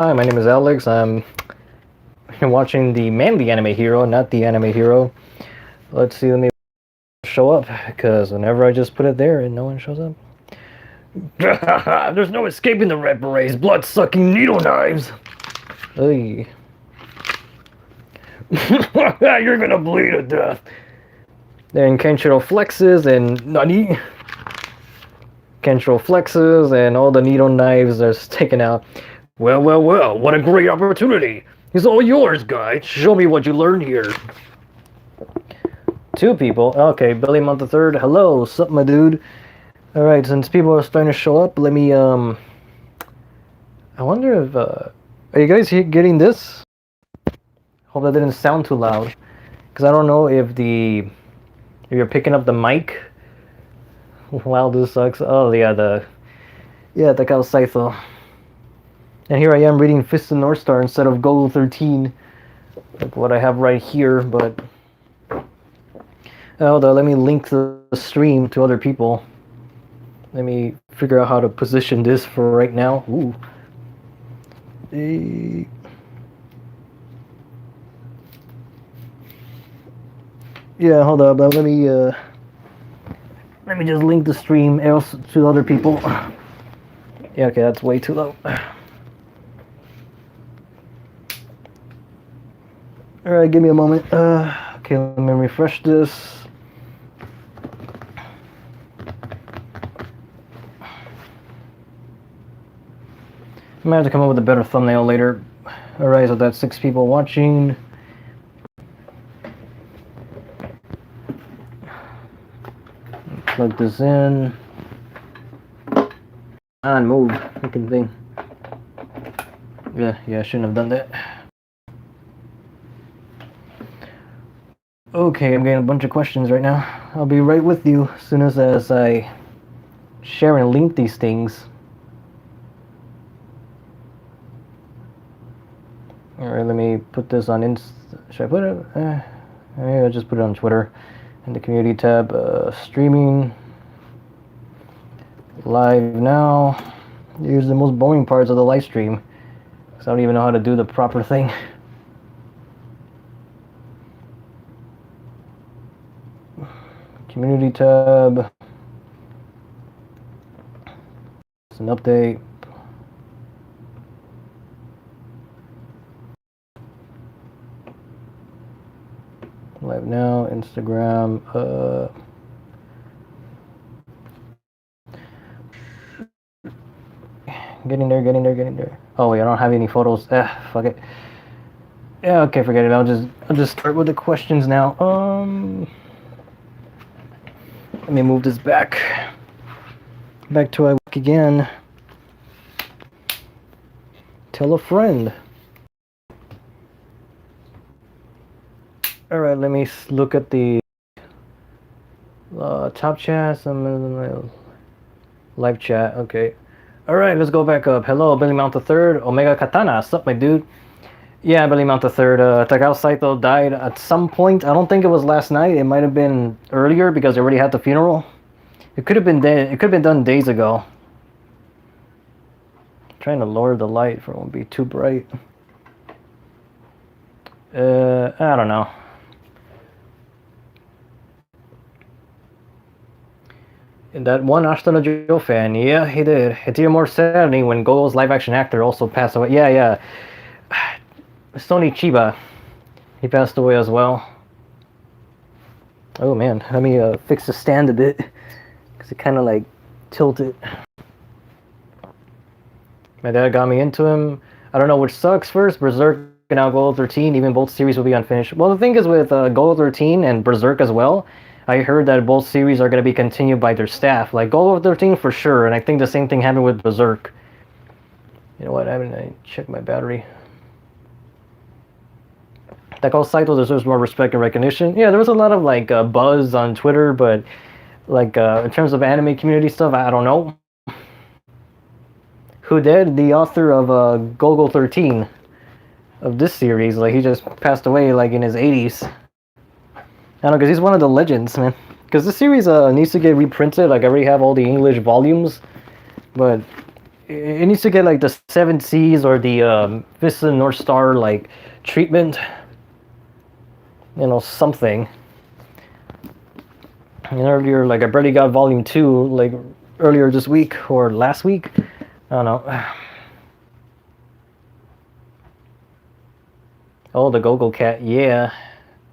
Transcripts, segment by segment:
Hi, my name is Alex. I'm watching the manly anime hero, not the anime hero. Let's see, let me show up, because whenever I just put it there and no one shows up. There's no escaping the red berets, blood-sucking needle knives. Hey. You're gonna bleed to death. Then Kenshiro flexes and Nani. Kenshiro flexes and all the needle knives are taken out. Well, what a great opportunity. It's all yours, guy. Show me what you learned here. Two people. Okay, Billy Month the Third. Hello, sup, my dude. Alright, since people are starting to show up, let me, I wonder if, are you guys getting this? Hope that didn't sound too loud. Because I don't know if you're picking up the mic. Wow, this sucks. Oh, yeah, Takao Saito. And here I am reading Fist of North Star instead of Goal 13. Like what I have right here, but... Hold on, let me link the stream to other people. Let me figure out how to position this for right now. Ooh. Yeah, hold up, let me just link the stream else to other people. Yeah, okay, that's way too low. Alright, give me a moment. Okay, let me refresh this. I might have to come up with a better thumbnail later. Alright, so that's 6 people watching. Plug this in. On, move. Fucking thing. Yeah, I shouldn't have done that. Okay, I'm getting a bunch of questions right now. I'll be right with you as soon as I share and link these things. Alright, let me put this on should I put it? Maybe I'll just put it on Twitter. In the community tab, streaming. Live now. Here's the most boring parts of the live stream. Because I don't even know how to do the proper thing. Community tab. It's an update. Live now, Instagram, getting there. Oh wait, I don't have any photos. Fuck it. Yeah, okay, forget it. I'll just start with the questions now. Let me move this back to I work again. Tell a friend. Alright, let me look at the top chat, some live chat. Okay. Alright, let's go back up. Hello, Billy Mount the Third, Omega Katana. Sup, my dude? Yeah, Billy Mount the Third. Takao Saito died at some point. I don't think it was last night. It might have been earlier because they already had the funeral. It could have been it could have been done days ago. I'm trying to lower the light for it won't be too bright. I don't know. And that one Ashton Joe fan, yeah, he did. It's even more saddening when Go's live-action actor also passed away. Yeah. Sony Chiba, he passed away as well. Oh man, let me fix the stand a bit, because it kind of like tilted. My dad got me into him. I don't know which sucks first, Berserk and now Gold 13, even both series will be unfinished. Well, the thing is with Gold 13 and Berserk as well, I heard that both series are going to be continued by their staff. Like Gold 13 for sure, and I think the same thing happened with Berserk. You know what, I checked my battery. Takao Saito deserves more respect and recognition. Yeah, there was a lot of like buzz on Twitter, but like in terms of anime community stuff, I don't know. Who did? The author of Gogol 13 of this series, like he just passed away like in his 80s. I don't know, because he's one of the legends, man. Because this series needs to get reprinted. Like I already have all the English volumes, but it needs to get like the Seven Seas or the Vista North Star like treatment. You know, something. And earlier, like I barely got Volume 2, like earlier this week or last week. I don't know. Oh, the Go-Go Cat, yeah.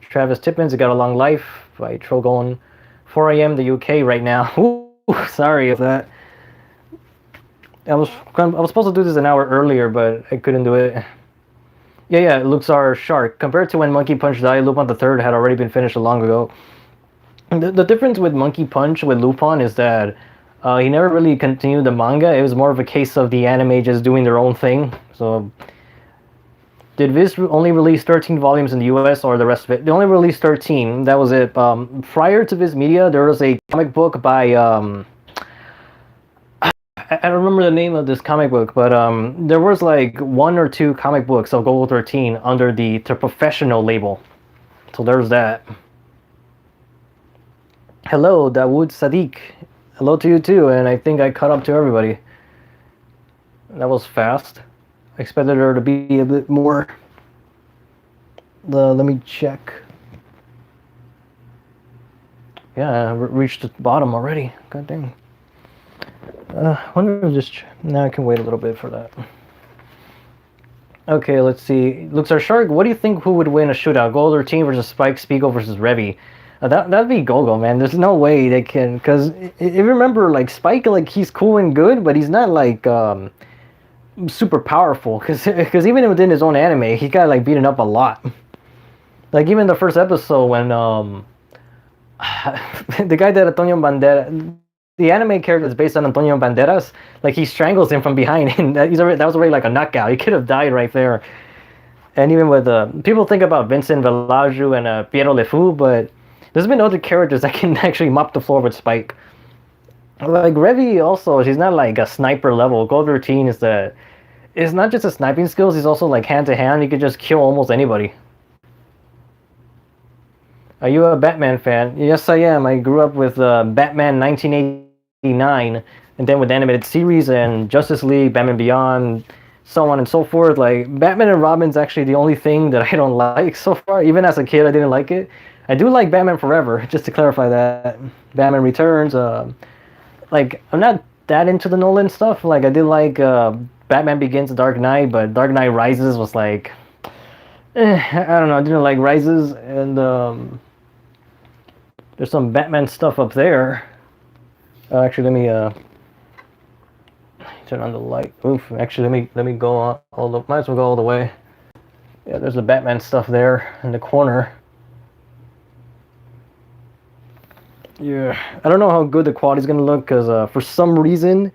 Travis Tippins, Got a Long Life by Trogon. 4 a.m. the UK right now. Ooh, sorry for that. I was supposed to do this an hour earlier, but I couldn't do it. Yeah, Luxar Shark. Compared to when Monkey Punch died, Lupin III had already been finished long ago. The difference with Monkey Punch with Lupin is that he never really continued the manga. It was more of a case of the anime just doing their own thing. So, did Viz only release 13 volumes in the US or the rest of it? They only released 13. That was it. Prior to Viz Media, there was a comic book by... I don't remember the name of this comic book, but there was like 1 or 2 comic books of Golgo 13 under the Professional label. So there's that. Hello, Dawood Sadiq. Hello to you too, and I think I caught up to everybody. That was fast. I expected there to be a bit more. Let me check. Yeah, I reached the bottom already. God dang. Wonder if just now I can wait a little bit for that. Okay, let's see. Luxar Shark, what do you think who would win a shootout? Golgo 13 versus Spike, Spiegel versus Revy. That'd be Golgo, man. There's no way they can, because if you remember, like Spike, like he's cool and good, but he's not like super powerful. Because even within his own anime, he got like beaten up a lot. Like even the first episode when the guy that Antonio Banderas, the anime character is based on Antonio Banderas, like he strangles him from behind, and that was already like a knockout. He could have died right there. And even with people think about Vincent Velaju and Piero Le Fou, but there's been other characters that can actually mop the floor with Spike. Like Revy also, she's not like a sniper level. Gold Routine is it's not just a sniping skills, he's also like hand to hand. He could just kill almost anybody. Are you a Batman fan? Yes, I am. I grew up with Batman 1989, and then with the animated series and Justice League, Batman Beyond, so on and so forth. Like Batman and Robin's actually the only thing that I don't like so far. Even as a kid, I didn't like it. I do like Batman Forever, just to clarify that. Batman Returns. Like I'm not that into the Nolan stuff. Like I did like Batman Begins, Dark Knight, but Dark Knight Rises was like, I don't know. I didn't like Rises, and there's some Batman stuff up there. Actually, let me turn on the light. Oof. Actually, let me go all the. Might as well go all the way. Yeah, there's the Batman stuff there in the corner. Yeah, I don't know how good the quality's gonna look because for some reason,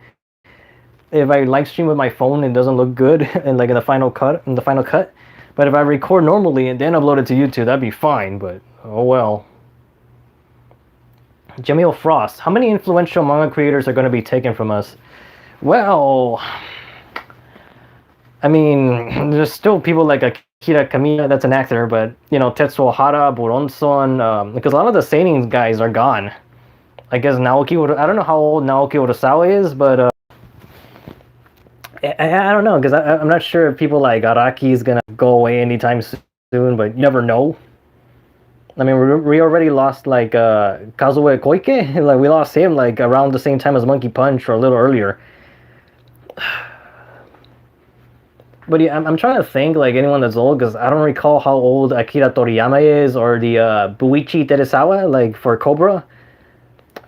if I live stream with my phone, it doesn't look good, and like in the final cut. But if I record normally and then upload it to YouTube, that'd be fine. But oh well. Jamil Frost, how many influential manga creators are going to be taken from us? Well, I mean, there's still people like Akira Kamiya, that's an actor, but, you know, Tetsuo Hara, Buronson, because a lot of the seinen guys are gone. I guess Naoki, I don't know how old Naoki Urasawa is, but I don't know, because I'm not sure if people like Araki is going to go away anytime soon, but you never know. I mean, we already lost like Kazue Koike. Like we lost him like around the same time as Monkey Punch or a little earlier. But yeah, I'm trying to think like anyone that's old because I don't recall how old Akira Toriyama is or the Buichi Teresawa like for Cobra.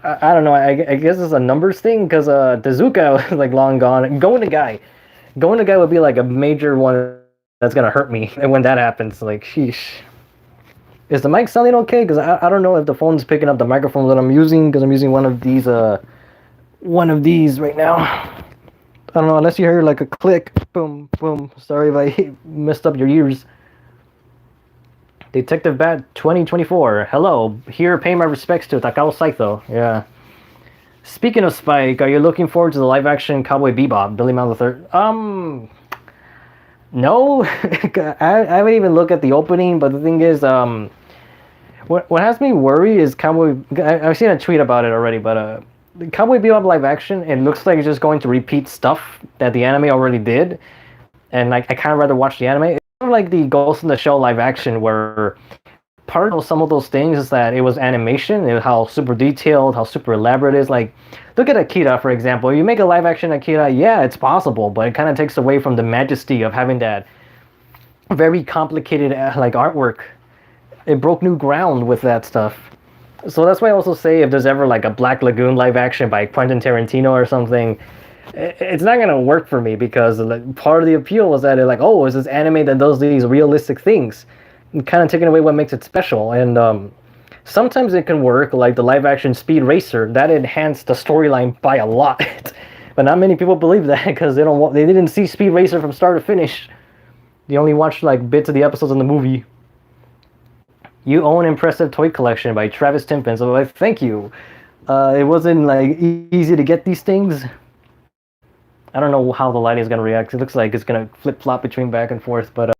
I don't know. I guess it's a numbers thing because Tezuka was like long gone. Going to Guy would be like a major one that's gonna hurt me. And when that happens, like sheesh. Is the mic sounding okay? Because I don't know if the phone's picking up the microphone that I'm using because I'm using one of these right now. I don't know, unless you hear like a click, boom, boom. Sorry if I messed up your ears. Detective Bat 2024. Hello, here pay my respects to Takao Saito. Yeah. Speaking of Spike, are you looking forward to the live-action Cowboy Bebop, Billy Mann III? No, I haven't even looked at the opening, but the thing is, what has me worried is Cowboy. I've seen a tweet about it already, but the Cowboy Bebop live action, it looks like it's just going to repeat stuff that the anime already did, and like I kind of rather watch the anime. It's kind of like the Ghost in the Shell live action, where part of some of those things is that it was animation, how super detailed, how super elaborate it is. Like, look at Akira, for example. You make a live action Akira, yeah, it's possible, but it kind of takes away from the majesty of having that very complicated like artwork. It broke new ground with that stuff. So that's why I also say if there's ever like a Black Lagoon live action by Quentin Tarantino or something, it's not gonna work for me because like, part of the appeal was that it's this anime that does these realistic things, kind of taking away what makes it special. And sometimes it can work, like the live action Speed Racer that enhanced the storyline by a lot. But not many people believe that because they didn't see Speed Racer from start to finish. They only watched like bits of the episodes in the movie. You own Impressive Toy Collection by Travis Timpin. So like, thank you. It wasn't like easy to get these things. I don't know how the lighting is gonna react. It looks like it's gonna flip flop between back and forth. But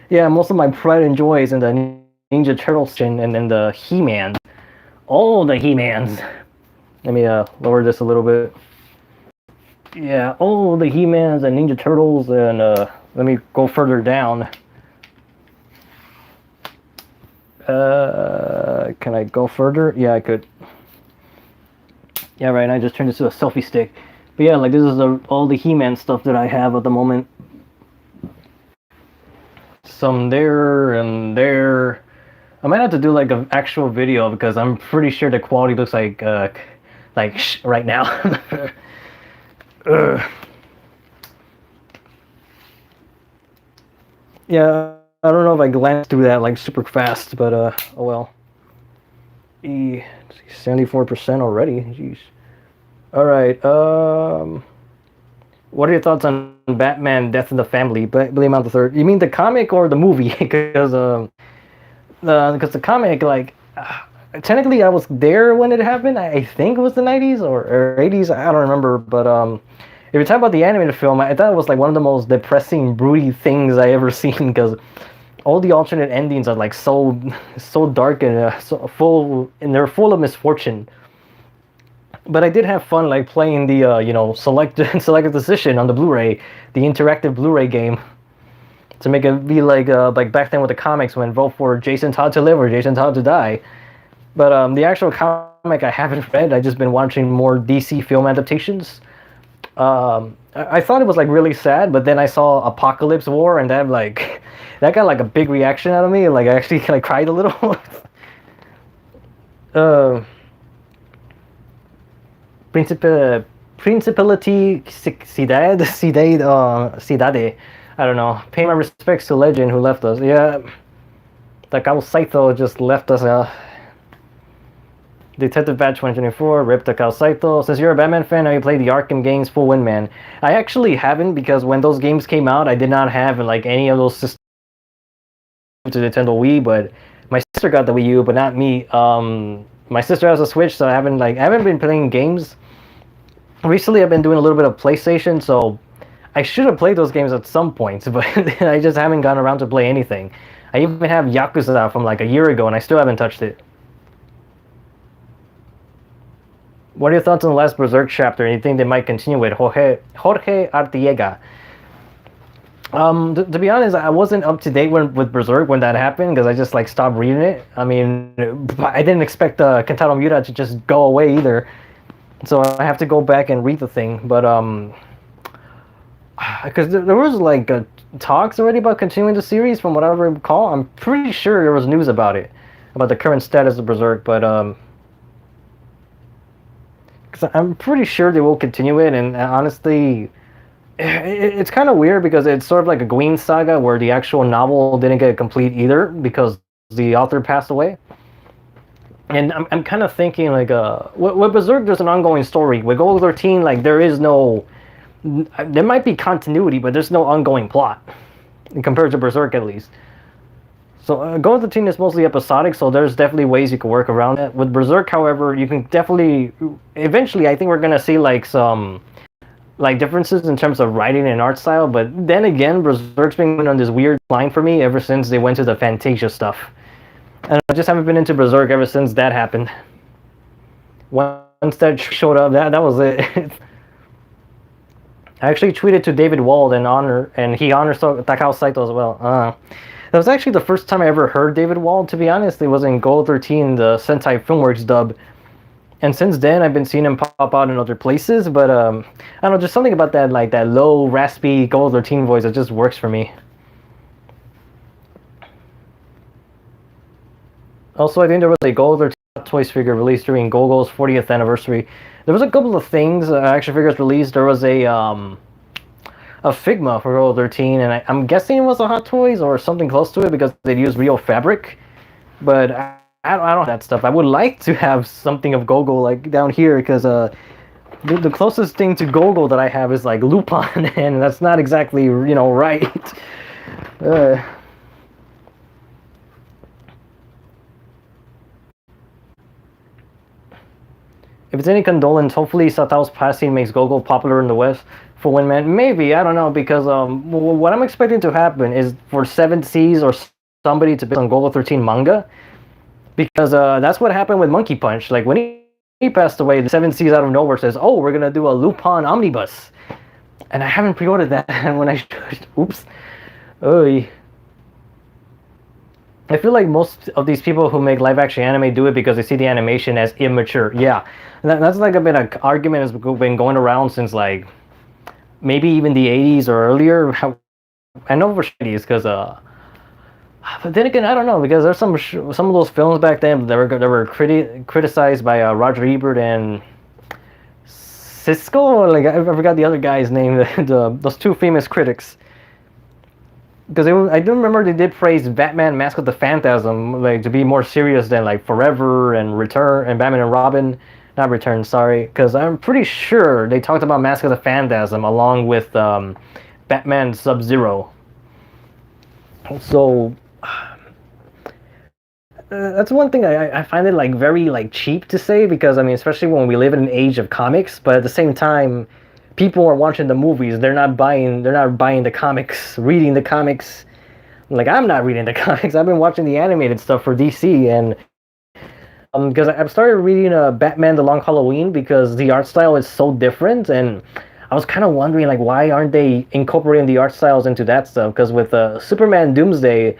yeah, most of my pride and joy is in the Ninja Turtles and then the He-Man. All the He-Mans. Let me lower this a little bit. Yeah, all the He-Mans and Ninja Turtles, and let me go further down. Can I go further? Yeah, I could. Yeah, right, I just turned this to a selfie stick. But yeah, like this is all the He-Man stuff that I have at the moment. Some there and there. I might have to do like an actual video because I'm pretty sure the quality looks like right now. Yeah, I don't know if I glanced through that like super fast, but oh well. 74% already. Jeez. All right. What are your thoughts on Batman: Death in the Family? Blame out the third. You mean the comic or the movie? Because the comic, like, technically I was there when it happened. I think it was the 90s or 80s. I don't remember. But if you talk about the animated film, I thought it was like one of the most depressing, broody things I ever seen because all the alternate endings are like so dark and so full, and they're full of misfortune. But I did have fun like playing the select decision on the Blu-ray, the interactive Blu-ray game, to make it be like back then with the comics when vote for Jason Todd to live or Jason Todd to die. But the actual comic I haven't read. I just been watching more DC film adaptations. I thought it was like really sad, but then I saw Apocalypse War, and that got like a big reaction out of me. Like I actually like cried a little. Principality Cidade. I don't know. Pay my respects to Legend who left us. Yeah. Takao Saito just left us. Detective Badge 2024, Rip Takao Saito. Since you're a Batman fan, have you played the Arkham games full Windman? I actually haven't because when those games came out, I did not have like any of those systems to Nintendo Wii, but my sister got the Wii U, but not me. My sister has a Switch, so I haven't been playing games. Recently, I've been doing a little bit of PlayStation, so I should have played those games at some point, but I just haven't gotten around to play anything. I even have Yakuza from like a year ago, and I still haven't touched it. What are your thoughts on the last Berserk chapter? And you think they might continue with Jorge Artiega? To be honest, I wasn't up to date with Berserk when that happened because I just like stopped reading it. I mean, I didn't expect Kentaro Miura to just go away either, so I have to go back and read the thing. But because there was like talks already about continuing the series, from what I recall. I'm pretty sure there was news about it, about the current status of Berserk, but because I'm pretty sure they will continue it, and honestly. It's kind of weird because it's sort of like a Gwyn saga where the actual novel didn't get complete either because the author passed away. And I'm kind of thinking like with Berserk there's an ongoing story. With Gold 13 like there might be continuity, but there's no ongoing plot compared to Berserk at least. So Gold 13 is mostly episodic, so there's definitely ways you can work around it. With Berserk, however, you can definitely eventually I think we're gonna see like some like differences in terms of writing and art style, but then again, Berserk's been on this weird line for me ever since they went to the Fantasia stuff. And I just haven't been into Berserk ever since that happened. When that showed up, that was it. I actually tweeted to David Wald and he honors Takao Saito as well. That was actually the first time I ever heard David Wald, to be honest. It was in Gold 13, the Sentai Filmworks dub. And since then, I've been seeing him pop out in other places, but I don't know, just something about that, like that low, raspy Gold 13 voice that just works for me. Also, I think there was a Gold 13 Toys figure released during Gogo's 40th anniversary. There was a couple of things, action figures released. There was a Figma for Gold 13, and I'm guessing it was a Hot Toys or something close to it because they used real fabric. But I don't have that stuff. I would like to have something of Gogo like down here because the closest thing to Gogo that I have is like Lupin, and that's not exactly, you know, right. If it's any condolence, hopefully Satao's passing makes Gogo popular in the West for Windman. Maybe, I don't know, because what I'm expecting to happen is for 7 Seas or somebody to build on Gogo 13 manga, because that's what happened with Monkey Punch. Like when he passed away, the 7 Seas out of nowhere says, "Oh, we're gonna do a Lupin omnibus," and I haven't pre-ordered that. And when I oops, oy. I feel like most of these people who make live-action anime do it because they see the animation as immature. Yeah, that's like been an argument has been going around since like maybe even the 80s or earlier. I know for 80s because but then again, I don't know, because there's some of those films back then that were criticized by Roger Ebert and Cisco. Like I forgot the other guy's name. Those two famous critics. Because I do remember they did praise Batman: Mask of the Phantasm like to be more serious than like Forever and Return and Batman and Robin, not Return, sorry. Because I'm pretty sure they talked about Mask of the Phantasm along with Batman Sub-Zero. So that's one thing I find it like very like cheap to say, because I mean, especially when we live in an age of comics, but at the same time, people are watching the movies. They're not buying the comics, reading the comics. Like I'm not reading the comics. I've been watching the animated stuff for DC, and because I've started reading Batman: The Long Halloween because the art style is so different, and I was kind of wondering like why aren't they incorporating the art styles into that stuff? Because with Superman Doomsday,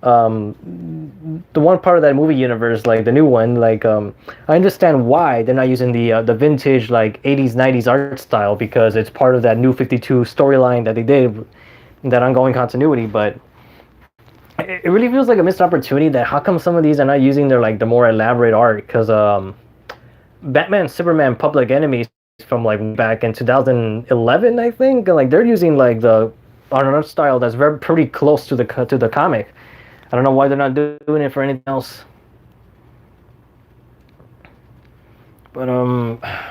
the one part of that movie universe, like the new one, like I understand why they're not using the vintage like 80s 90s art style, because it's part of that New 52 storyline that they did, that ongoing continuity. But it really feels like a missed opportunity. That how come some of these are not using their like the more elaborate art? Because Batman Superman Public Enemies from like back in 2011, I think, like they're using like the art style that's pretty close to the comic. I don't know why they're not doing it for anything else. But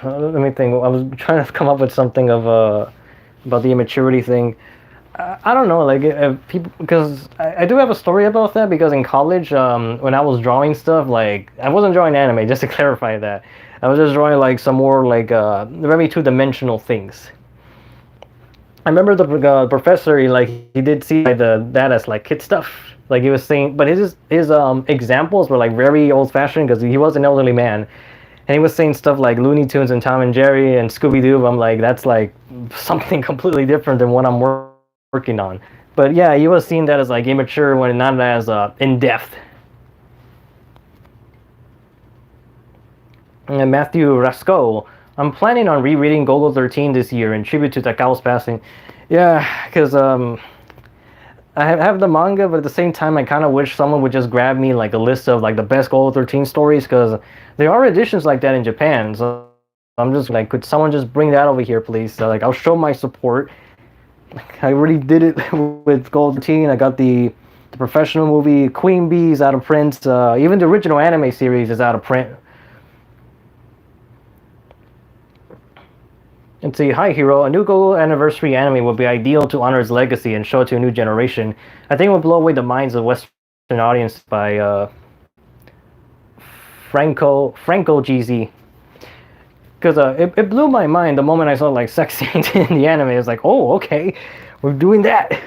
let me think. I was trying to come up with something of about the immaturity thing. I don't know, like people, because I do have a story about that. Because in college, when I was drawing stuff, like I wasn't drawing anime. Just to clarify that, I was just drawing like some more like very two-dimensional things. I remember the professor, he did see like that as like kid stuff. Like he was saying, but his examples were like very old-fashioned because he was an elderly man, and he was saying stuff like Looney Tunes and Tom and Jerry and Scooby-Doo. I'm like, that's like something completely different than what I'm working on. But yeah, he was seeing that as like immature when not as in-depth. And Matthew Rasco, I'm planning on rereading Gogo 13 this year in tribute to Takao's passing. Yeah, because I have the manga, but at the same time, I kind of wish someone would just grab me like a list of like the best Gogo 13 stories, because there are editions like that in Japan. So I'm just like, could someone just bring that over here, please? So, like, I'll show my support. Like, I already did it with Gogo 13. I got the professional movie Queen Bee's out of print. Even the original anime series is out of print. And say, hi Hero, a new Gogo anniversary anime would be ideal to honor its legacy and show it to a new generation. I think it would blow away the minds of Western audience by Franco GZ. Because it blew my mind the moment I saw like sex scenes in the anime. It's like, oh, okay, we're doing that.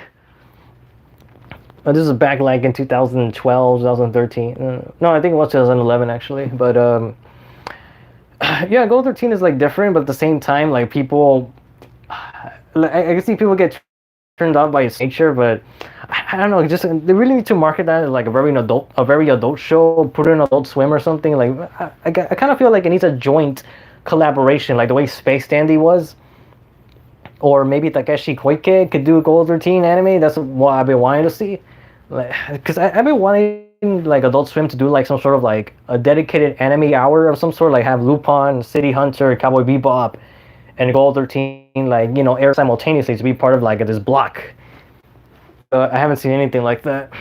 This is back like in 2012, 2013. No, I think it was 2011 actually. But Yeah, Gold 13 is like different, but at the same time, like people, I can see people get turned off by its nature, but I don't know. Just they really need to market that as like a very adult show. Put it in Adult Swim or something. Like I kind of feel like it needs a joint collaboration, like the way Space Dandy was, or maybe Takeshi Koike could do a Gold 13 anime. That's what I've been wanting to see, like because I've been wanting like Adult Swim to do like some sort of like a dedicated anime hour of some sort, like have Lupin, City Hunter, Cowboy Bebop, and Gold 13 like air simultaneously to be part of like this block. I haven't seen anything like that.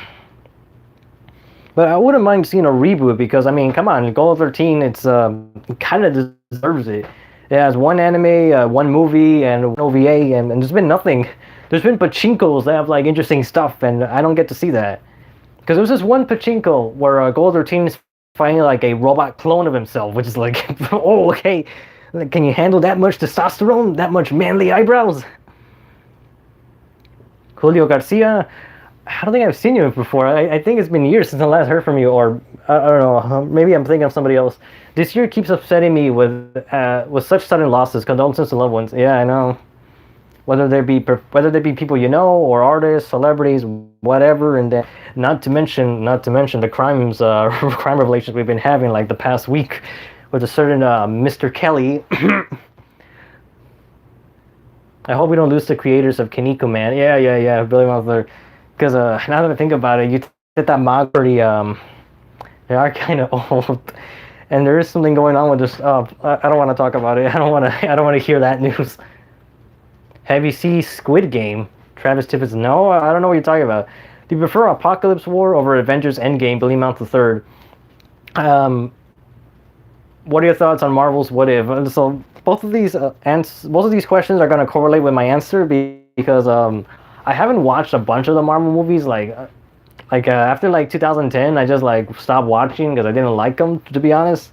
But I wouldn't mind seeing a reboot because I mean, come on, Gold 13, it's it kind of deserves it. It has one anime, one movie, and one OVA, and there's been nothing. There's been pachinkos that have like interesting stuff, and I don't get to see that. Because there's this one pachinko where Gold 13 is fighting like a robot clone of himself, which is like, oh, okay, like, can you handle that much testosterone, that much manly eyebrows? Julio Garcia, I don't think I've seen you before. I think it's been years since I last heard from you, or I don't know. Maybe I'm thinking of somebody else. This year keeps upsetting me with such sudden losses. Condolences to loved ones. Yeah, I know. Whether they be people you know or artists, celebrities, whatever, and then not to mention the crimes, crime revelations we've been having like the past week with a certain Mr. Kelly. I hope we don't lose the creators of Kiniko Man. Yeah, Billy Mother. Because now that I think about it, you did that mock pretty. They are kind of old, and there is something going on with this. I don't want to talk about it. I don't want to hear that news. Have you seen Squid Game? Travis Tippett? No, I don't know what you're talking about. Do you prefer Apocalypse War over Avengers Endgame? Billy Mount III. What are your thoughts on Marvel's What If? So both of these questions are going to correlate with my answer because I haven't watched a bunch of the Marvel movies. Like after like 2010, I just like stopped watching because I didn't like them, to be honest.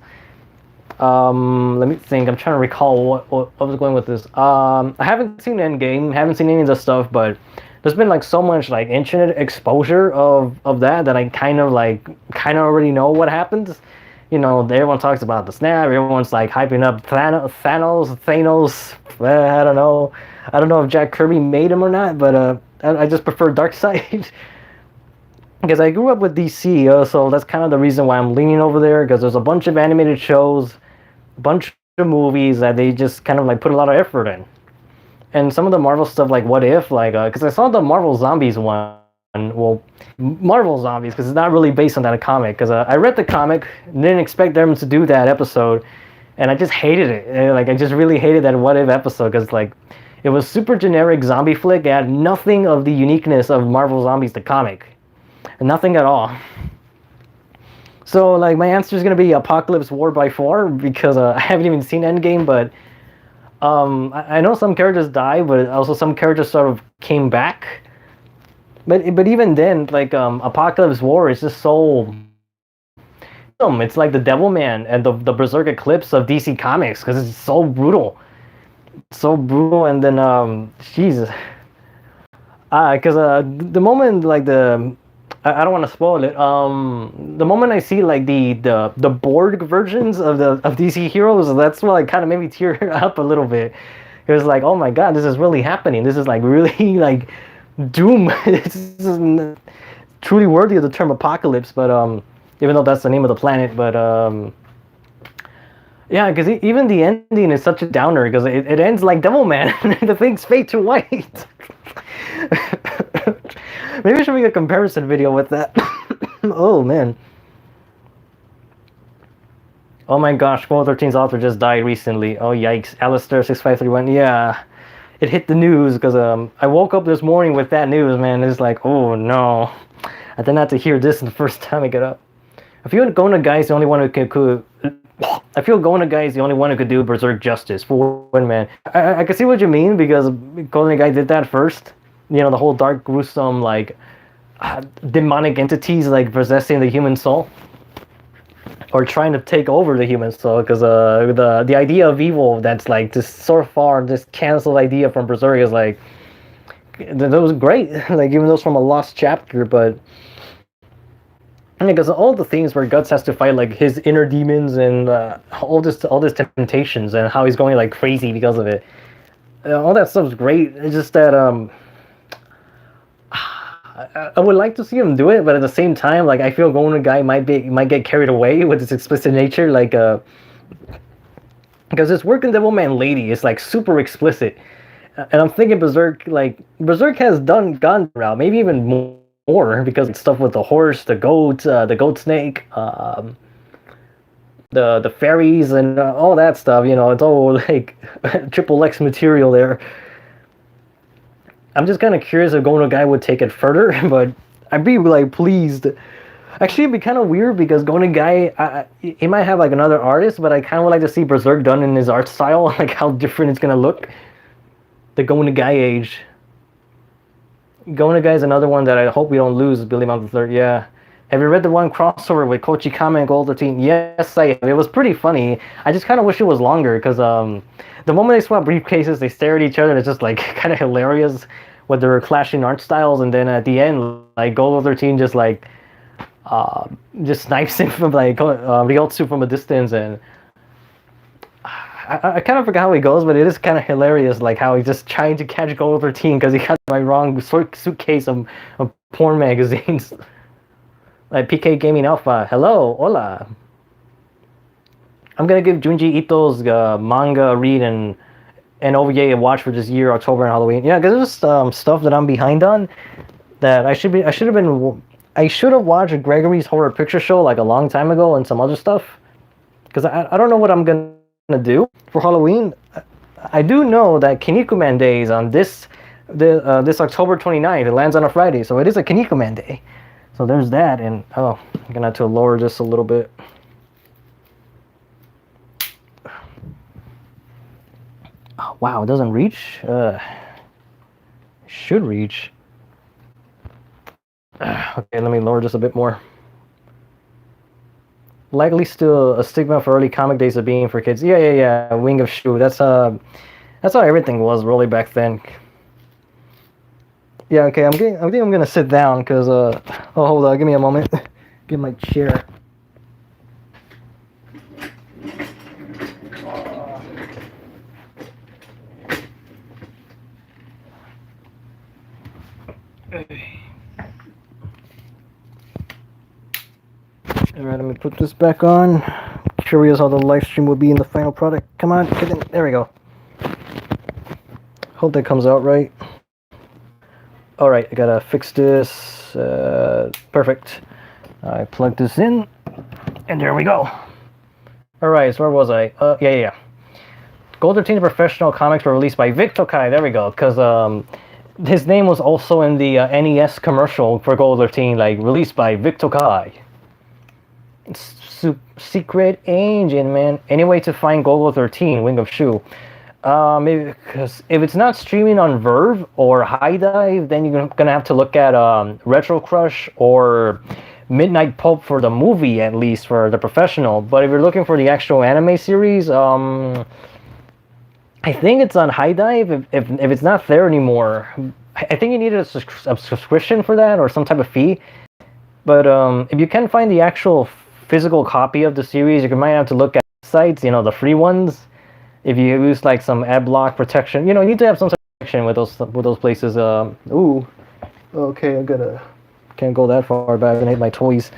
Let me think. I'm trying to recall what was going with this. I haven't seen Endgame, haven't seen any of the stuff, but there's been like so much like internet exposure of that I kind of already know what happens. Everyone talks about the snap. Everyone's like hyping up Thanos. I don't know. I don't know if Jack Kirby made him or not, but I just prefer Darkseid. Because I grew up with DC, so that's kind of the reason why I'm leaning over there, because there's a bunch of animated shows, a bunch of movies that they just kind of like put a lot of effort in. And some of the Marvel stuff, like What If, because I saw the Marvel Zombies one, well, Marvel Zombies, because it's not really based on that comic, because I read the comic, didn't expect them to do that episode, and I just hated it. I just really hated that What If episode, because it was super generic zombie flick. It had nothing of the uniqueness of Marvel Zombies, the comic. Nothing at all. So my answer is going to be Apocalypse War by far, because I haven't even seen Endgame, but I know some characters died, but also some characters sort of came back. But even then, Apocalypse War is just so... It's like the Devilman and the Berserk Eclipse of DC Comics, because it's so brutal. So brutal, and then, Jesus. Because the moment, I don't want to spoil it. The moment I see the Borg versions of DC heroes, that's what kind of made me tear up a little bit. It was like, oh my god, this is really happening. This is really doom. This is truly worthy of the term apocalypse. But even though that's the name of the planet, but yeah, because even the ending is such a downer, because it ends like Devilman. The thing's fade to white. Maybe I should make a comparison video with that. Oh, man. Oh my gosh, Gold 13's author just died recently. Oh, yikes. Alistair6531. Yeah, it hit the news, because I woke up this morning with that news, man. It's like, oh, no. I didn't have to hear this the first time I get up. I feel Gona Guy's the only one who could... I feel Gona Guy is the only one who could do Berserk justice for one man. I can see what you mean, because Gona Guy did that first. The whole dark, gruesome, demonic entities possessing the human soul, or trying to take over the human soul. Because the idea of evil that's this so far this canceled idea from Berserk is that was great. Even though it's from a lost chapter, but because all the things where Guts has to fight like his inner demons and all this temptations and how he's going like crazy because of it. All that stuff's great. It's just that I would like to see him do it, but at the same time, like I feel Golden Guy might get carried away with its explicit nature, like because this Working Devilman lady is like super explicit, and I'm thinking Berserk has gone route, maybe even more because it's stuff with the horse, the goat snake, the fairies, and all that stuff. You know, it's all like triple X material there. I'm just kind of curious if Gono Guy would take it further, but I'd be like pleased. Actually, it'd be kind of weird because Gono Guy, he might have like another artist, but I kind of would like to see Berserk done in his art style, like how different it's gonna look. The Gono Guy age. Gono Guy is another one that I hope we don't lose. Billy Mount III, yeah. Have you read the one crossover with Kochi Kame and Gold 13? Yes, I have. It was pretty funny. I just kind of wish it was longer because the moment they swap briefcases, they stare at each other. And it's just like kind of hilarious with their clashing art styles. And then at the end, like Gold 13 just like just snipes him from like Ryotsu from a distance. And I kind of forgot how he goes, but it is kind of hilarious, like how he's just trying to catch Gold 13 because he got my wrong suitcase of porn magazines. Like PK Gaming Alpha, hello, hola. I'm gonna give Junji Ito's manga a read and OVA a watch for this year, October and Halloween. Yeah, because there's stuff that I'm behind on that I should have watched Gregory's Horror Picture Show like a long time ago and some other stuff. Because I don't know what I'm gonna do for Halloween. I do know that Kinnikuman Day is on this October 29th. It lands on a Friday, so it is a Kinnikuman Day. So there's that, and I'm gonna have to lower this a little bit. Oh, wow, it doesn't reach. It should reach. Okay, let me lower this a bit more. Likely still a stigma for early comic days of being for kids. Yeah. Wing of Shu. That's how everything was really back then. Yeah, okay, I think I'm gonna sit down because oh, hold on, give me a moment. Get my chair. Alright, let me put this back on. Curious how the live stream will be in the final product. Come on, get in. There we go. Hope that comes out right. Alright, I gotta fix this. Perfect. I plug this in, and there we go. Alright, so where was I? Yeah. Gold 13 Professional Comics were released by Vic Tokai. There we go, because his name was also in the NES commercial for Gold 13, like released by Vic Tokai. Secret Engine, man. Any way to find Gold 13, Wing of Shu? Maybe because if it's not streaming on Verve or High Dive, then you're gonna have to look at Retro Crush or Midnight Pulp for the movie, at least for the professional. But if you're looking for the actual anime series, I think it's on High Dive. If it's not there anymore, I think you need a subscription for that or some type of fee. But if you can find the actual physical copy of the series, you might have to look at sites, the free ones. If you use like some ad block protection, you need to have some protection with those places. Ooh, okay, can't go that far back and hate my toys.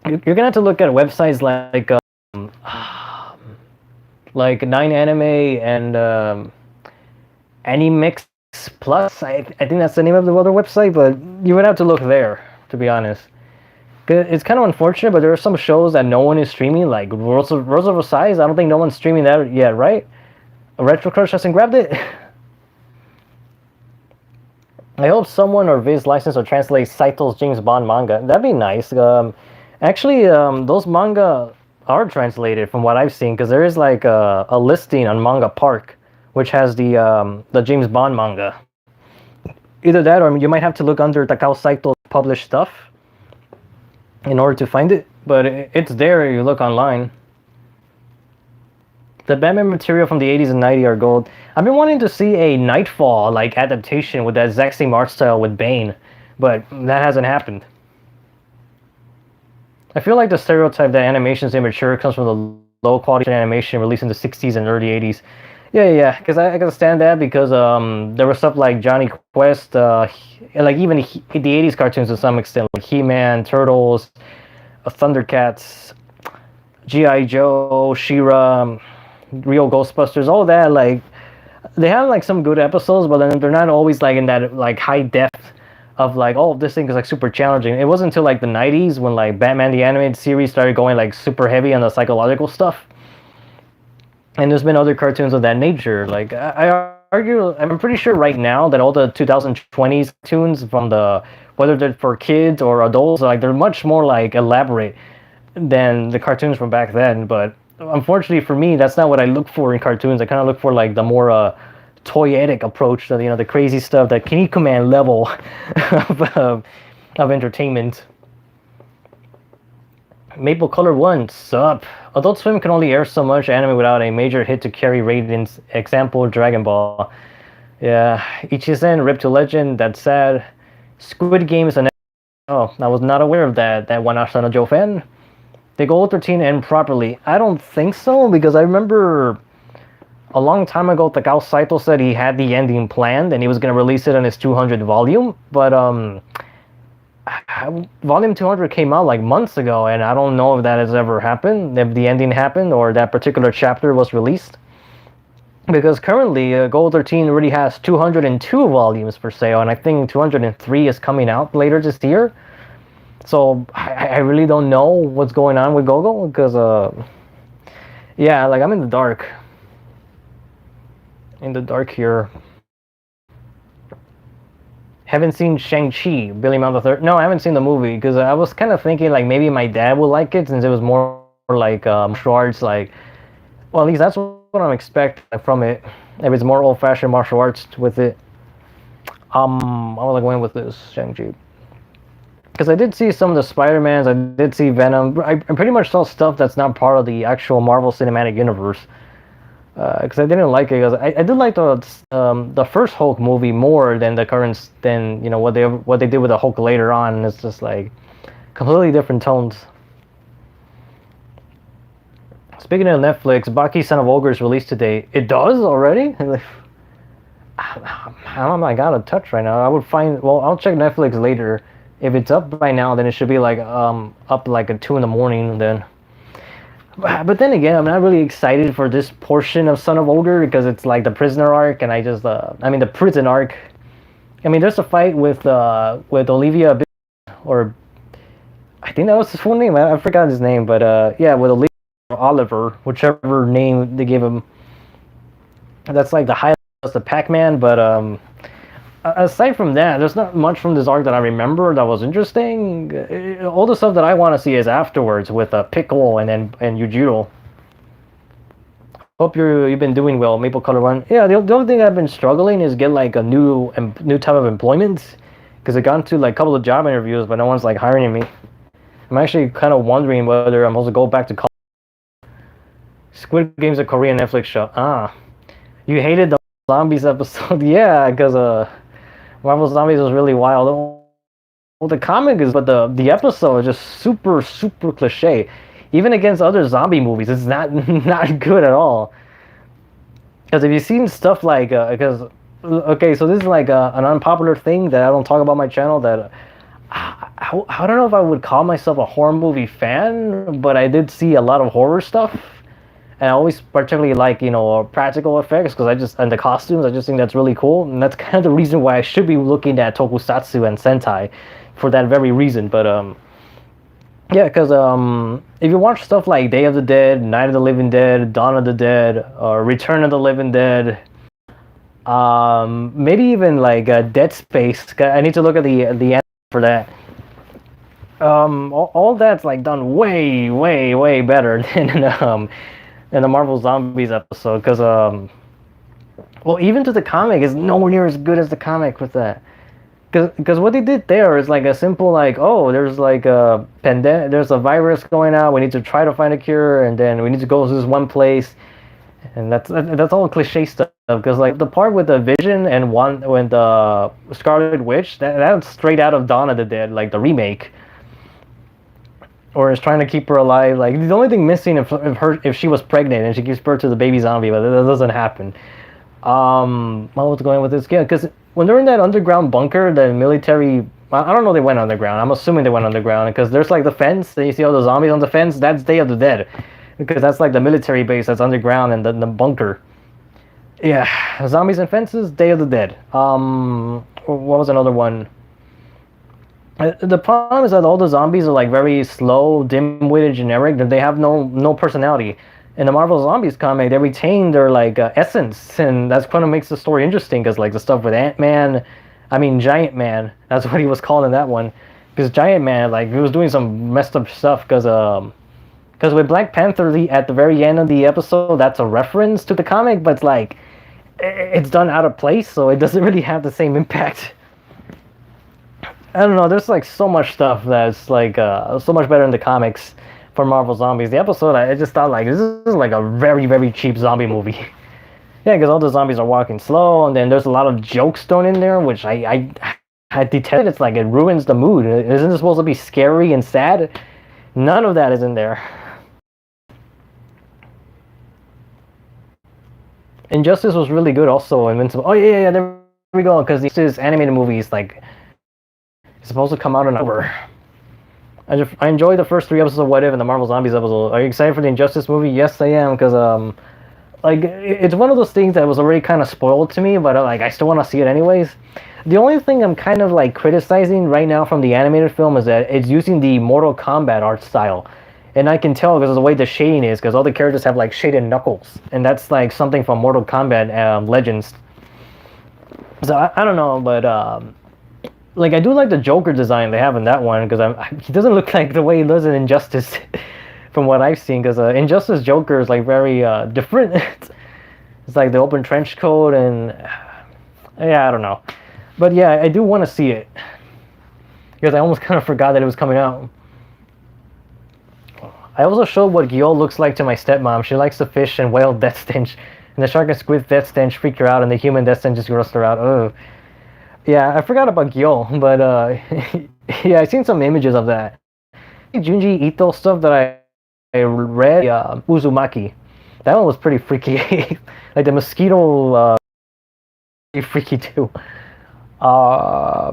You're gonna have to look at websites like 9anime and Animix Plus. I think that's the name of the other website, but you would have to look there, to be honest. It's kind of unfortunate, but there are some shows that no one is streaming, like Rose of Versailles. I don't think no one's streaming that yet, right? Retro Crush hasn't grabbed it. I hope someone or Viz license or translate Saito's James Bond manga. That'd be nice. Actually, those manga are translated from what I've seen, because there is like a listing on Manga Park, which has the James Bond manga. Either that, or you might have to look under Takao Saito's published stuff in order to find it, but it's there if you look online. The Batman material from the 80s and 90s are gold. I've been wanting to see a Nightfall like adaptation with that exact same art style with Bane, but that hasn't happened. I feel like the stereotype that animation is immature comes from the low quality animation released in the 60s and early 80s. Yeah. Because I can stand that because there was stuff like Johnny Quest, like even the 80s cartoons to some extent, like He-Man, Turtles, Thundercats, G.I. Joe, She-Ra, Real Ghostbusters, all that. Like they have like some good episodes, but then they're not always like in that like high depth of like, oh, this thing is like super challenging. It wasn't until like the 90s when like Batman the Animated Series started going like super heavy on the psychological stuff. And there's been other cartoons of that nature. Like I argue, I'm pretty sure right now that all the 2020s cartoons from the, whether they're for kids or adults, like they're much more like elaborate than the cartoons from back then. But unfortunately for me, that's not what I look for in cartoons. I kind of look for like the more toyetic approach to, the crazy stuff, that Kinnikuman level of entertainment. Maple Color 1, sup? Adult Swim can only air so much anime without a major hit to carry ratings. Example, Dragon Ball. Yeah, Ichisen, Rip to Legend, that's sad. Squid Game is an... Oh, I was not aware of that one Asana Joe fan. Did Gold 13 end properly? I don't think so, because I remember a long time ago Takao Saito said he had the ending planned and he was going to release it on his 200 volume, but volume 200 came out like months ago, and I don't know if that has ever happened, if the ending happened or that particular chapter was released, because currently Gold 13 already has 202 volumes for sale, and I think 203 is coming out later this year. So I really don't know what's going on with Gogo, because yeah, like I'm in the dark here. Haven't seen Shang-Chi, Billy Mount the Third. No, I haven't seen the movie, because I was kind of thinking like maybe my dad would like it, since it was more like martial arts, like, well, at least that's what I'm expecting from it. If it's more old-fashioned martial arts with it. I was like going with this Shang-Chi, because I did see some of the Spider-Mans, I did see Venom. I pretty much saw stuff that's not part of the actual Marvel Cinematic Universe. Because I didn't like it, because I did like the first Hulk movie more than the current, than what they did with the Hulk later on. And it's just like completely different tones. Speaking of Netflix, Baki Son of Ogre is released today. It does already? I got a touch right now. I would find, well, I'll check Netflix later. If it's up by now, then it should be like up like at 2 in the morning then. But then again, I'm not really excited for this portion of Son of Ogre, because it's like the prisoner arc, and the prison arc. I mean, there's a fight with Olivia, or I think that was his full name. I forgot his name, but yeah, with Olivia or Oliver, whichever name they gave him. That's like the highlight of the Pac-Man, but aside from that, there's not much from this arc that I remember that was interesting. All the stuff that I want to see is afterwards, with Pickle and Yujiro. Hope you've been doing well, Maple Color 1. Yeah, the only thing I've been struggling is get like a new type of employment, because I've gone to like a couple of job interviews, but no one's like hiring me. I'm actually kind of wondering whether I'm supposed to go back to college. Squid Game's a Korean Netflix show. You hated the zombies episode? Yeah, because Marvel Zombies was really wild. Well, the comic is, but the episode is just super cliche. Even against other zombie movies, it's not good at all. Because if you've seen stuff like, okay, so this is like an unpopular thing that I don't talk about on my channel, that I don't know if I would call myself a horror movie fan, but I did see a lot of horror stuff. And I always particularly like, practical effects, and the costumes, I just think that's really cool. And that's kind of the reason why I should be looking at tokusatsu and sentai, for that very reason. But, yeah, because if you watch stuff like Day of the Dead, Night of the Living Dead, Dawn of the Dead, or Return of the Living Dead, maybe even like Dead Space, I need to look at the anime for that. All that's like done way better than in the Marvel Zombies episode, because well, even to the comic is nowhere near as good as the comic with that, because what they did there is like a simple, like, oh, there's like a pandemic, there's a virus going out, we need to try to find a cure, and then we need to go to this one place, and that's all cliche stuff. Because like the part with the Vision and when the Scarlet Witch, that's straight out of Dawn of the Dead, like the remake. or is trying to keep her alive. Like the only thing missing if she was pregnant and she gives birth to the baby zombie, but that doesn't happen. What was going with this? Yeah, because when they're in that underground bunker, the military. I don't know. They went underground. I'm assuming they went underground because there's like the fence. And you see all the zombies on the fence. That's Day of the Dead, because that's like the military base that's underground and the bunker. Yeah, zombies and fences. Day of the Dead. What was another one? The problem is that all the zombies are like very slow, dim-witted, generic. They have no personality. In the Marvel Zombies comic, they retain their like essence, and that's kind of makes the story interesting. Because like the stuff with Giant Man. That's what he was called in that one. Because Giant Man, like he was doing some messed up stuff. Because with Black Panther, at the very end of the episode, that's a reference to the comic, but it's like it's done out of place, so it doesn't really have the same impact. I don't know. There's like so much stuff that's like so much better in the comics for Marvel Zombies. The episode, I just thought like this is like a very very cheap zombie movie. Yeah, because all the zombies are walking slow, and then there's a lot of jokes thrown in there, which I detest. It's like it ruins the mood. Isn't it supposed to be scary and sad? None of that is in there. Injustice was really good also. Invincible. Oh yeah, there we go. Because this animated movie is like it's supposed to come out in October. I enjoyed the first 3 episodes of What If and the Marvel Zombies episode. Are you excited for the Injustice movie? Yes, I am. Because like it's one of those things that was already kind of spoiled to me, but like I still want to see it anyways. The only thing I'm kind of like criticizing right now from the animated film is that it's using the Mortal Kombat art style. And I can tell because of the way the shading is, because all the characters have like shaded knuckles, and that's like something from Mortal Kombat Legends. So I don't know, but like I do like the Joker design they have in that one, because he doesn't look like the way he does in Injustice, from what I've seen. Because Injustice Joker is like very different. It's like the open trench coat, and yeah, I don't know, but yeah, I do want to see it because I almost kind of forgot that it was coming out. I also showed what Gyo looks like to my stepmom. She likes the fish and whale death stench. And the shark and squid death stench freaked her out, and the human death stench just grossed her out. Ugh. Yeah, I forgot about Gyo, but yeah, I've seen some images of that. Junji Ito stuff that I read, Uzumaki. That one was pretty freaky. Like the mosquito, pretty freaky too. Yeah,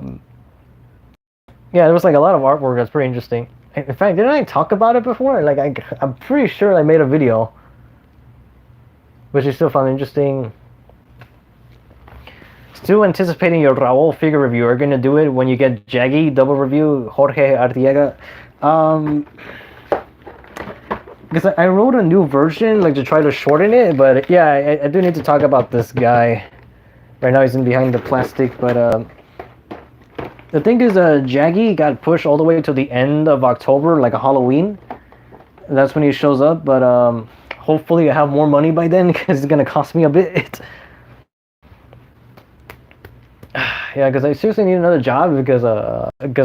there was like a lot of artwork that's pretty interesting. In fact, didn't I talk about it before? Like, I'm pretty sure I made a video, which I still found interesting. Still anticipating your Raul figure review. Are gonna do it when you get Jaggy double review, Jorge Artiega. Because I wrote a new version, like to try to shorten it, but yeah, I do need to talk about this guy. Right now he's in behind the plastic, but the thing is, Jaggy got pushed all the way to the end of October, like a Halloween. That's when he shows up, but hopefully I have more money by then, because it's gonna cost me a bit. Yeah, because I seriously need another job, because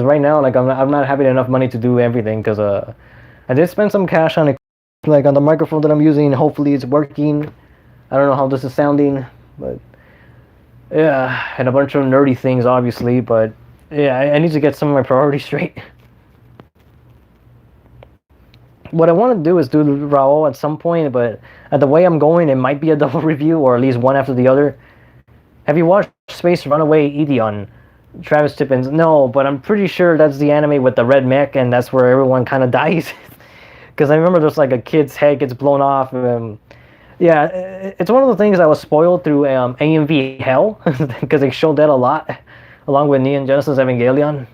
right now, like I'm not having enough money to do everything, because I did spend some cash on it, like on the microphone that I'm using. Hopefully it's working. I don't know how this is sounding, but yeah, and a bunch of nerdy things, obviously, but yeah, I need to get some of my priorities straight. What I want to do is do Raul at some point, but the way I'm going, it might be a double review, or at least one after the other. Have you watched Space Runaway Ideon? Travis Tippins? No, but I'm pretty sure that's the anime with the red mech, and that's where everyone kind of dies. Because I remember there's like a kid's head gets blown off. Yeah, it's one of the things I was spoiled through AMV Hell, because they showed that a lot, along with Neon Genesis Evangelion.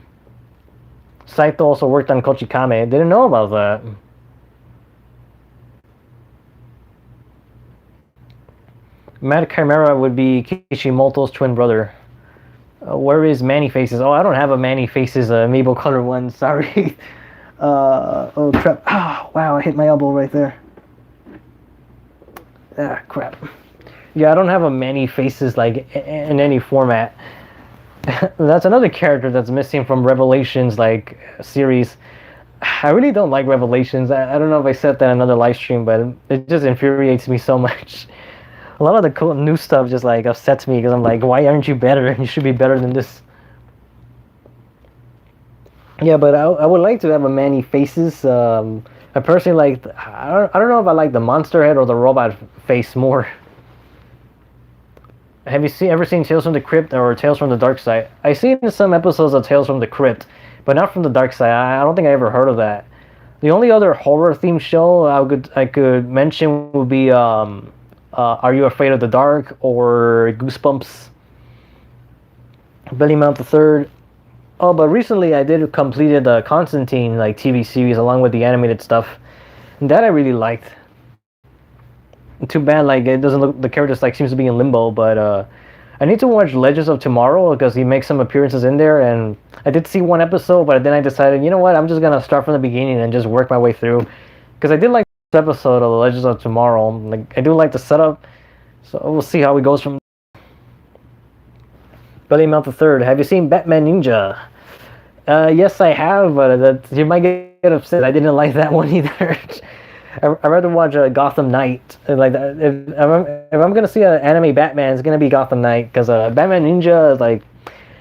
Saito also worked on Kochikame. Didn't know about that. Mad Chimera would be Kishimoto's twin brother. Where is Manny Faces? Oh, I don't have a Manny Faces amiibo color one. Sorry. Oh crap. Oh, wow, I hit my elbow right there. Ah, crap. Yeah, I don't have a Manny Faces like in any format. That's another character that's missing from Revelations like series. I really don't like Revelations. I don't know if I said that in another live stream, but it just infuriates me so much. A lot of the cool new stuff just like upsets me, because I'm like, why aren't you better? You should be better than this. Yeah, but I would like to have a many faces. I personally like. I don't know if I like the monster head or the robot face more. Have you ever seen Tales from the Crypt or Tales from the Dark Side? I've seen some episodes of Tales from the Crypt, but not from the Dark Side. I don't think I ever heard of that. The only other horror themed show I could mention would be Are You Afraid of the Dark or Goosebumps, Billy Mount the Third. Oh, but recently I did completed the Constantine like TV series along with the animated stuff. And that I really liked. Too bad like it doesn't look the character just like seems to be in limbo, but I need to watch Legends of Tomorrow because he makes some appearances in there, and I did see one episode, but then I decided, you know what, I'm just gonna start from the beginning and just work my way through, because I did like this episode of the Legends of Tomorrow. Like I do like the setup, so we'll see how it goes from. Billy Mount the Third. Have you seen Batman Ninja? Yes, I have, but you might get upset. I didn't like that one either. I'd rather watch Gotham Knight. Like if I'm gonna see an anime Batman, it's gonna be Gotham Knight because Batman Ninja like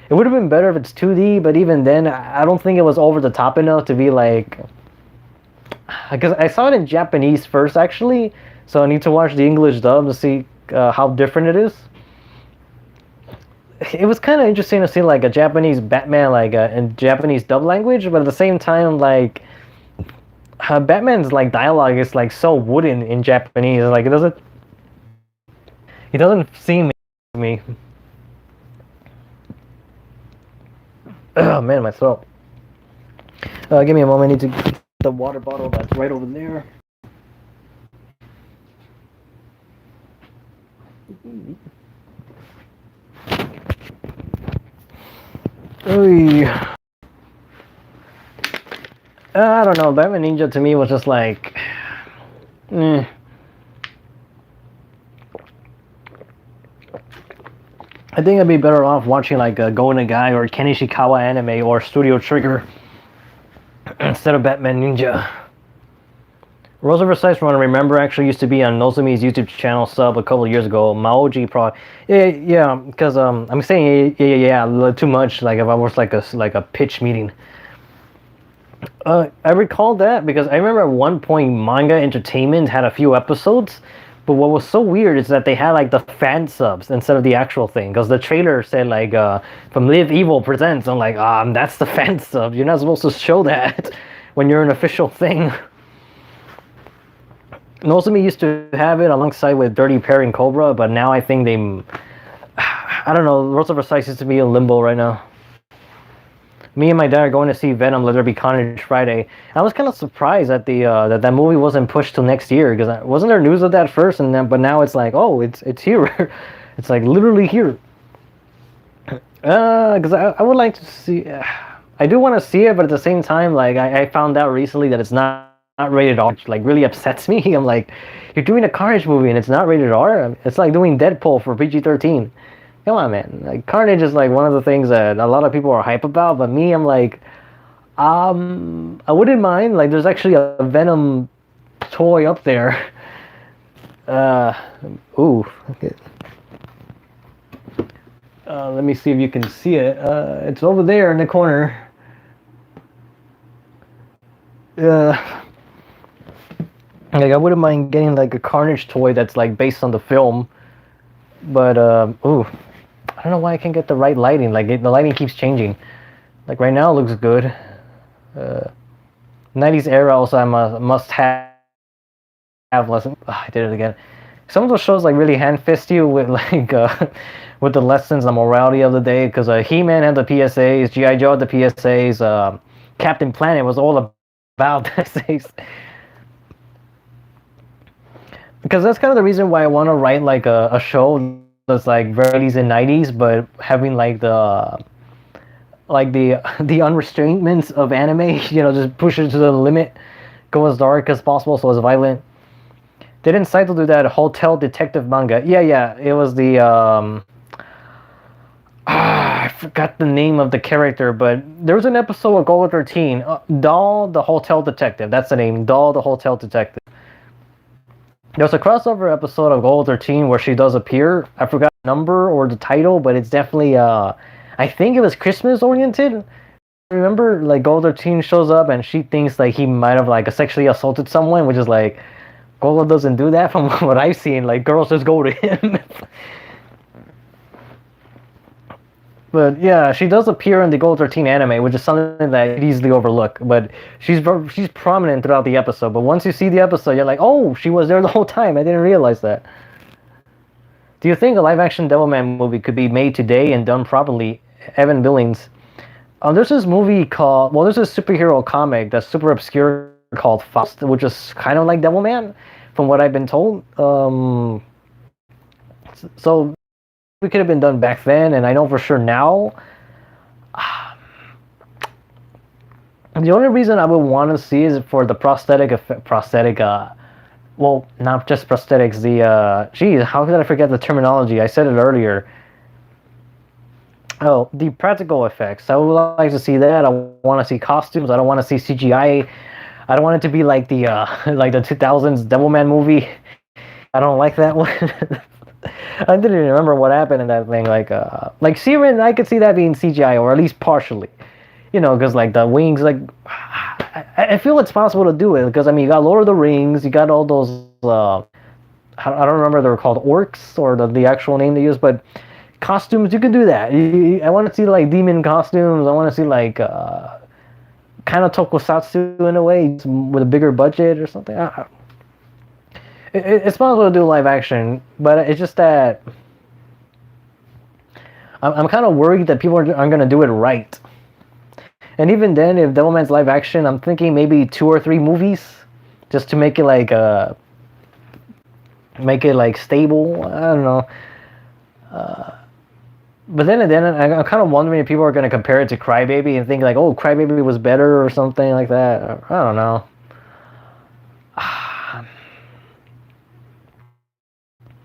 it would have been better if it's 2D, but even then, I don't think it was over the top enough to be like. Because I saw it in Japanese first actually, so I need to watch the English dub to see how different it is. It was kind of interesting to see like a Japanese Batman like in Japanese dub language, but at the same time like. Batman's like dialogue is like so wooden in Japanese. Like it doesn't seem to me. Oh man, my throat. Give me a moment. I need to get the water bottle that's right over there. Oy. I don't know. Batman Ninja to me was just like, I think I'd be better off watching like a Go Nagai or Ken Ishikawa anime or Studio Trigger instead of Batman Ninja. Rose of Versailles, from what I remember, actually used to be on Nozomi's YouTube channel sub a couple of years ago. Maoji Pro. Yeah, because I'm saying yeah too much. Like if I was like a pitch meeting. I recall that because I remember at one point Manga Entertainment had a few episodes, but what was so weird is that they had like the fan subs instead of the actual thing. Because the trailer said like from Live Evil Presents. I'm like, that's the fan sub. You're not supposed to show that when you're an official thing. Nozomi used to have it alongside with Dirty Perry and Cobra, but now I think they, I don't know. Rose of Versailles used to be in limbo right now. Me and my dad are going to see Venom: Let There Be Carnage Friday. I was kind of surprised that the that movie wasn't pushed till next year because wasn't there news of that first, and then but now it's like, oh, it's here, it's like literally here. Because I would like to see, I do want to see it, but at the same time, like I found out recently that it's not rated R, which like really upsets me. I'm like, you're doing a Carnage movie and it's not rated R. It's like doing Deadpool for PG-13. Come on, man. Like Carnage is like one of the things that a lot of people are hype about, but me, I'm like, I wouldn't mind. Like, there's actually a Venom toy up there. Ooh. Okay. Let me see if you can see it. It's over there in the corner. Like I wouldn't mind getting like a Carnage toy that's like based on the film, but ooh. I don't know why I can't get the right lighting. Like the lighting keeps changing. Like right now it looks good. 90s era also I must have lesson. I did it again. Some of those shows like really hand fist you with like with the lessons, the morality of the day. Because He-Man had the PSAs, G.I. Joe had the PSAs, Captain Planet was all about PSAs. Because that's kind of the reason why I want to write like a show that's like very 80s and 90s, but having like the unrestrainments of anime, you know, just push it to the limit, go as dark as possible, so it's violent. Didn't Saito do that hotel detective manga? Yeah, it was the I forgot the name of the character, but there was an episode of Gold 13, Doll the Hotel Detective. That's the name, Doll the Hotel Detective. There's a crossover episode of Gold 13 where she does appear. I forgot the number or the title, but it's definitely I think it was Christmas oriented. remember like Golden Teen shows up and she thinks like he might have like sexually assaulted someone, which is like Golden doesn't do that from what I've seen. Like girls just go to him. But yeah, she does appear in the Gold 13 anime, which is something that you easily overlook. But she's prominent throughout the episode. But once you see the episode, you're like, oh, she was there the whole time. I didn't realize that. Do you think a live-action Devilman movie could be made today and done properly? Evan Billings. There's this movie called, well, there's this superhero comic that's super obscure called Faust, which is kind of like Devilman, from what I've been told. So it could have been done back then, and I know for sure now. The only reason I would want to see is for the prosthetic, well, not just prosthetics, geez, how did I forget the terminology? I said it earlier. Oh, the practical effects. I would like to see that. I want to see costumes. I don't want to see CGI. I don't want it to be like the like the 2000s Devilman movie. I don't like that one. I didn't even remember what happened in that thing. Like Siren, I could see that being CGI, or at least partially. You know, because like the wings, like I feel it's possible to do it. Because I mean, you got Lord of the Rings, you got all those. I don't remember if they were called orcs or the actual name they use, but costumes, you can do that. I want to see like demon costumes. I want to see like kind of tokusatsu in a way, with a bigger budget or something. It's possible to do live action, but it's just that I'm kind of worried that people aren't going to do it right. And even then, if Devilman's live action, I'm thinking maybe 2 or 3 movies, just to make it like stable. I don't know. But then I'm kind of wondering if people are going to compare it to Crybaby and think like, oh, Crybaby was better or something like that. I don't know.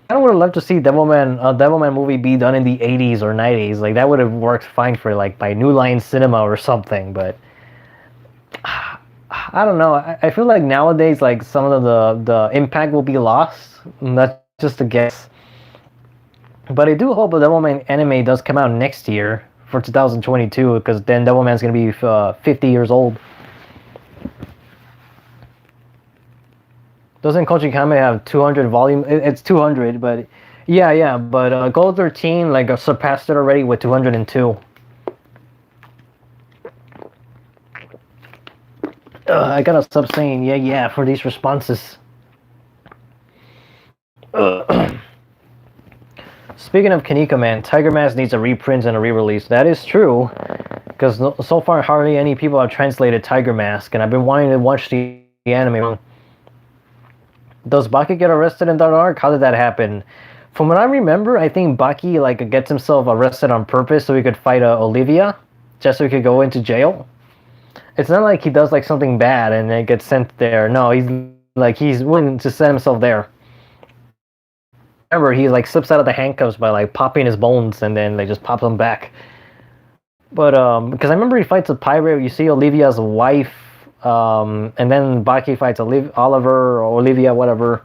I would have loved to see a Devilman movie be done in the 80s or 90s. Like that would have worked fine for like by New Line Cinema or something. But I don't know. I feel like nowadays, like some of the impact will be lost. And that's just a guess. But I do hope a Devilman anime does come out next year for 2022, because then Devilman's gonna be 50 years old. Doesn't Kochi Kame have 200 volume? It's 200, but yeah. But Gold 13 like surpassed it already with 202. I gotta stop saying yeah for these responses. Speaking of Kaneko Man, Tiger Mask needs a reprint and a re-release. That is true, because so far hardly any people have translated Tiger Mask, and I've been wanting to watch the anime. Does Baki get arrested in that arc? How did that happen? From what I remember, I think Baki like gets himself arrested on purpose so he could fight Olivia, just so he could go into jail. It's not like he does like something bad and then gets sent there. No, he's willing to send himself there. Remember, he like slips out of the handcuffs by like popping his bones, and then they just pop them back. But because I remember he fights a pirate. You see Olivia's wife. And then Baki fights Oliver or Olivia, whatever.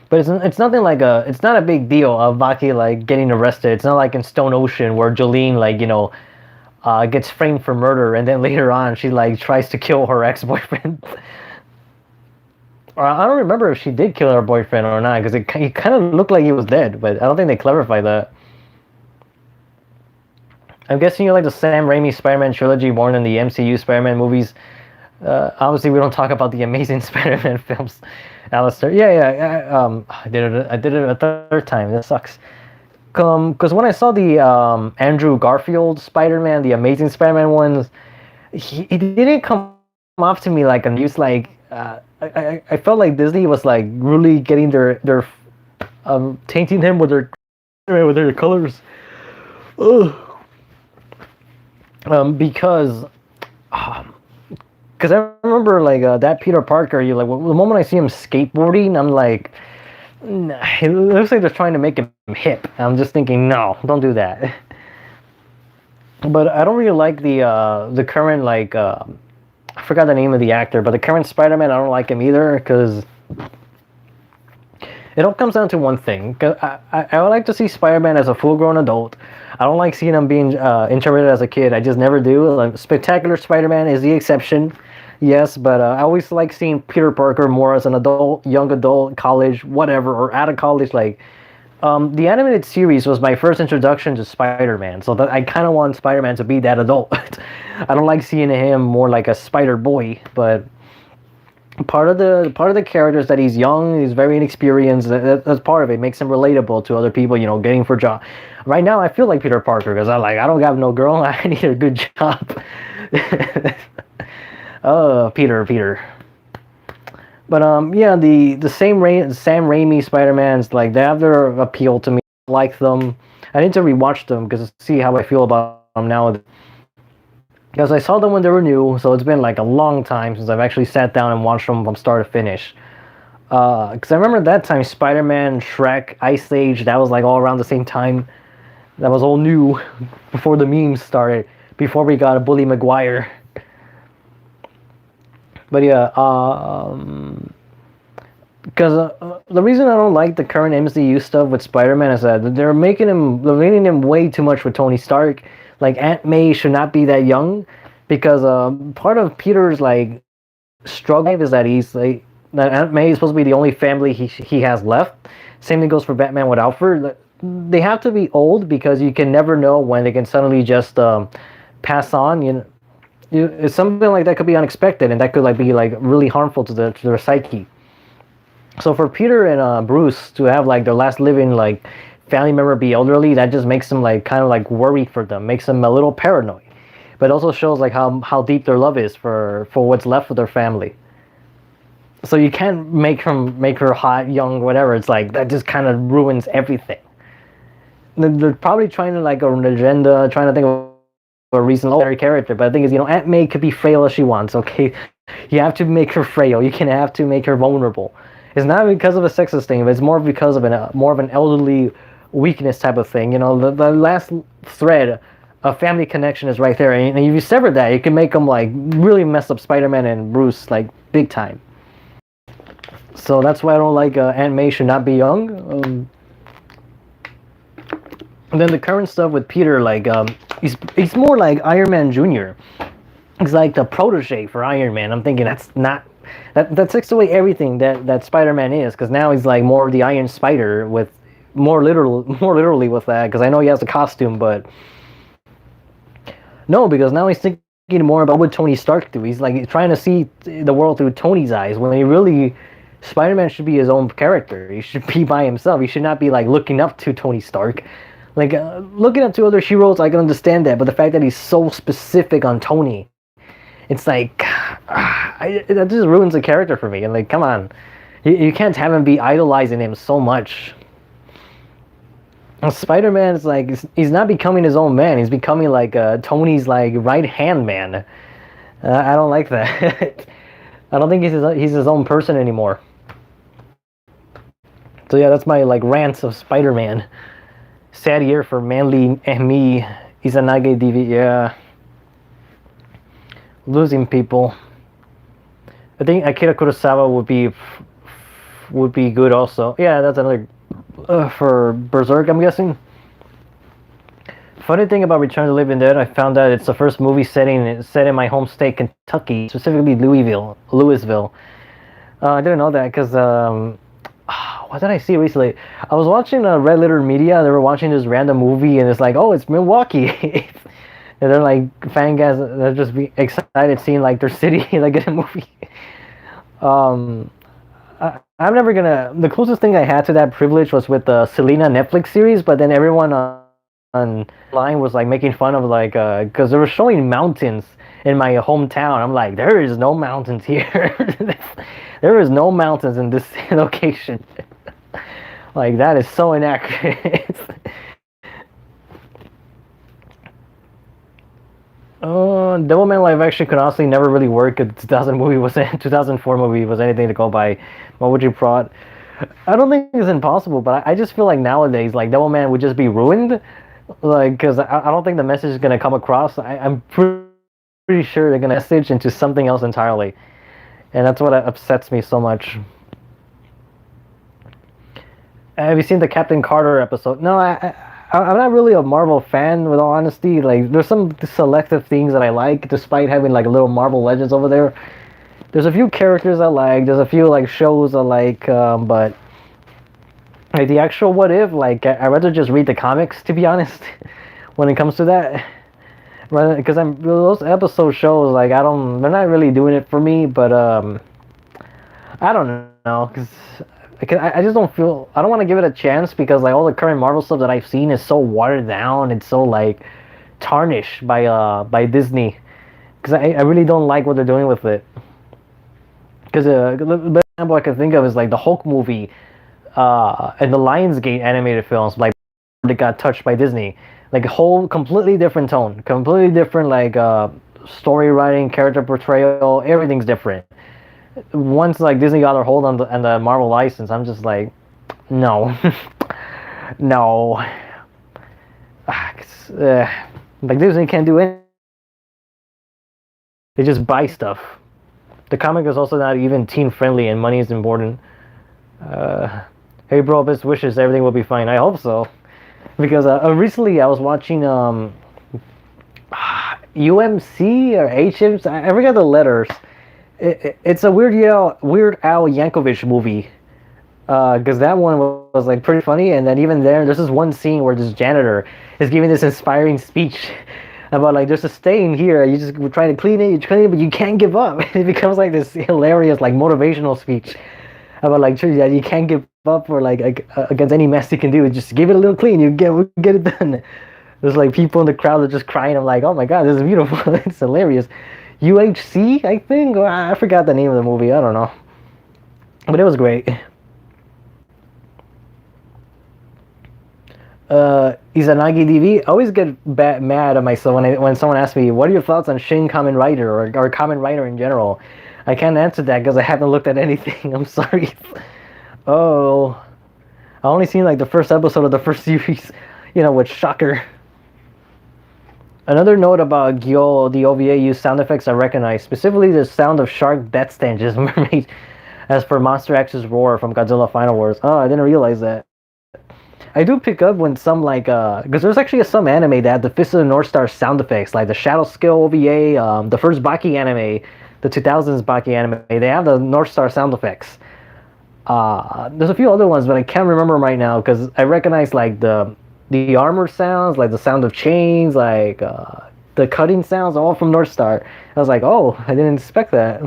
But it's nothing like it's not a big deal of Baki like getting arrested. It's not like in Stone Ocean where Jolene like gets framed for murder, and then later on she like tries to kill her ex-boyfriend. Or I don't remember if she did kill her boyfriend or not, because he kind of looked like he was dead, but I don't think they clarified that. I'm guessing you like the Sam Raimi Spider-Man trilogy more than the MCU Spider-Man movies. Obviously, we don't talk about the Amazing Spider-Man films, Alistair. Yeah. I did it a third time. That sucks. Because when I saw the Andrew Garfield Spider-Man, the Amazing Spider-Man ones, he didn't come off to me like a news. Like I felt like Disney was like really getting their tainting him with their colors. Ugh. Because I remember like that Peter Parker. You like the moment I see him skateboarding, I'm like, nah, it looks like they're trying to make him hip. I'm just thinking, no, don't do that. But I don't really like the current like I forgot the name of the actor, but the current Spider-Man, I don't like him either, because It all comes down to one thing. 'Cause I would like to see Spider-Man as a full-grown adult. I don't like seeing him being interpreted as a kid. I just never do. Like, Spectacular Spider-Man is the exception, yes, but I always like seeing Peter Parker more as an adult, young adult, college, whatever, or out of college. Like, the animated series was my first introduction to Spider-Man, so that I kind of want Spider-Man to be that adult. I don't like seeing him more like a Spider Boy, but part of the character is that he's young, he's very inexperienced. That's part of it. Makes him relatable to other people, getting for job. Right now I feel like Peter Parker because I don't have no girl. I need a good job. Oh, Peter. But yeah, the Sam Raimi Spider-Mans, like, they have their appeal to me. I like them. I need to rewatch them because to see how I feel about them now. Because I saw them when they were new, so it's been like a long time since I've actually sat down and watched them from start to finish. Because I remember that time Spider-Man, Shrek, Ice Age, that was like all around the same time. That was all new before the memes started, before we got a Bully Maguire. But yeah, because the reason I don't like the current MCU stuff with Spider-Man is that they're making him way too much with Tony Stark. Like, Aunt May should not be that young, because part of Peter's like struggle is that that Aunt May is supposed to be the only family he has left. Same thing goes for Batman with Alfred. They have to be old because you can never know when they can suddenly just pass on. Something like that could be unexpected, and that could be really harmful to their psyche. So for Peter and Bruce to have their last living family member be elderly, that just makes them kind of worried for them, makes them a little paranoid, but also shows how deep their love is for what's left of their family. So you can't make her hot, young, whatever. It's that just kind of ruins everything. They're probably trying to an agenda, trying to think of a reasonable character, but the thing is, Aunt May could be frail as she wants. Okay, you have to make her frail. You can have to make her vulnerable. It's not because of a sexist thing, but it's more because of more of an elderly weakness type of thing. The last thread of family connection is right there, and if you sever that, you can make them really mess up Spider-Man and Bruce big time. So that's why I don't like Aunt May should not be young. And then the current stuff with Peter, he's more like Iron Man Jr. He's like the protege for Iron Man. I'm thinking that takes away everything that Spider-Man is, because now he's more of the Iron Spider with more literally with that, because I know he has a costume, but no, because now he's thinking more about what Tony Stark do. He's trying to see the world through Tony's eyes, when he really, Spider-Man should be his own character. He should be by himself. He should not be looking up to Tony Stark. Looking up to other heroes, I can understand that, but the fact that he's so specific on Tony, it's that just ruins the character for me. And come on, you can't have him be idolizing him so much. Spider-Man is he's not becoming his own man. He's becoming Tony's right-hand man. I don't like that. I don't think he's his own person anymore. So yeah, that's my rants of Spider-Man. Sad year for Manly and me. Izanagi DV. Yeah. Losing people. I think Akira Kurosawa would be good also. Yeah, that's another for Berserk, I'm guessing. Funny thing about Return of the Living Dead, I found out it's the first movie set in my home state, Kentucky, specifically Louisville. I didn't know that because what did I see recently? I was watching Red Letter Media. They were watching this random movie, and it's oh, it's Milwaukee. And they're fan guys. They're just excited seeing their city in a movie. I'm never gonna. The closest thing I had to that privilege was with the Selena Netflix series, but then everyone online was making fun of because they were showing mountains in my hometown. I'm there is no mountains here. There is no mountains in this location. That is so inaccurate. Devilman live action could honestly never really work if the 2004 movie was anything to go by. What would you plot? I don't think it's impossible, but I just feel nowadays Devilman would just be ruined, because I don't think the message is gonna come across. I'm pretty sure they're gonna message into something else entirely, and that's what upsets me so much. Have you seen the Captain Carter episode? No, I'm not really a Marvel fan, with all honesty. Like, there's some selective things that I like, despite having like a little Marvel Legends over there. There's a few characters I like. There's a few like shows I like, but like the actual What If, like I'd rather just read the comics, to be honest. When it comes to that, because I'm those episode shows, like I don't, they're not really doing it for me. But I don't know, because I just don't feel, I don't want to give it a chance, because like all the current Marvel stuff that I've seen is so watered down. It's so like tarnished by Disney, because I really don't like what they're doing with it. Because the best example I can think of is like the Hulk movie, and the Lionsgate animated films, like that got touched by Disney. Like a whole completely different tone, completely different like story writing, character portrayal, everything's different. Once like Disney got their hold on the Marvel license, I'm just like, no, no. Like Disney can't do anything. They just buy stuff. The comic is also not even teen friendly, and money is important. Hey bro, best wishes, everything will be fine. I hope so. Because recently I was watching UMC or HMC, I forgot the letters. It's a Weird Al Yankovic movie. Because that one was like pretty funny, and then even there's this one scene where this janitor is giving this inspiring speech about like there's a stain here, you just trying to clean it, but you can't give up. It becomes like this hilarious like motivational speech about like yeah, you can't give up, or like against any mess you can do, just give it a little clean, we get it done. There's like people in the crowd that are just crying. I'm like, oh my god, this is beautiful. It's hilarious. UHC, I think, or I forgot the name of the movie, I don't know, but it was great. Izanagi DV. I always get mad at myself when someone asks me, what are your thoughts on Shin Kamen Rider, or Kamen Rider in general? I can't answer that because I haven't looked at anything. I'm sorry. Oh, I only seen like the first episode of the first series, with Shocker. Another note about Gyo, the OVA used sound effects I recognize, specifically the sound of shark death stenches made as per Monster X's roar from Godzilla Final Wars. Oh, I didn't realize that. I do pick up when some like because there's actually some anime that had the Fist of the North Star sound effects, like the Shadow Scale OVA, the first Baki anime, the 2000s Baki anime. They have the North Star sound effects. There's a few other ones, but I can't remember them right now, because I recognize like the armor sounds, like the sound of chains, like the cutting sounds, all from North Star. I was like, oh, I didn't expect that.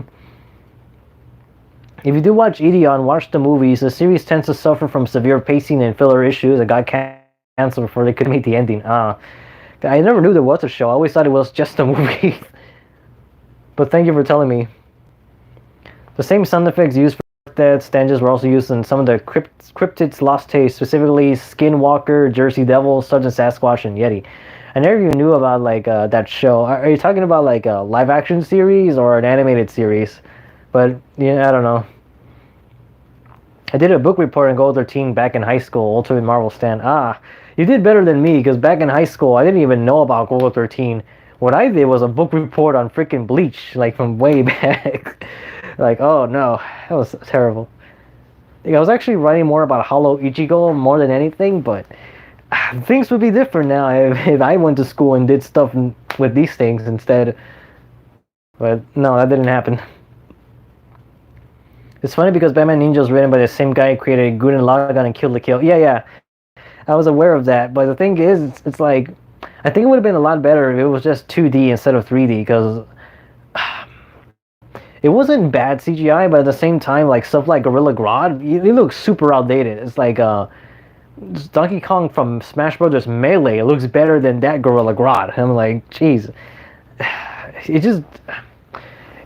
If you do watch Ideon, watch the movies. The series tends to suffer from severe pacing and filler issues that got canceled before they could meet the ending. I never knew there was a show. I always thought it was just a movie. But thank you for telling me. The same sound effects used for death stenches were also used in some of the cryptids Lost Taste, specifically Skinwalker, Jersey Devil, Sergeant Sasquatch, and Yeti. I never even knew about like that show. Are you talking about like a live action series or an animated series? But yeah, I don't know. I did a book report on Gold 13 back in high school, Ultimate Marvel Stand. You did better than me, because back in high school I didn't even know about Gold 13. What I did was a book report on freaking Bleach, like from way back. Like, oh no, that was terrible. I was actually writing more about Hollow Ichigo more than anything, but things would be different now if I went to school and did stuff with these things instead. But no, that didn't happen. It's funny because Batman Ninja is written by the same guy who created Gurren Lagann and Kill la Kill. Yeah. I was aware of that. But the thing is, it's like, I think it would have been a lot better if it was just 2D instead of 3D, because it wasn't bad CGI, but at the same time, like stuff like Gorilla Grodd, it looks super outdated. It's like Donkey Kong from Smash Brothers Melee. It looks better than that Gorilla Grodd. I'm like, jeez. It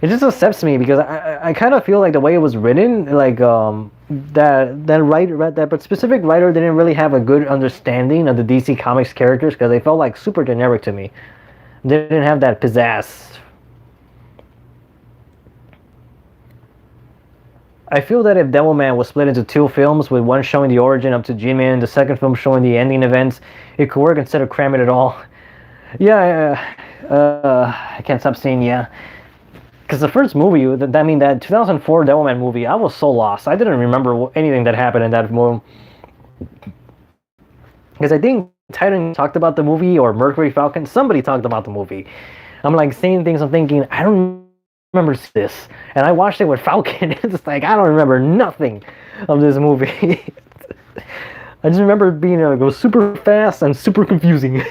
just upsets me, because I kind of feel like the way it was written, like that specific writer didn't really have a good understanding of the DC Comics characters, because they felt like super generic to me. They didn't have that pizzazz. I feel that if Devilman was split into 2 films, with one showing the origin up to G-Man, the second film showing the ending events, it could work instead of cramming it all. Yeah, I can't stop saying yeah. Because the first movie, that 2004 Devilman movie, I was so lost. I didn't remember anything that happened in that movie. Because I think Titan talked about the movie or Mercury Falcon. Somebody talked about the movie. I'm like saying things. I'm thinking I don't remember this, and I watched it with Falcon. It's like I don't remember nothing of this movie. I just remember it being it was super fast and super confusing.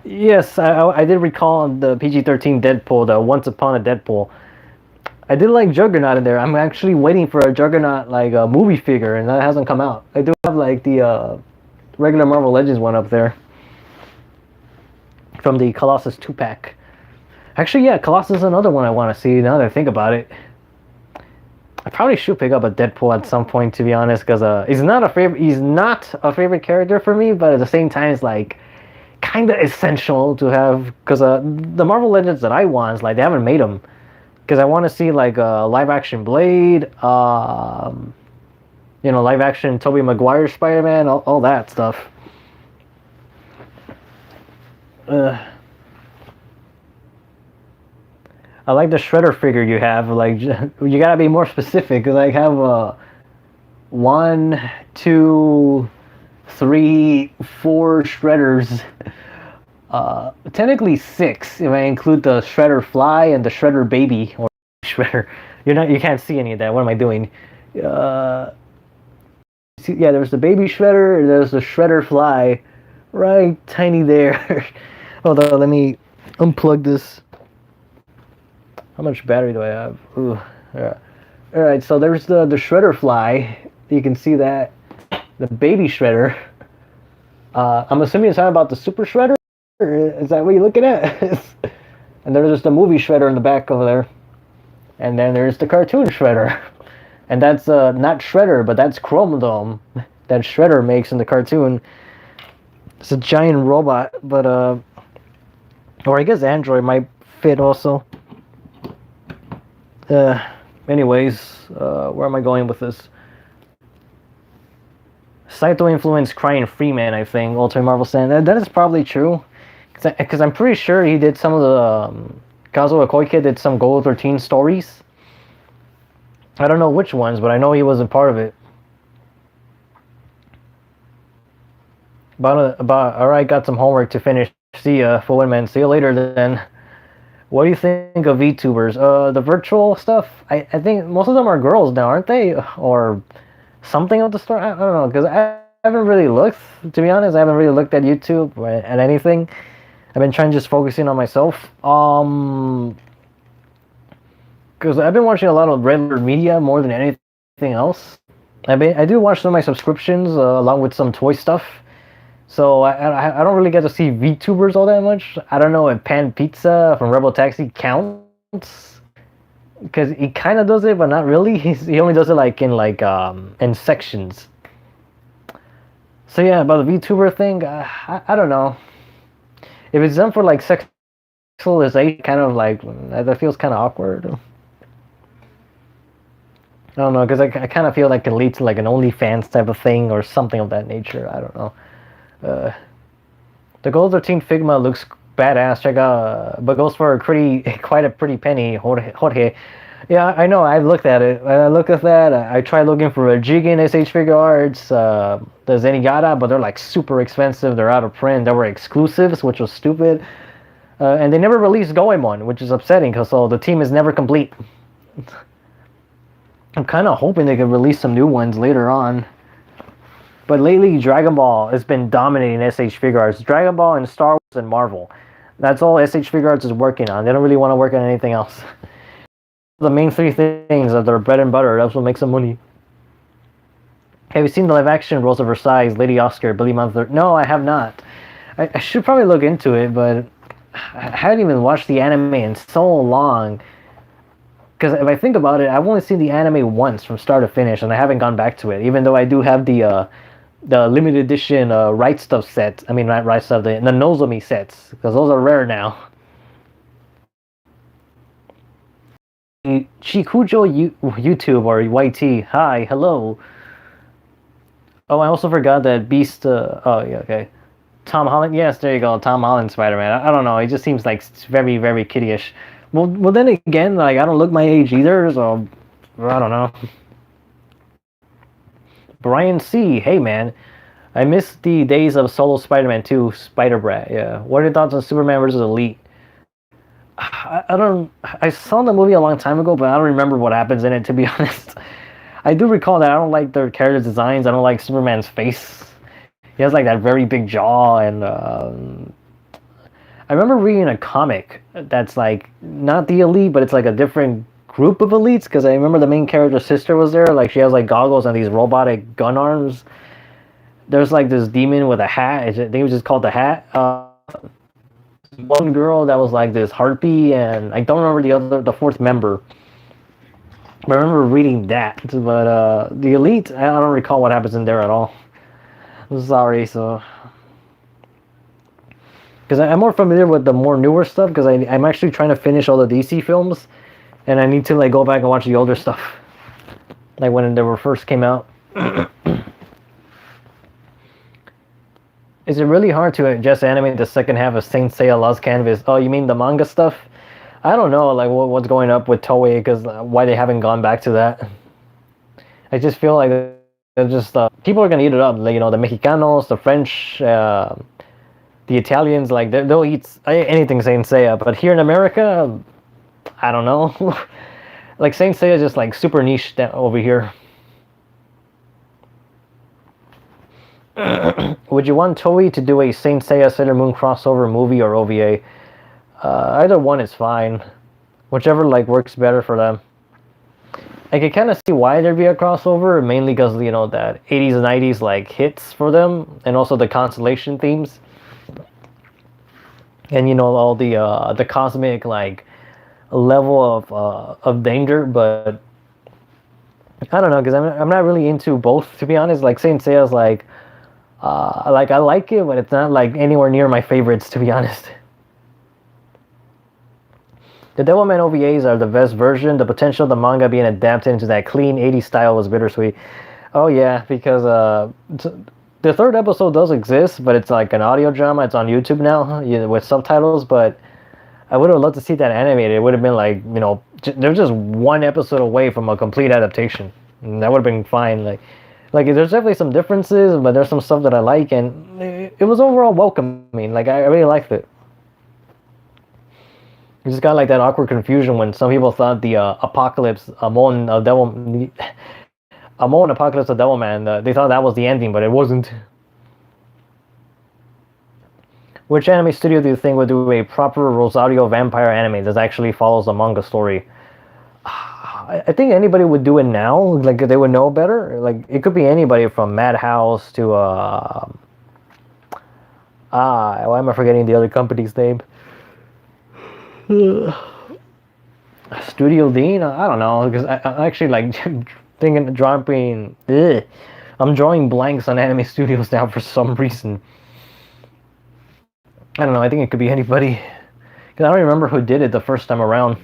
Yes, I did recall the PG-13 Deadpool, the Once Upon a Deadpool. I did like Juggernaut in there. I'm actually waiting for a Juggernaut like a movie figure, and that hasn't come out. I do have like the regular Marvel Legends one up there from the Colossus 2-pack. Actually, yeah, Colossus is another one I want to see now that I think about it. I probably should pick up a Deadpool at some point, to be honest, because he's not a favorite. He's not a favorite character for me, but at the same time, it's like kind of essential to have because the Marvel Legends that I want is like they haven't made them. Because I want to see like a live action Blade, live action Tobey Maguire Spider-Man, all that stuff. I like the Shredder figure you have. Like you gotta be more specific. Cause I have 1, 2, 3, 4 Shredders. Technically 6 if I include the Shredder Fly and the Shredder Baby or Shredder. You can't see any of that. What am I doing? Yeah, there's the Baby Shredder. There's the Shredder Fly, right, tiny there. Hold on, let me unplug this. How much battery do I have? Ooh, yeah. All right, so there's the Shredder Fly. You can see that the Baby Shredder. I'm assuming it's talking about the Super Shredder. Is that what you're looking at? And there's the movie Shredder in the back over there. And then there's the cartoon Shredder. And that's not Shredder, but that's Chrome Dome that Shredder makes in the cartoon. It's a giant robot, but or I guess Android might fit also. Anyways, where am I going with this? Saito influenced Crying Freeman, I think, Ultimate Marvel Stand. That is probably true. Because I'm pretty sure he did some of the... Kazuo Koike did some Gold 13 stories. I don't know which ones, but I know he wasn't part of it. Alright, got some homework to finish. See ya, for one man. See you later then. What do you think of VTubers? The virtual stuff? I think most of them are girls now, aren't they? Or something of the story? I don't know, because I haven't really looked, to be honest. I haven't really looked at YouTube or at anything. I've been trying to just focusing on myself. Because I've been watching a lot of regular media more than anything else. I do watch some of my subscriptions along with some toy stuff. So I don't really get to see VTubers all that much. I don't know if Pan Pizza from Rebel Taxi counts. Because he kind of does it, but not really. He only does it like in sections. So yeah, about the VTuber thing, I don't know. If it's done for like sexualization, kind of like that feels kind of awkward. I don't know, because I kind of feel like it leads to like an OnlyFans type of thing or something of that nature. I don't know. The Gold 13 Figma looks badass. Check out, but goes for quite a pretty penny. Jorge. Yeah, I know. I've looked at it. I look at that. I tried looking for a Jigen SH Figure Arts, the Zenigata, but they're like super expensive. They're out of print. They were exclusives, which was stupid. And they never released Goemon, which is upsetting because the team is never complete. I'm kind of hoping they could release some new ones later on. But lately, Dragon Ball has been dominating SH Figure Arts. Dragon Ball and Star Wars and Marvel. That's all SH Figure Arts is working on. They don't really want to work on anything else. The main 3 things that are bread and butter. That's what makes them money. Have you seen the live action Rose of Versailles, Lady Oscar, Billy Mother? No, I have not. I should probably look into it, but I haven't even watched the anime in so long. Because if I think about it, I've only seen the anime once from start to finish, and I haven't gone back to it. Even though I do have the limited edition Right Stuff set. I mean, not Right Stuff, the Nozomi sets, because those are rare now. Chikujo YouTube or YT. Hi, hello. Oh, I also forgot that Beast. Oh, yeah, okay. Tom Holland. Yes, there you go. Tom Holland Spider-Man. I don't know. It just seems like very, very kiddie-ish. Well, then again, like I don't look my age either, so I don't know. Brian C. Hey man, I miss the days of solo Spider-Man 2, Spider-Brat. Yeah. What are your thoughts on Superman versus Elite? I don't. I saw the movie a long time ago, but I don't remember what happens in it. To be honest, I do recall that I don't like their character designs. I don't like Superman's face. He has like that very big jaw, and I remember reading a comic that's like not the Elite, but it's like a different group of elites. Because I remember the main character's sister was there. Like she has like goggles and these robotic gun arms. There's like this demon with a hat. I think it was just called the Hat. One girl that was like this harpy, and I don't remember the fourth member. But I remember reading that. But the Elite, I don't recall what happens in there at all. I'm sorry, so because I'm more familiar with the more newer stuff. Because I'm actually trying to finish all the DC films, and I need to like go back and watch the older stuff, like when they were first came out. Is it really hard to just animate the second half of Saint Seiya Lost Canvas? Oh, you mean the manga stuff? I don't know, like what's going up with Toei, because why they haven't gone back to that. I just feel like they're just people are gonna eat it up. Like, you know, the Mexicanos, the French, the Italians, like they'll eat anything Saint Seiya. But here in America, I don't know. Like Saint Seiya is just like super niche over here. Would you want Toei to do a Saint Seiya Sailor Moon crossover movie or OVA? Either one is fine. Whichever like works better for them. I can kind of see why there'd be a crossover, mainly because, you know, that 80s and 90s like hits for them, and also the constellation themes, and you know, all the cosmic like level of danger. But I don't know, because I'm not really into both, to be honest. Like Saint Seiya's like I like it, but it's not like anywhere near my favorites, to be honest. The Devilman OVAs are the best version. The potential of the manga being adapted into that clean 80s style was bittersweet. Oh yeah, because the third episode does exist, but it's like an audio drama. It's on YouTube now, with subtitles. But I would have loved to see that animated. It would have been like, you know, they're just one episode away from a complete adaptation, and that would have been fine. Like there's definitely some differences, but there's some stuff that I like, and it was overall welcoming. Like I really liked it. You just got like that awkward confusion when some people thought the Apocalypse, Amon Apocalypse of Devilman, they thought that was the ending, but it wasn't. Which anime studio do you think would do a proper Rosario vampire anime that actually follows the manga story? I think anybody would do it now. Like, they would know better. Like, it could be anybody from Madhouse to why am I forgetting the other company's name? Studio Dean? I don't know, because I actually like thinking dropping. I'm drawing blanks on anime studios now for some reason. I don't know. I think it could be anybody, because I don't remember who did it the first time around.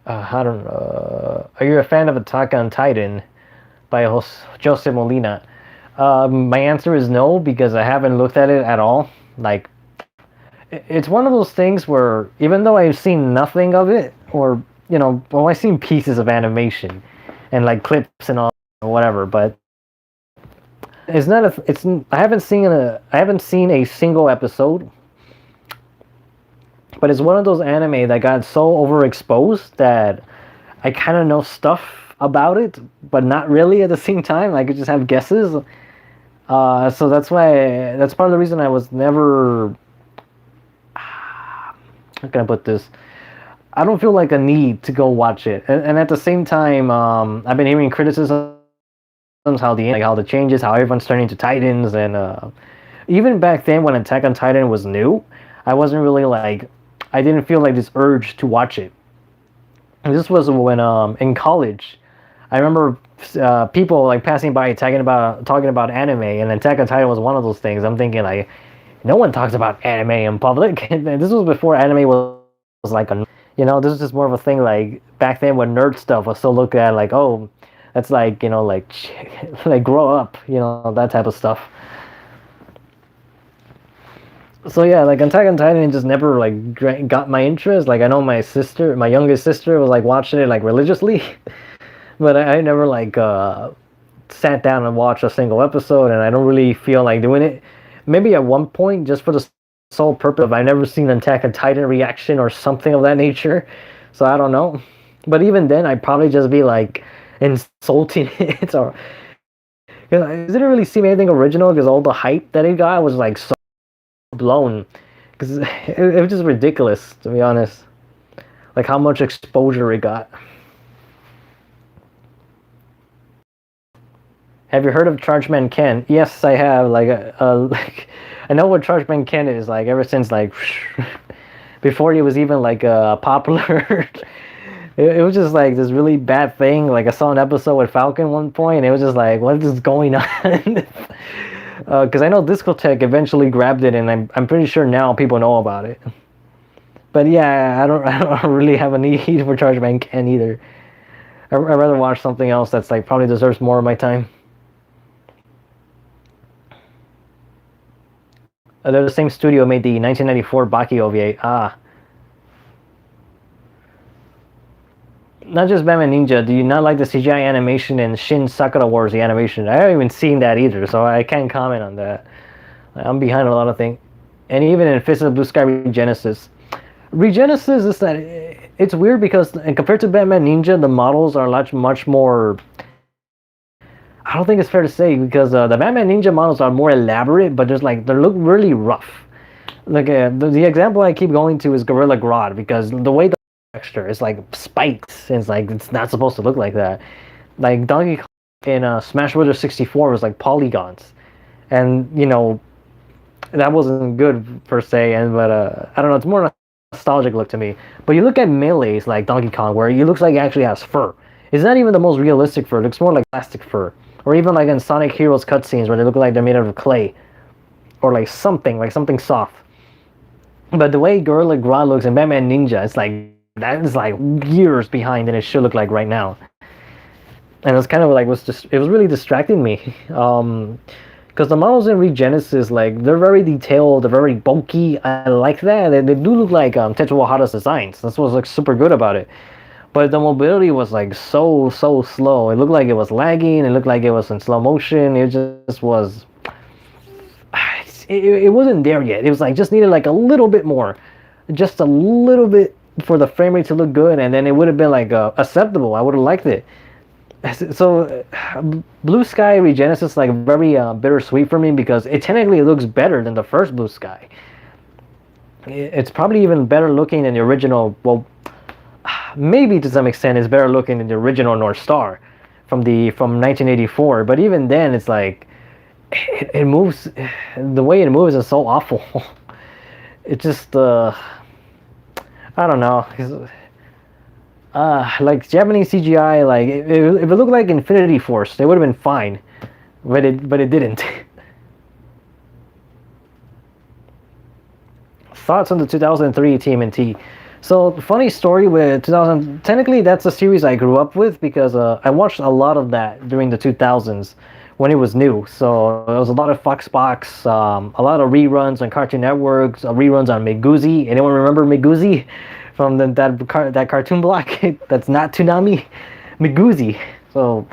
I don't know. Are you a fan of Attack on Titan by Jose Molina? My answer is no, because I haven't looked at it at all. Like, it's one of those things where even though I've seen nothing of it, or, you know, well, I've seen pieces of animation and like clips and all, or whatever, but it's not I haven't seen a single episode. But it's one of those anime that got so overexposed that I kind of know stuff about it, but not really at the same time. I could just have guesses. So that's part of the reason I was never. How can I put this? I don't feel like a need to go watch it, and at the same time, I've been hearing criticisms how the changes, how everyone's turning to Titans, and even back then when Attack on Titan was new, I wasn't really like. I didn't feel like this urge to watch it. And this was when in college, I remember people like passing by talking about anime, and Attack on Titan was one of those things. I'm thinking like, no one talks about anime in public. And this was before anime was like a, you know, this was just more of a thing like back then when nerd stuff was still looked at like, oh, that's like, you know, like like grow up, you know, that type of stuff. So yeah, like Attack on Titan just never like got my interest. Like I know my youngest sister was like watching it like religiously, but I never like sat down and watched a single episode, and I don't really feel like doing it. Maybe at one point, just for the sole purpose of I've never seen an Attack on Titan reaction or something of that nature, so I don't know. But even then, I'd probably just be like insulting it, or it didn't really seem anything original because all the hype that it got was like so blown. Because it was just ridiculous, to be honest. Like how much exposure it got. Have you heard of Chargeman Ken? Yes, I have. Like I know what Chargeman Ken is like ever since like before he was even like popular. It was just like this really bad thing. Like I saw an episode with Falcon one point, and it was just like, what is going on? Because I know Discotech eventually grabbed it, and I'm pretty sure now people know about it. But yeah, I don't really have a need for Chargeman Ken either. I'd rather watch something else that's like probably deserves more of my time. They're the same studio made the 1994 Baki OVA. Not just Batman Ninja. Do you not like the CGI animation in Shin Sakura Wars, the animation? I haven't even seen that either, so I can't comment on that. I'm behind a lot of things. And even in Fist of the Blue Sky Regenesis. Regenesis is that it's weird because compared to Batman Ninja, the models are much more. I don't think it's fair to say because the Batman Ninja models are more elaborate, but just like they look really rough. Like the example I keep going to is Gorilla Grodd because the way the texture is like spikes, and it's like it's not supposed to look like that. Like Donkey Kong in Smash Bros. 64 was like polygons, and you know that wasn't good per se. And but I don't know, it's more nostalgic look to me. But you look at Melee's like Donkey Kong, where he looks like he actually has fur. It's not even the most realistic fur. It looks more like plastic fur. Or even like in Sonic Heroes cutscenes where they look like they're made out of clay. Or like something soft. But the way Gorilla Grodd looks in Batman Ninja, it's like, that is like years behind than it should look like right now. And it's kind of like, it was really distracting me. Because the models in Regenesis, like, they're very detailed, they're very bulky. I like that. They do look like Tetsuo Hara's designs. That's what's like super good about it. But the mobility was like so slow. It looked like it was lagging. It looked like it was in slow motion. It just was. It wasn't there yet. It was like just needed like a little bit more, just a little bit for the frame rate to look good, and then it would have been like acceptable. I would have liked it. So, Blue Sky Regenesis like very bittersweet for me because it technically looks better than the first Blue Sky. It's probably even better looking than the original. Well, maybe to some extent it's better looking than the original North Star from 1984. But even then, it's like it moves. The way it moves is so awful. It just I don't know. Like Japanese CGI, like if it looked like Infinity Force, they would have been fine, but it didn't. Thoughts on the 2003 TMNT? So funny story with 2000. Technically, that's a series I grew up with because I watched a lot of that during the 2000s when it was new. So there was a lot of Foxbox, a lot of reruns on Cartoon Network, reruns on Meguzi. Anyone remember Meguzi from that cartoon block? That's not Toonami, Meguzi. So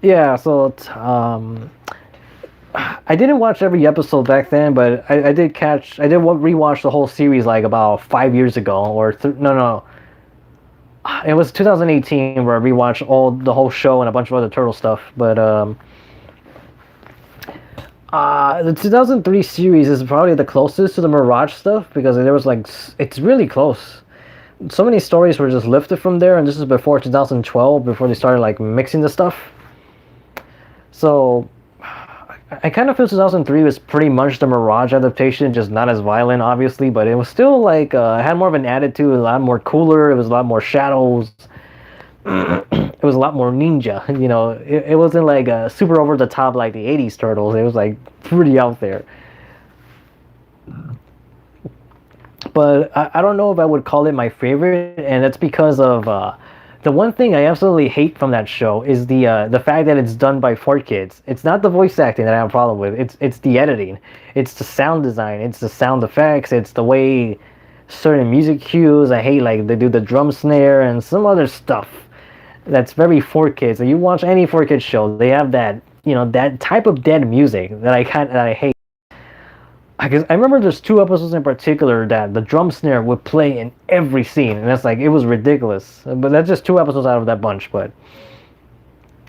yeah, so I didn't watch every episode back then, but I did rewatch the whole series like about 5 years ago, or no, it was 2018 where I rewatched the whole show and a bunch of other Turtle stuff. But the 2003 series is probably the closest to the Mirage stuff because there was like, it's really close. So many stories were just lifted from there, and this is before 2012, before they started like mixing the stuff. So I kind of feel 2003 was pretty much the Mirage adaptation, just not as violent, obviously, but it was still like, it had more of an attitude, a lot more cooler, it was a lot more shadows, it was a lot more ninja, you know, it wasn't like super over the top like the 80s Turtles, it was like pretty out there. But I don't know if I would call it my favorite, and that's because of the one thing I absolutely hate from that show is the fact that it's done by 4Kids. It's not the voice acting that I have a problem with. It's the editing. It's the sound design. It's the sound effects. It's the way certain music cues. I hate like they do the drum snare and some other stuff. that's very for kids. So you watch any for kids show, they have that, that type of dead music that I hate. I remember there's two episodes in particular that the drum snare would play in every scene, and that's like it was ridiculous. But that's just two episodes out of that bunch. But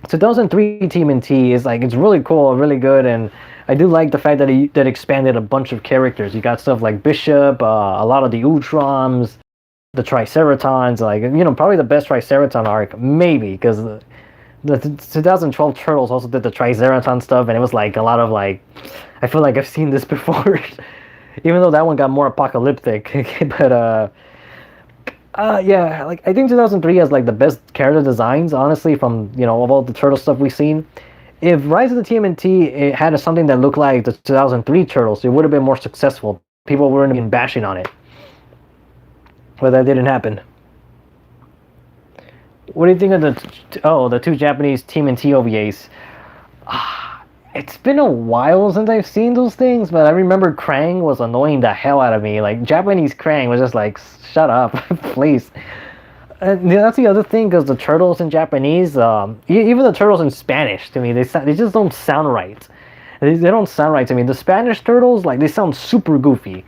2003 TMNT is like it's really cool, really good, and I do like the fact that that expanded a bunch of characters. You got stuff like Bishop, a lot of the Ultrams, the Triceratons, like probably the best Triceraton arc, maybe because the 2012 Turtles also did the Triceraton stuff, and it was like a lot of like, I feel like I've seen this before, even though that one got more apocalyptic. But yeah, like I think 2003 has like the best character designs, honestly, from of all the Turtle stuff we've seen. If Rise of the TMNT it had something that looked like the 2003 Turtles, it would have been more successful. People wouldn't have been bashing on it, but that didn't happen. What do you think of the two Japanese TMNT OVAs? It's been a while since I've seen those things, but I remember Krang was annoying the hell out of me. Like Japanese Krang was just like, shut up, please. And that's the other thing, because the turtles in Japanese, even the turtles in Spanish, to me, they just don't sound right. They don't sound right to me. The Spanish turtles, like, they sound super goofy.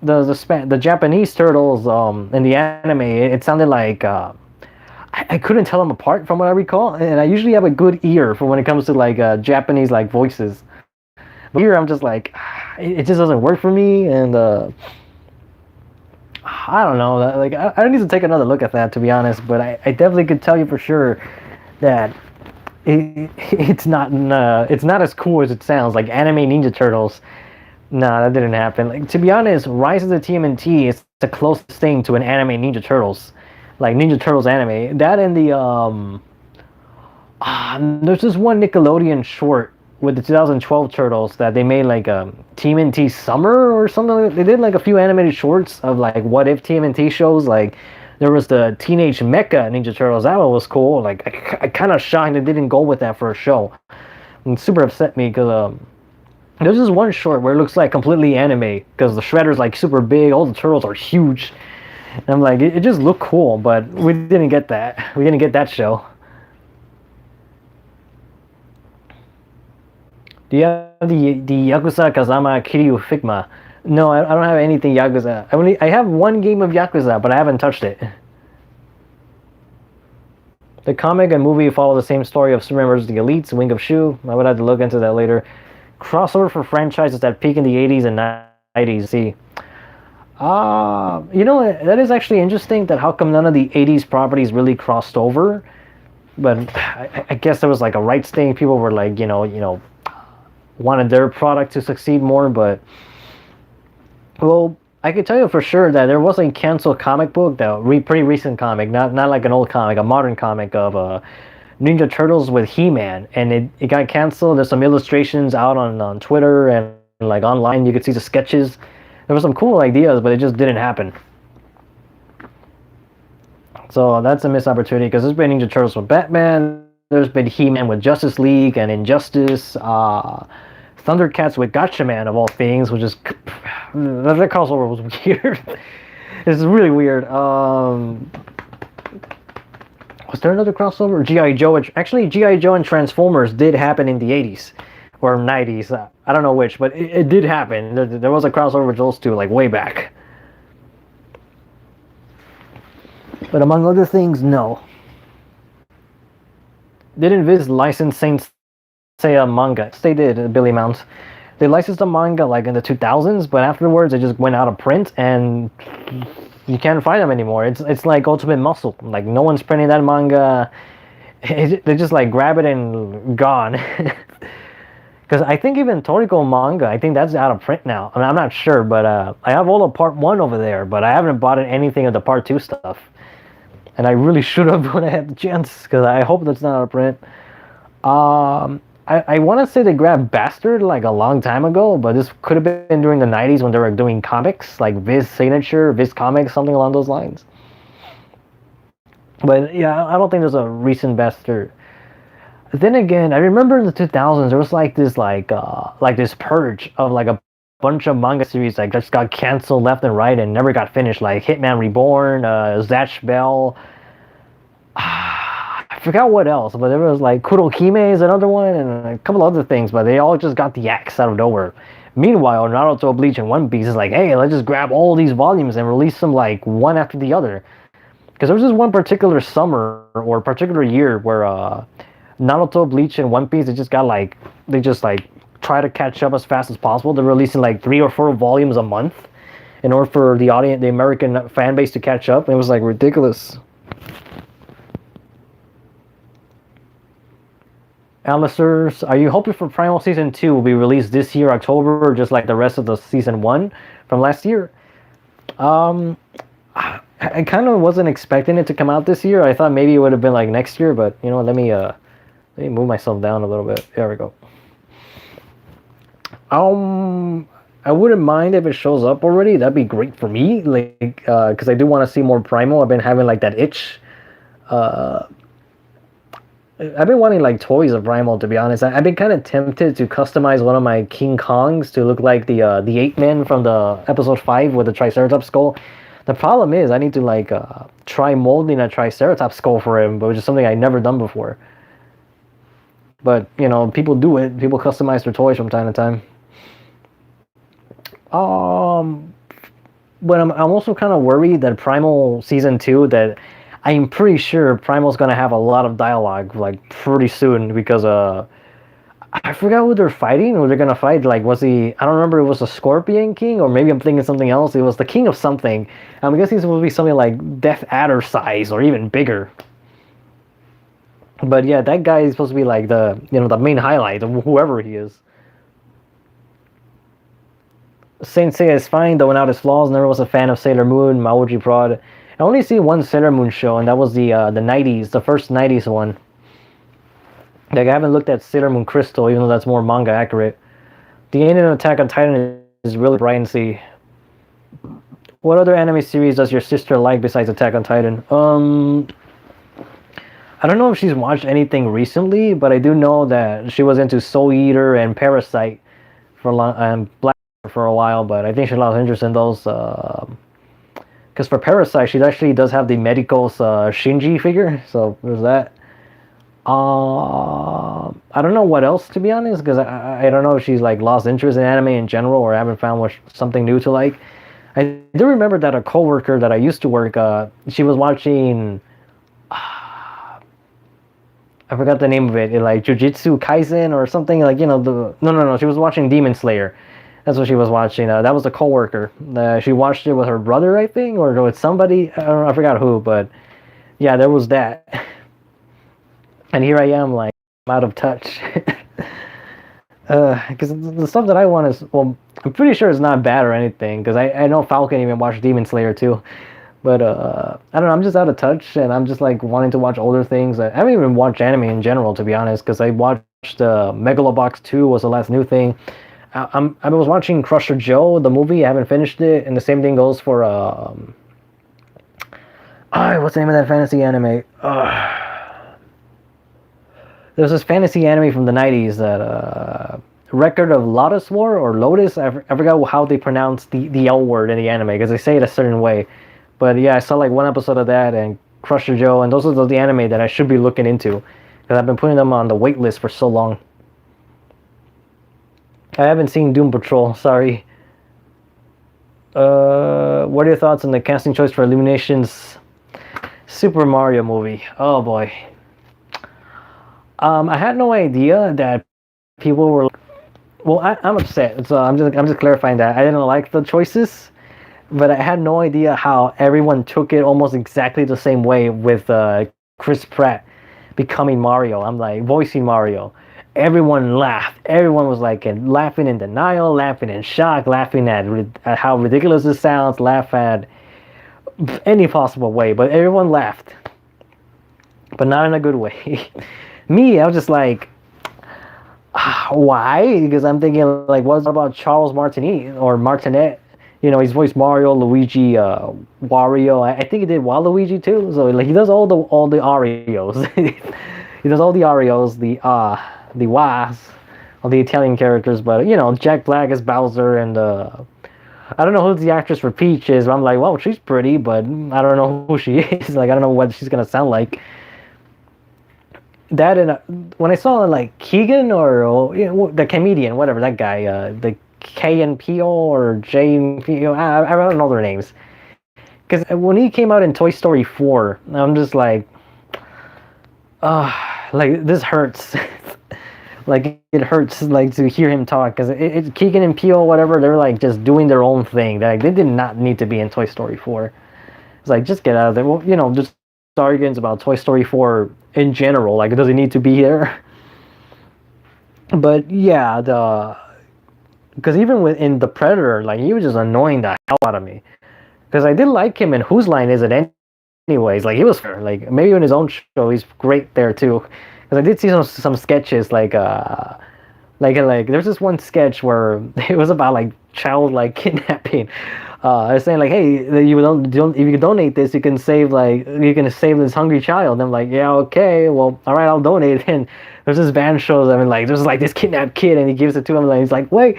The Japanese turtles in the anime, it sounded like I couldn't tell them apart from what I recall, and I usually have a good ear for when it comes to like Japanese like voices. But here I'm just like, it just doesn't work for me, and I don't know. Like I need to take another look at that, to be honest. But I definitely could tell you for sure that it's not as cool as it sounds. Like Anime Ninja Turtles, nah, that didn't happen. Like to be honest, Rise of the TMNT is the closest thing to an Anime Ninja Turtles. Like Ninja Turtles anime, that and the there's this one Nickelodeon short with the 2012 Turtles that they made like a TMNT Summer or something. They did like a few animated shorts of like what if TMNT shows. Like there was the Teenage Mecha Ninja Turtles. That one was cool. Like I kind of shocked they didn't go with that for a show. And super upset me because there's this one short where it looks like completely anime because the Shredder's like super big. All the turtles are huge. And I'm like, it just looked cool, but we didn't get that. We didn't get that show. Do you have the Yakuza Kazama Kiryu Figma? No, I don't have anything Yakuza. I have one game of Yakuza, but I haven't touched it. The comic and movie follow the same story of Superman vs. the Elites, Wing of Shu. I would have to look into that later. Crossover for franchises that peak in the 80s and 90s. See. That is actually interesting, that how come none of the 80s properties really crossed over. But I guess there was like a rights thing. People were like, wanted their product to succeed more. But, well, I can tell you for sure that there was a canceled comic book, pretty recent comic, not like an old comic, a modern comic of Ninja Turtles with He-Man. And it got canceled. There's some illustrations out on Twitter and like online. You could see the sketches. There were some cool ideas, but it just didn't happen. So that's a missed opportunity, because there's been Ninja Turtles with Batman, there's been He-Man with Justice League and Injustice, Thundercats with Gatchaman of all things, which is that crossover was weird. It's really weird. Was there another crossover? G.I. Joe. Actually, G.I. Joe and Transformers did happen in the 80s. Or 90s, I don't know which, but it did happen. There was a crossover with those two, like, way back. But among other things, no. Didn't Viz license Saint Seiya manga? Yes, they did, Billy Mount. They licensed the manga, like, in the 2000s, but afterwards it just went out of print, and you can't find them anymore. It's like Ultimate Muscle. Like, no one's printing that manga. They just, like, grab it and gone. Because I think even Toriko manga, I think that's out of print now. I mean, I'm not sure, but I have all of part 1 over there, but I haven't bought anything of the part 2 stuff. And I really should have when I had the chance, because I hope that's not out of print. I want to say they grabbed Bastard like a long time ago, but this could have been during the 90s when they were doing comics, like Viz Signature, Viz Comics, something along those lines. But yeah, I don't think there's a recent Bastard. Then again, I remember in the 2000s there was like this purge of like a bunch of manga series like just got canceled left and right and never got finished, like Hitman Reborn, Zatch Bell. I I forgot what else, but there was like Kurokime is another one, and a couple other things, but they all just got the axe out of nowhere. Meanwhile, Naruto, Bleach, and One Piece is like, hey, let's just grab all these volumes and release them like one after the other. Because there was this one particular summer or particular year where Naruto, Bleach, and One Piece they just like try to catch up as fast as possible. They're releasing like 3 or 4 volumes a month in order for the audience, the American fan base, to catch up. And it was like ridiculous. Alistair, are you hoping for Primal Season 2 will be released this year, October, just like the rest of the Season 1 from last year? I kind of wasn't expecting it to come out this year. I thought maybe it would have been like next year, but you know, let me move myself down a little bit. There we go. I wouldn't mind if it shows up already. That'd be great for me, like, because I do want to see more Primal. I've been having like that itch. I've been wanting like toys of Primal, to be honest. I've been kind of tempted to customize one of my King Kongs to look like the ape man from the episode 5 with the Triceratops skull. The problem is I need to like try molding a Triceratops skull for him, which is something I've never done before. But you know, people do it. People customize their toys from time to time. But I'm also kind of worried that Primal Season 2, that I'm pretty sure Primal's gonna have a lot of dialogue like pretty soon, because I forgot who they're fighting, who they're gonna fight. Like, I don't remember, it was a Scorpion King, or maybe I'm thinking something else. It was the King of something. I'm guessing it's supposed to be something like Death Adder size or even bigger. But yeah, that guy is supposed to be like the main highlight of whoever he is. Saint Seiya is fine, though without his flaws. Never was a fan of Sailor Moon, Maoji Prod. I only see one Sailor Moon show, and that was the 90s, the first 90s one. Like, I haven't looked at Sailor Moon Crystal, even though that's more manga accurate. The ending of Attack on Titan is really bright and see. What other anime series does your sister like besides Attack on Titan? I don't know if she's watched anything recently, but I do know that she was into Soul Eater and Parasite for a long, and Black for a while, but I think she lost interest in those. Because for Parasite, she actually does have the Medical's Shinji figure, so there's that. I don't know what else, to be honest, because I don't know if she's like lost interest in anime in general, or haven't found something new to like. I do remember that a coworker that I used to work, she was watching, I forgot the name of it, like Jujutsu Kaisen or something, like, you know, no, she was watching Demon Slayer. That's what she was watching. That was a coworker. She watched it with her brother, I think, or with somebody. I don't know, I forgot who, but yeah, there was that. And here I am, like, I'm out of touch. Because the stuff that I want is, well, I'm pretty sure it's not bad or anything, because I know Falcon even watched Demon Slayer too. But I don't know, I'm just out of touch, and I'm just like wanting to watch older things. I haven't even watched anime in general, to be honest, because I watched Megalobox 2 was the last new thing. I was watching Crusher Joe, the movie. I haven't finished it, and the same thing goes for what's the name of that fantasy anime? There's this fantasy anime from the 90s that Record of Lotus War or Lotus. I forgot how they pronounce the L word in the anime, because they say it a certain way. But yeah, I saw like one episode of that and Crusher Joe, and those are the anime that I should be looking into, because I've been putting them on the wait list for so long. I haven't seen Doom Patrol, sorry. What are your thoughts on the casting choice for Illumination's Super Mario movie? Oh boy. I had no idea that people were. Well, I'm upset. So I'm just clarifying that I didn't like the choices, but I had no idea how everyone took it almost exactly the same way with Chris Pratt becoming Mario. I'm like, voicing Mario. Everyone laughed. Everyone was like laughing in denial, laughing in shock, laughing at how ridiculous it sounds, laugh at any possible way, but everyone laughed. But not in a good way. Me, I was just like, why? Because I'm thinking, like, what about Charles Martinet or Martinet? You know, he's voiced Mario, Luigi, Wario. I think he did Waluigi too. So like, he does all the Arios. He does all the Arios, the Was, all the Italian characters. But you know, Jack Black is Bowser, and I don't know who the actress for Peach is. But I'm like, well, she's pretty, but I don't know who she is. Like, I don't know what she's gonna sound like. that and when I saw like Keegan or you know, the comedian, whatever that guy, the K and P O or J and P O, I don't know their names. Because when he came out in Toy Story 4, I'm just like this hurts. Like it hurts like to hear him talk because Keegan and Peele whatever they're like just doing their own thing. Like they did not need to be in Toy Story 4. It's like just get out of there. Well, you know, just arguments about Toy Story 4 in general. Like does it need to be there? But yeah, the because even within the Predator, like he was just annoying the hell out of me. Because I did like him in Whose Line Is It anyways? Like he was like maybe in his own show he's great there too. Because I did see some sketches like there's this one sketch where it was about like child like kidnapping. They're saying like, hey, you don't if you donate this, you can save this hungry child. And I'm like, yeah, okay, well, all right, I'll donate. And there's this band shows. I mean, like there's like this kidnapped kid, and he gives it to him. And he's like, wait,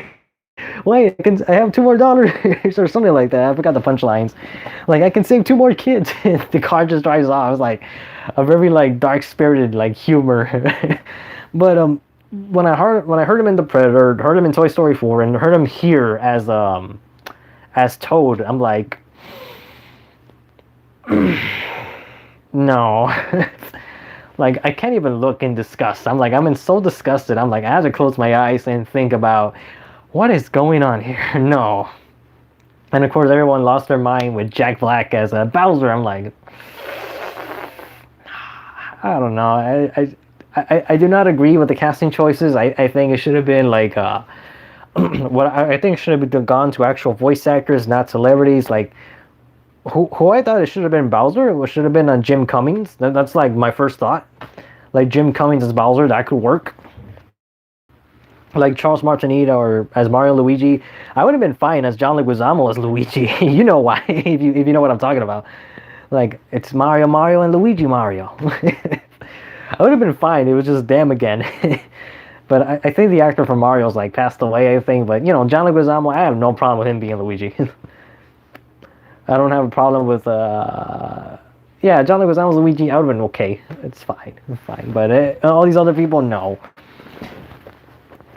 I have $2 more or something like that. I forgot the punchlines. Like I can save 2 more kids. The car just drives off. It's like a very like dark spirited like humor. But when I heard him in The Predator, heard him in Toy Story 4, and heard him here as Toad, I'm like, no. Like I can't even look in disgust. I'm so disgusted. I'm like I have to close my eyes and think about what is going on here. No. And of course everyone lost their mind with Jack Black as a Bowser. I'm like, I don't know. I do not agree with the casting choices. I think it should have been like what I think should have been gone to actual voice actors, not celebrities. Like who I thought it should have been Bowser. It should have been Jim Cummings. That's like my first thought. Like Jim Cummings as Bowser, that could work. Like Charles Martinet or as Mario Luigi, I would have been fine as John Leguizamo as Luigi. You know why? If you know what I'm talking about. Like it's Mario, and Luigi Mario. I would have been fine. It was just damn again. But I think the actor from Mario's like passed away. I think, but you know, John Leguizamo, I have no problem with him being Luigi. I don't have a problem with yeah, John Leguizamo's Luigi. I would have been okay. It's fine. But all these other people, no.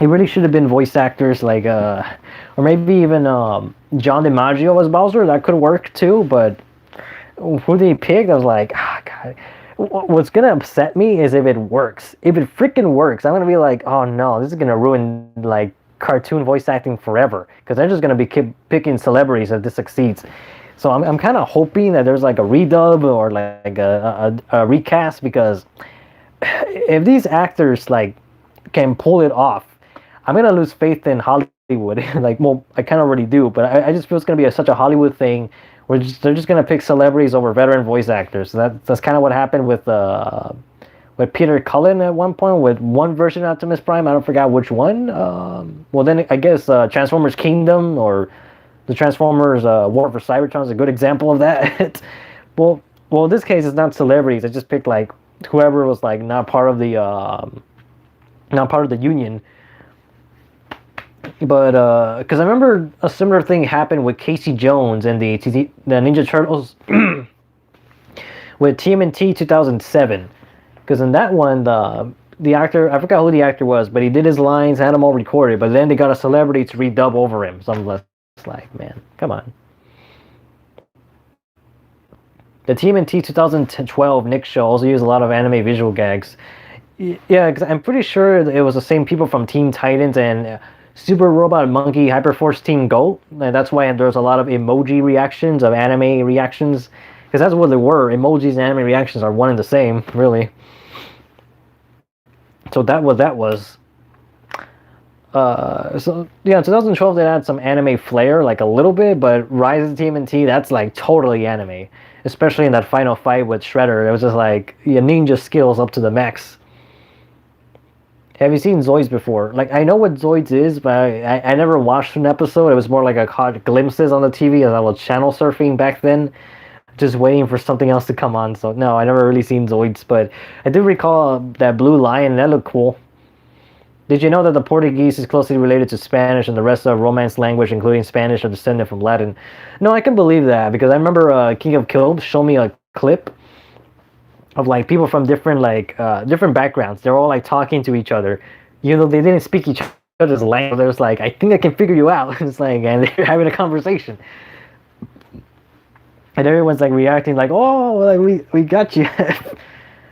It really should have been voice actors like or maybe even John DiMaggio as Bowser. That could work too. But who they picked, I was like, God. What's gonna upset me is if it works. If it freaking works, I'm gonna be like, oh no, this is gonna ruin like cartoon voice acting forever. Because they're just gonna be picking celebrities if this succeeds. So I'm kind of hoping that there's like a redub or like a recast, because if these actors like can pull it off, I'm gonna lose faith in Hollywood. Like, well, I kind of already do, but I just feel it's gonna be such a Hollywood thing. They're just gonna pick celebrities over veteran voice actors. That's kind of what happened with Peter Cullen at one point with one version of Optimus Prime. I don't forget which one. Well, then I guess Transformers Kingdom or the Transformers War for Cybertron is a good example of that. well, in this case, it's not celebrities. I just picked like whoever was like not part of the union. But because I remember a similar thing happened with Casey Jones and the Ninja Turtles with TMNT 2007. Because in that one, the actor, I forgot who the actor was, but he did his lines, had them all recorded. But then they got a celebrity to redub over him. So I'm just like, man, come on. The TMNT 2012 Nick show also used a lot of anime visual gags. Yeah, because I'm pretty sure it was the same people from Teen Titans and Super Robot Monkey Hyperforce Team Go. And that's why there's a lot of emoji reactions of anime reactions. Because that's what they were. Emojis and anime reactions are one and the same, really. So that was. So yeah, 2012 they had some anime flair, like a little bit, but Rise of TMNT, that's like totally anime. Especially in that final fight with Shredder. It was just like your ninja skills up to the max. Have you seen Zoids before? Like, I know what Zoids is, but I never watched an episode. It was more like I caught glimpses on the TV as I was channel surfing back then, just waiting for something else to come on. So, no, I never really seen Zoids, but I do recall that blue lion, and that looked cool. Did you know that the Portuguese is closely related to Spanish and the rest of Romance language, including Spanish, are descended from Latin? No, I can believe that, because I remember King of Kills showed me a clip of like people from different like different backgrounds. They're all like talking to each other, you know, they didn't speak each other's language. There's like, I think I can figure you out. It's like, and they're having a conversation, and everyone's like reacting like, oh, like we got you.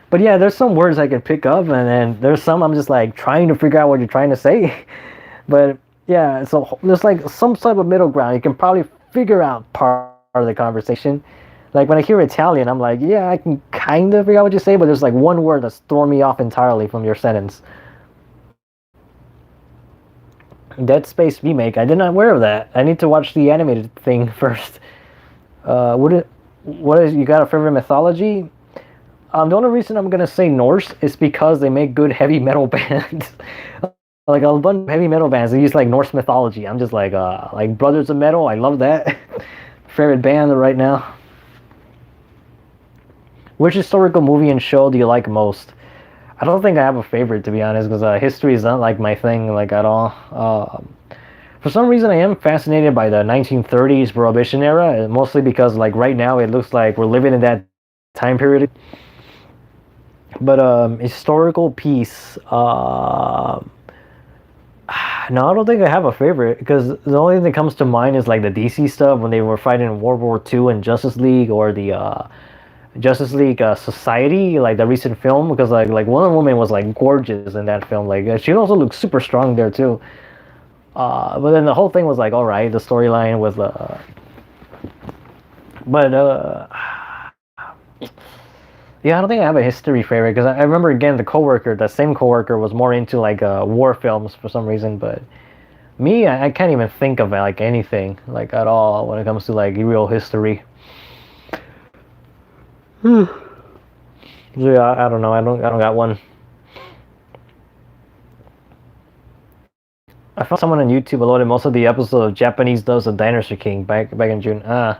But yeah, there's some words I can pick up, and then there's some I'm just like trying to figure out what you're trying to say. But yeah, so there's like some type of middle ground. You can probably figure out part of the conversation. Like when I hear Italian, I'm like, yeah, I can kind of figure out what you say, but there's like one word that's throwing me off entirely from your sentence. Dead Space remake. I did not aware of that. I need to watch the animated thing first. What is, you got a favorite mythology? The only reason I'm gonna say Norse is because they make good heavy metal bands. Like a bunch of heavy metal bands, they use like Norse mythology. I'm just like Brothers of Metal. I love that. Favorite band right now. Which historical movie and show do you like most? I don't think I have a favorite, to be honest, because history is not like my thing, like at all. For some reason, I am fascinated by the 1930s Prohibition era, mostly because like right now it looks like we're living in that time period. But historical piece, no, I don't think I have a favorite, because the only thing that comes to mind is like the DC stuff when they were fighting in World War II and Justice League, or the Justice League Society, like the recent film, because like Wonder Woman was like gorgeous in that film. Like she also looks super strong there too. But then the whole thing was like, all right, the storyline was but yeah, I don't think I have a history favorite, because I remember again that same coworker was more into like war films for some reason. But me, I can't even think of like anything like at all when it comes to like real history. So yeah, I don't know. I don't got one. I found someone on YouTube loaded most of the episodes of Japanese dubs of Dinosaur King back in June. Yeah,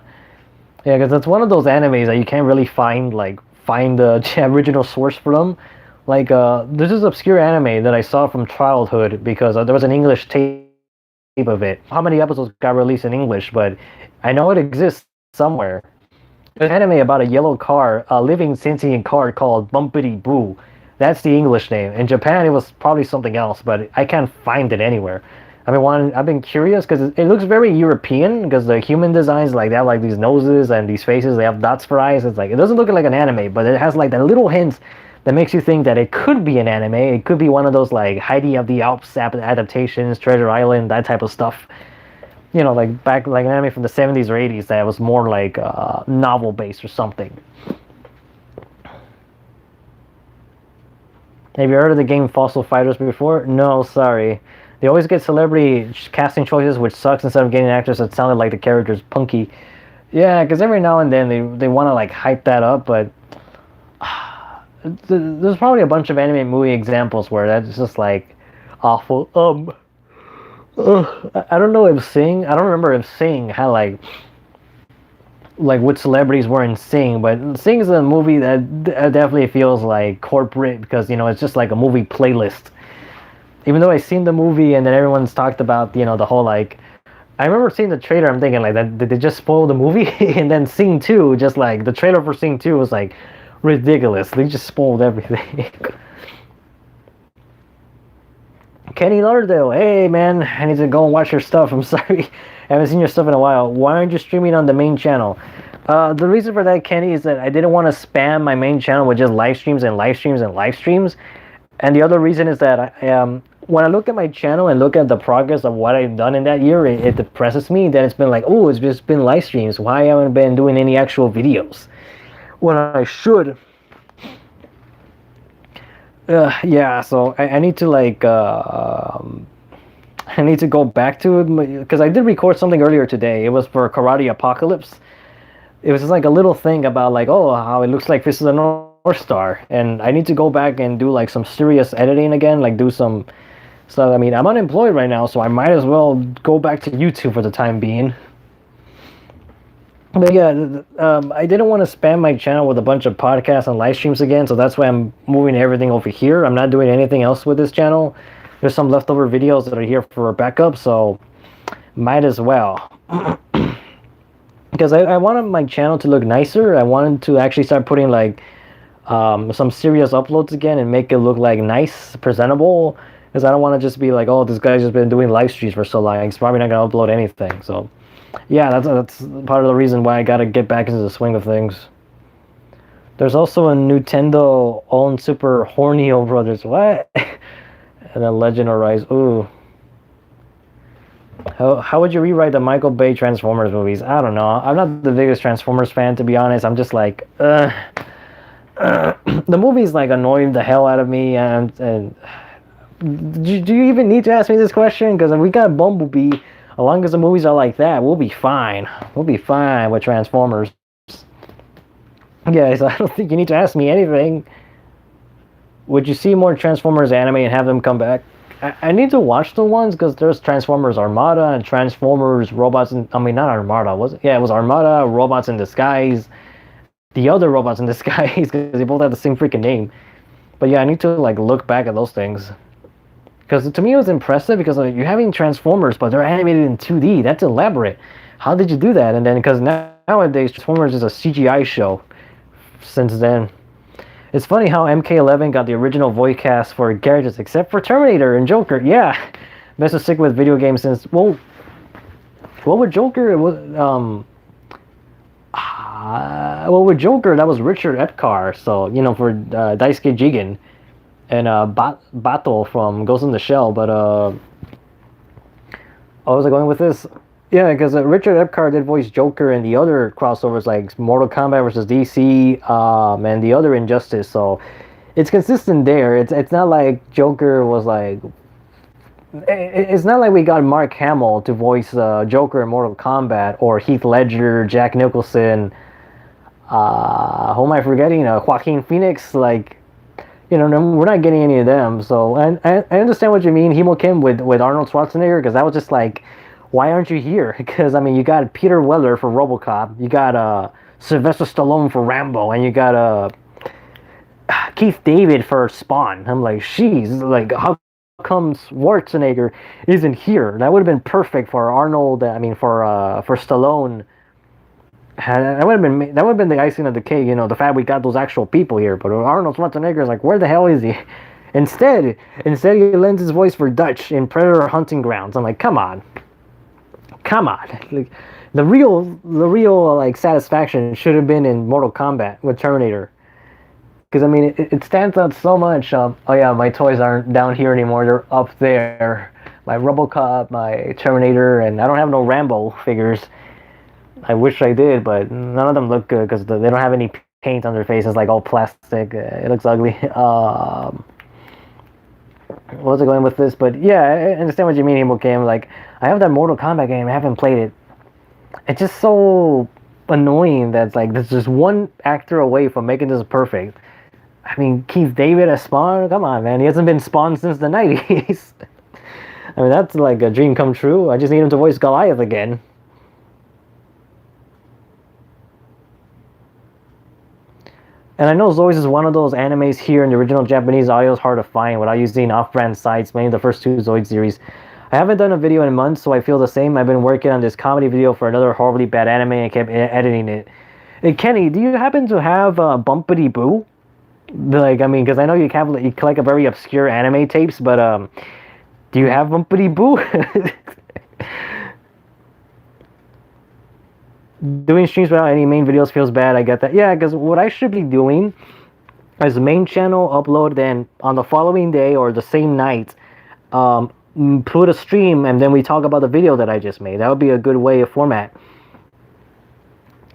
because it's one of those animes that you can't really find the original source for them. Like there's this obscure anime that I saw from childhood, because there was an English tape of it. How many episodes got released in English? But I know it exists somewhere. There's an anime about a yellow car, a living sentient car called Bumpity Boo. That's the English name. In Japan, it was probably something else, but I can't find it anywhere. I've been curious, because it looks very European, because the human designs, like they have like these noses and these faces, they have dots for eyes. It's like, it doesn't look like an anime, but it has like that little hints that makes you think that it could be an anime. It could be one of those like Heidi of the Alps adaptations, Treasure Island, that type of stuff. You know, like back like an anime from the 70s or 80s that was more like novel based or something. Have you heard of the game Fossil Fighters before? No, sorry. They always get celebrity casting choices, which sucks, instead of getting actors that sounded like the characters punky. Yeah, because every now and then they want to like hype that up, but there's probably a bunch of anime movie examples where that's just like awful. I don't know if Sing. I don't remember if Sing had like what celebrities were in Sing, but Sing is a movie that definitely feels like corporate, because you know it's just like a movie playlist. Even though I've seen the movie and then everyone's talked about, you know, the whole like, I remember seeing the trailer, I'm thinking like, that did they just spoil the movie? And then Sing 2, just like the trailer for Sing 2 was like ridiculous. They just spoiled everything. Kenny Lauderdale, hey man, I need to go and watch your stuff. I'm sorry, I haven't seen your stuff in a while. Why aren't you streaming on the main channel? The reason for that, Kenny, is that I didn't want to spam my main channel with just live streams and live streams and live streams. And the other reason is that when I look at my channel and look at the progress of what I've done in that year, it depresses me that it's been like, oh, it's just been live streams. Why haven't I been doing any actual videos? When I should. Yeah, so I need to like I need to go back to it, because I did record something earlier today. It was for Karate Apocalypse. It was just like a little thing about like, oh, how it looks like this is a North Star, and I need to go back and do like some serious editing again, like do some. So I mean, I'm unemployed right now, so I might as well go back to YouTube for the time being. But yeah, I didn't want to spam my channel with a bunch of podcasts and live streams again, so that's why I'm moving everything over here. I'm not doing anything else with this channel. There's some leftover videos that are here for backup, so might as well. Because I wanted my channel to look nicer. I wanted to actually start putting like some serious uploads again and make it look like nice, presentable. Because I don't want to just be like, oh, this guy's just been doing live streams for so long. He's probably not gonna upload anything. So, yeah, that's part of the reason why I gotta get back into the swing of things. There's also a Nintendo-owned Super Hornio Brothers. What? And then Legend of Rise. Ooh. How would you rewrite the Michael Bay Transformers movies? I don't know. I'm not the biggest Transformers fan, to be honest. I'm just like, the movies like annoy the hell out of me. And do you even need to ask me this question? Because if we got Bumblebee, as long as the movies are like that, we'll be fine. We'll be fine with Transformers. Yeah, so I don't think you need to ask me anything. Would you see more Transformers anime and have them come back? I need to watch the ones because there's Transformers Armada and Transformers Robots in, I mean, not Armada, was it? Yeah, it was Armada, Robots in Disguise, the other Robots in Disguise, because they both have the same freaking name. But yeah, I need to like look back at those things. Because to me it was impressive because like, you're having Transformers, but they're animated in 2D. That's elaborate. How did you do that? And then because nowadays Transformers is a CGI show since then. It's funny how MK11 got the original voice cast for characters except for Terminator and Joker. Yeah, best to stick with video games since, well, what with Joker? It was well, with Joker that was Richard Epcar. So you know, for Daisuke Jigen and Bato from Ghost in the Shell. But I was going with this. Yeah, because Richard Epcar did voice Joker and the other crossovers like Mortal Kombat versus DC and the other Injustice. So it's consistent there. It's not like Joker was like. It's not like we got Mark Hamill to voice Joker in Mortal Kombat or Heath Ledger, Jack Nicholson. Who am I forgetting? Joaquin Phoenix. Like, you know, we're not getting any of them. So I understand what you mean, Himo Kim with Arnold Schwarzenegger, because that was just like. Why aren't you here? Because, I mean, you got Peter Weller for RoboCop, you got Sylvester Stallone for Rambo, and you got Keith David for Spawn. I'm like, sheesh, like, how come Schwarzenegger isn't here? That would have been perfect for Arnold, I mean, for Stallone. That would have been the icing of the cake, you know, the fact we got those actual people here. But Arnold Schwarzenegger is like, where the hell is he? Instead, he lends his voice for Dutch in Predator Hunting Grounds. I'm like, come on. Like, the real like satisfaction should have been in Mortal Kombat with Terminator, because I mean it stands out so much. Oh yeah, my toys aren't down here anymore; they're up there. My RoboCop, my Terminator, and I don't have no Rambo figures. I wish I did, but none of them look good because they don't have any paint on their faces, like all plastic. It looks ugly. What was I going with this? But yeah, I understand what you mean, Himo Kim. Like, I have that Mortal Kombat game, I haven't played it. It's just so annoying that like there's just one actor away from making this perfect. I mean, Keith David as Spawn, come on, man. He hasn't been Spawn since the 90s. I mean, that's like a dream come true. I just need him to voice Goliath again. And I know Zoids is one of those animes here in the original Japanese audio is hard to find without using off-brand sites, mainly the first two Zoid series. I haven't done a video in months, so I feel the same. I've been working on this comedy video for another horribly bad anime and kept editing it. Hey, Kenny, do you happen to have Bumpity Boo? Like, I mean, because I know you collect a very obscure anime tapes, but do you have Bumpity Boo? Doing streams without any main videos feels bad. I get that. Yeah, because what I should be doing is main channel upload, then on the following day or the same night, put a stream, and then we talk about the video that I just made. That would be a good way of format.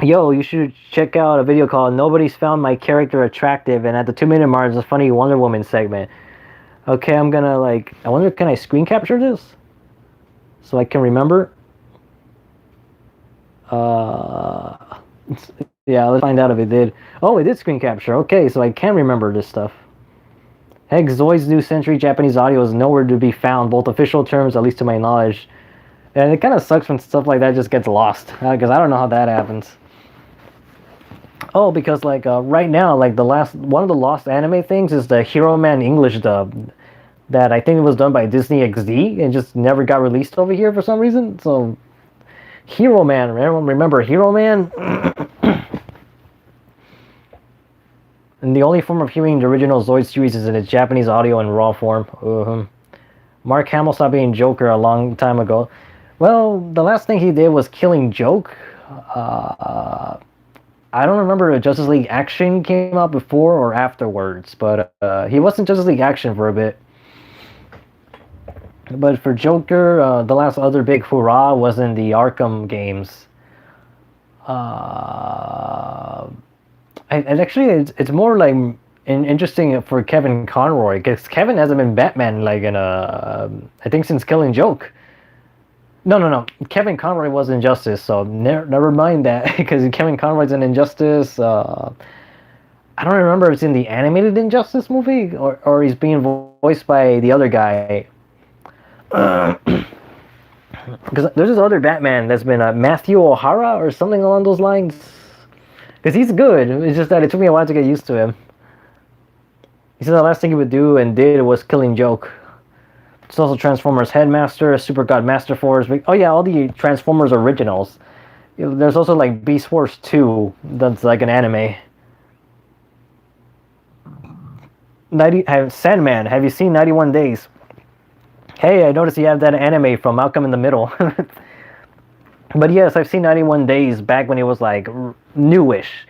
Yo, you should check out a video called "Nobody's Found My Character Attractive," and at the 2-minute mark, there's a funny Wonder Woman segment. Okay, I'm gonna like. I wonder, can I screen capture this so I can remember? Yeah, let's find out if it did. Oh, it did screen capture. Okay, so I can remember this stuff. Heck, Zoid's New Century Japanese audio is nowhere to be found, both official terms, at least to my knowledge. And it kind of sucks when stuff like that just gets lost, because I don't know how that happens. Oh, because like right now, like one of the lost anime things is the Hero Man English dub that I think it was done by Disney XD and just never got released over here for some reason. So Hero Man, everyone remember Hero Man? And the only form of hearing the original Zoid series is in its Japanese audio in raw form. Mark Hamill stopped being Joker a long time ago. Well, the last thing he did was killing Joke. I don't remember if Justice League Action came out before or afterwards, but he wasn't Justice League Action for a bit. But for Joker, the last other big hurrah was in the Arkham games. And actually, it's more like interesting for Kevin Conroy, because Kevin hasn't been Batman like in I think since Killing Joke. No. Kevin Conroy was Injustice, so never mind that, because Kevin Conroy's in Injustice. I don't remember if it's in the animated Injustice movie or he's being voiced by the other guy. Because there's this other Batman that's been Matthew O'Hara or something along those lines. Because he's good. It's just that it took me a while to get used to him. He said the last thing he would do and did was Killing Joke. It's also Transformers Headmaster, Super God Master Force. Oh yeah, all the Transformers originals. There's also like Beast Wars 2. That's like an anime. Sandman. Have you seen 91 Days? Hey, I noticed you have that anime from Malcolm in the Middle. But yes, I've seen 91 Days back when it was like newish.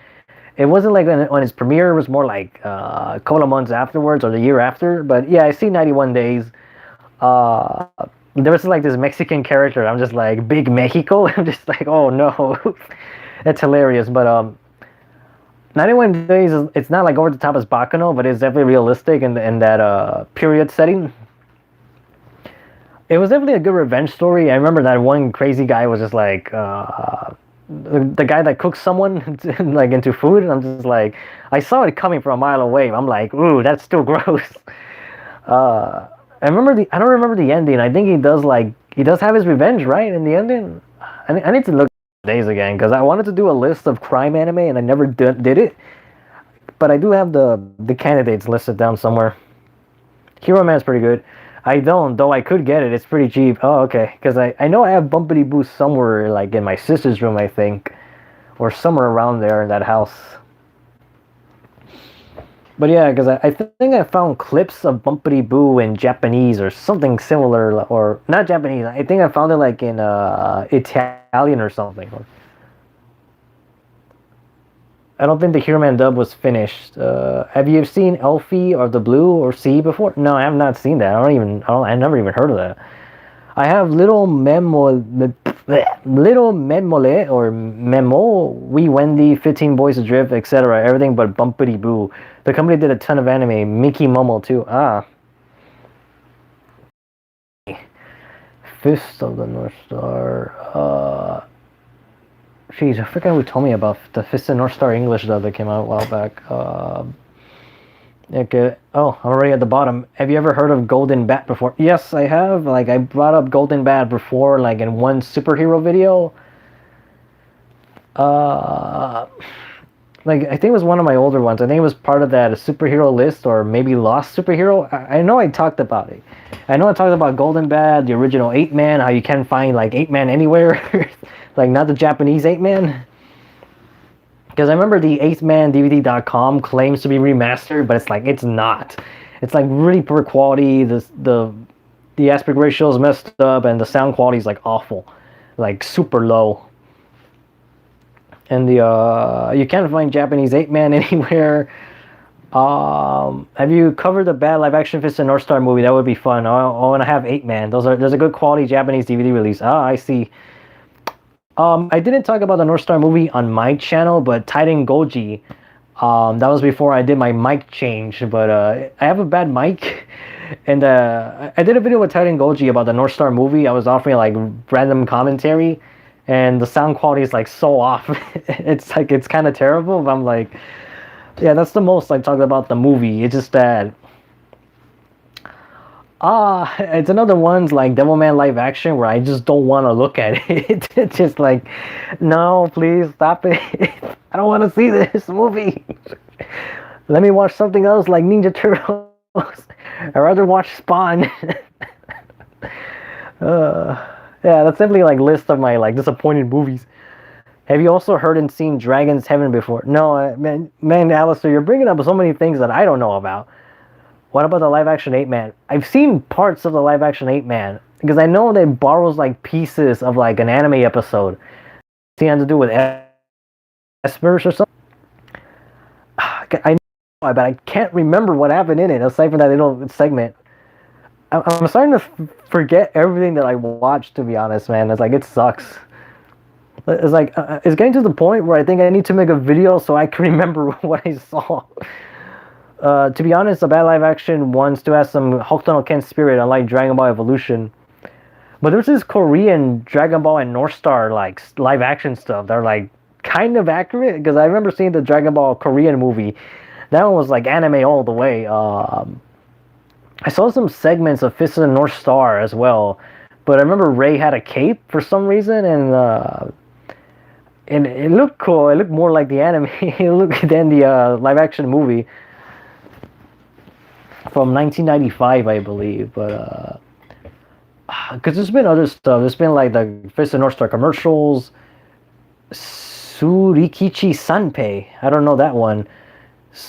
It wasn't like on its premiere. It was more like a couple of months afterwards or the year after. But yeah, I see 91 Days. There was like this Mexican character. I'm just like, Big Mexico. I'm just like, oh no. That's hilarious. But 91 Days, it's not like over the top as Baccano, but it's definitely realistic in that period setting. It was definitely a good revenge story. I remember that one crazy guy was just like the guy that cooks someone like into food, and I'm just like, I saw it coming from a mile away. I'm like, ooh, that's still gross. I don't remember the ending. I think he does have his revenge, right? In the ending, I need to look at Days again, because I wanted to do a list of crime anime and I never did it. But I do have the candidates listed down somewhere. Hero Man's pretty good. I don't, though I could get it. It's pretty cheap. Oh, okay. Because I know I have Bumpity Boo somewhere, like in my sister's room, I think. Or somewhere around there in that house. But yeah, because I think I found clips of Bumpity Boo in Japanese or something similar. Or, not Japanese. I think I found it like in Italian or something. I don't think the Hero Man dub was finished. Have you seen Elfie or The Blue or Sea before? No, I have not seen that. I never even heard of that. I have Little Memole or Memo, Wee Wendy, 15 Boys Adrift, etc. Everything but Bumpity Boo. The company did a ton of anime. Mickey Momo too. Fist of the North Star. Jeez, I forgot who told me about the Fist of North Star English dub that came out a while back. Okay. Oh, I'm already at the bottom. Have you ever heard of Golden Bat before? Yes, I have. Like, I brought up Golden Bat before, like, in one superhero video. Like, I think it was one of my older ones. I think it was part of that superhero list, or maybe Lost Superhero. I know I talked about it. I know I talked about Golden Bat, the original 8-Man, how you can find, like, 8-Man anywhere. Like, not the Japanese 8-Man. Because I remember the 8mandDVD.com claims to be remastered, but it's like, it's not. It's like really poor quality. The aspect ratio is messed up, and the sound quality is like awful. Like super low. And you can't find Japanese 8-Man anywhere. Have you covered the bad live action Fist and North Star movie? That would be fun. I want to have 8-Man. There's a good quality Japanese DVD release. I see. I didn't talk about the North Star movie on my channel, but Titan Goji, that was before I did my mic change, but I have a bad mic, and I did a video with Titan Goji about the North Star movie. I was offering like random commentary, and the sound quality is like so off. It's kind of terrible, but I'm like, yeah, that's the most I talked about the movie. It's just that it's another one's like Devilman live action where I just don't want to look at it. It's just like, no, please stop it. I don't want to see this movie. Let me watch something else like Ninja Turtles. I'd rather watch Spawn. Yeah, that's simply like list of my like disappointed movies. Have you also heard and seen Dragon's Heaven before? No, man, Alistair, you're bringing up so many things that I don't know about. What about the live action Ape Man? I've seen parts of the live action Ape Man because I know they borrows like pieces of like an anime episode. It had to do with Espers or something. I know, but I can't remember what happened in it aside from that little segment. I'm starting to forget everything that I watched. To be honest, man, it's like it sucks. It's like it's getting to the point where I think I need to make a video so I can remember what I saw. To be honest, the bad live action one still has some Hokuto no Ken spirit, unlike Dragon Ball Evolution. But there's this Korean Dragon Ball and North Star like live action stuff. They're like kind of accurate because I remember seeing the Dragon Ball Korean movie. That one was like anime all the way. I saw some segments of Fist of the North Star as well, but I remember Ray had a cape for some reason, and it looked cool. It looked more like the anime than the live action movie from 1995, I believe. But because there's been other stuff. There's been like the Fist of the North Star commercials. Surikichi Sanpei. I don't know that one.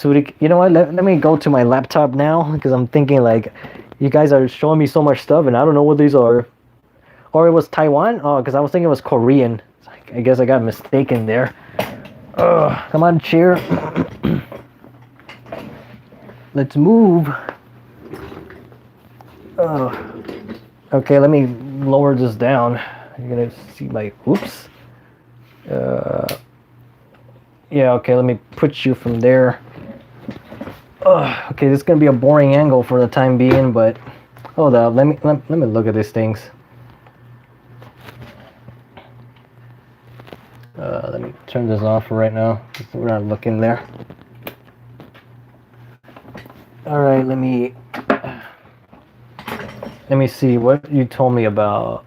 You know what? Let me go to my laptop now because I'm thinking like, you guys are showing me so much stuff and I don't know what these are. Or it was Taiwan? Oh, because I was thinking it was Korean. I guess I got mistaken there. Come on, chair. Let's move. Okay, let me lower this down. You're gonna see my. Oops. Yeah. Okay, let me put you from there. Okay, this is gonna be a boring angle for the time being, but hold up. Let me look at these things. Let me turn this off for right now. We're not looking there. All right, let me see what you told me about.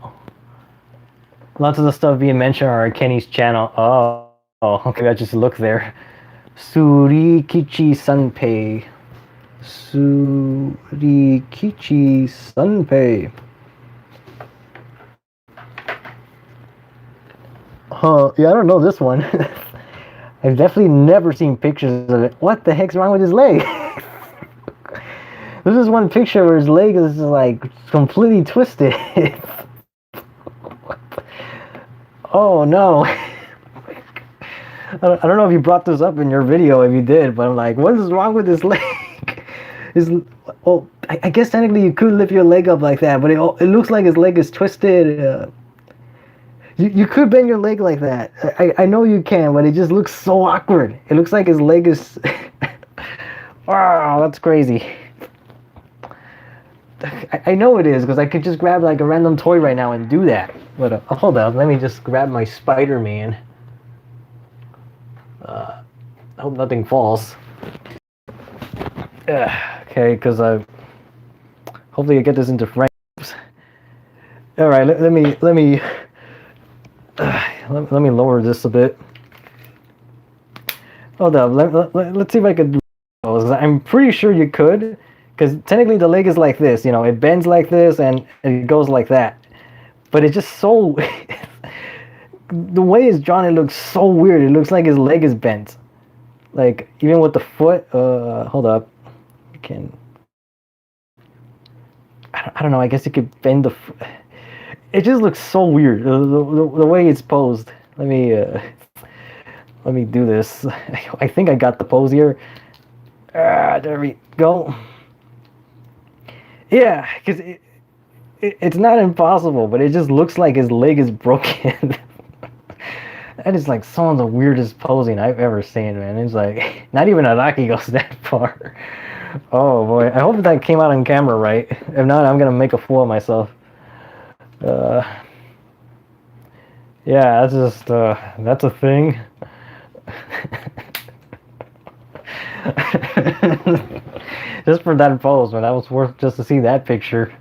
Lots of the stuff being mentioned are Kenny's channel. Oh, okay, I just looked there. Surikichi Sanpei. Surikichi Sanpei. Yeah, I don't know this one. I've definitely never seen pictures of it. What the heck's wrong with his leg? This is one picture where his leg is like completely twisted. Oh no. I don't know if you brought this up in your video. If you did, but I'm like, what is wrong with his leg? I guess technically you could lift your leg up like that, but it looks like his leg is twisted. You could bend your leg like that. I know you can, but it just looks so awkward. It looks like his leg is. Wow, that's crazy. I know it is because I could just grab like a random toy right now and do that. But hold up, let me just grab my Spider-Man. I hope nothing falls. Okay, because hopefully I get this into frames. All right, let me lower this a bit. Hold up, let's see if I could do those. I'm pretty sure you could, because technically the leg is like this, you know, it bends like this and it goes like that. But it's just so, the way it's drawn, it looks so weird. It looks like his leg is bent. Like, even with the foot, hold up. I don't know, I guess you could bend the foot. It just looks so weird, the way it's posed. Let me do this. I think I got the pose here. There we go. Yeah, because it's not impossible, but it just looks like his leg is broken. That is like some of the weirdest posing I've ever seen, man. It's like, not even Araki goes that far. Oh boy, I hope that came out on camera right. If not, I'm gonna make a fool of myself. Yeah, that's just, that's a thing. Just for that pose, man, that was worth just to see that picture.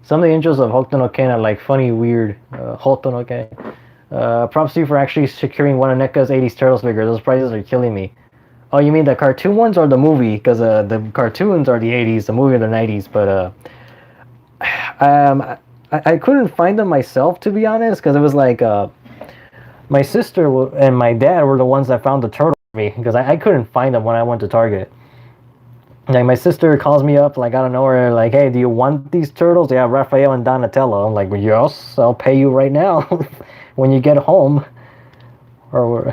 Some of the intros of Hokuto no Ken are like funny, weird. Hokuto no Ken. Props to you for actually securing one of NECA's 80s Turtles figures. Those prices are killing me. Oh, you mean the cartoon ones or the movie? Because the cartoons are the 80s, the movie are the 90s. But I couldn't find them myself, to be honest, because it was like my sister and my dad were the ones that found the turtle for me, because I couldn't find them when I went to Target. Like my sister calls me up like out of nowhere, like, "Hey, do you want these turtles? They have Raphael and Donatello." I'm like, "Yes, I'll pay you right now when you get home." Or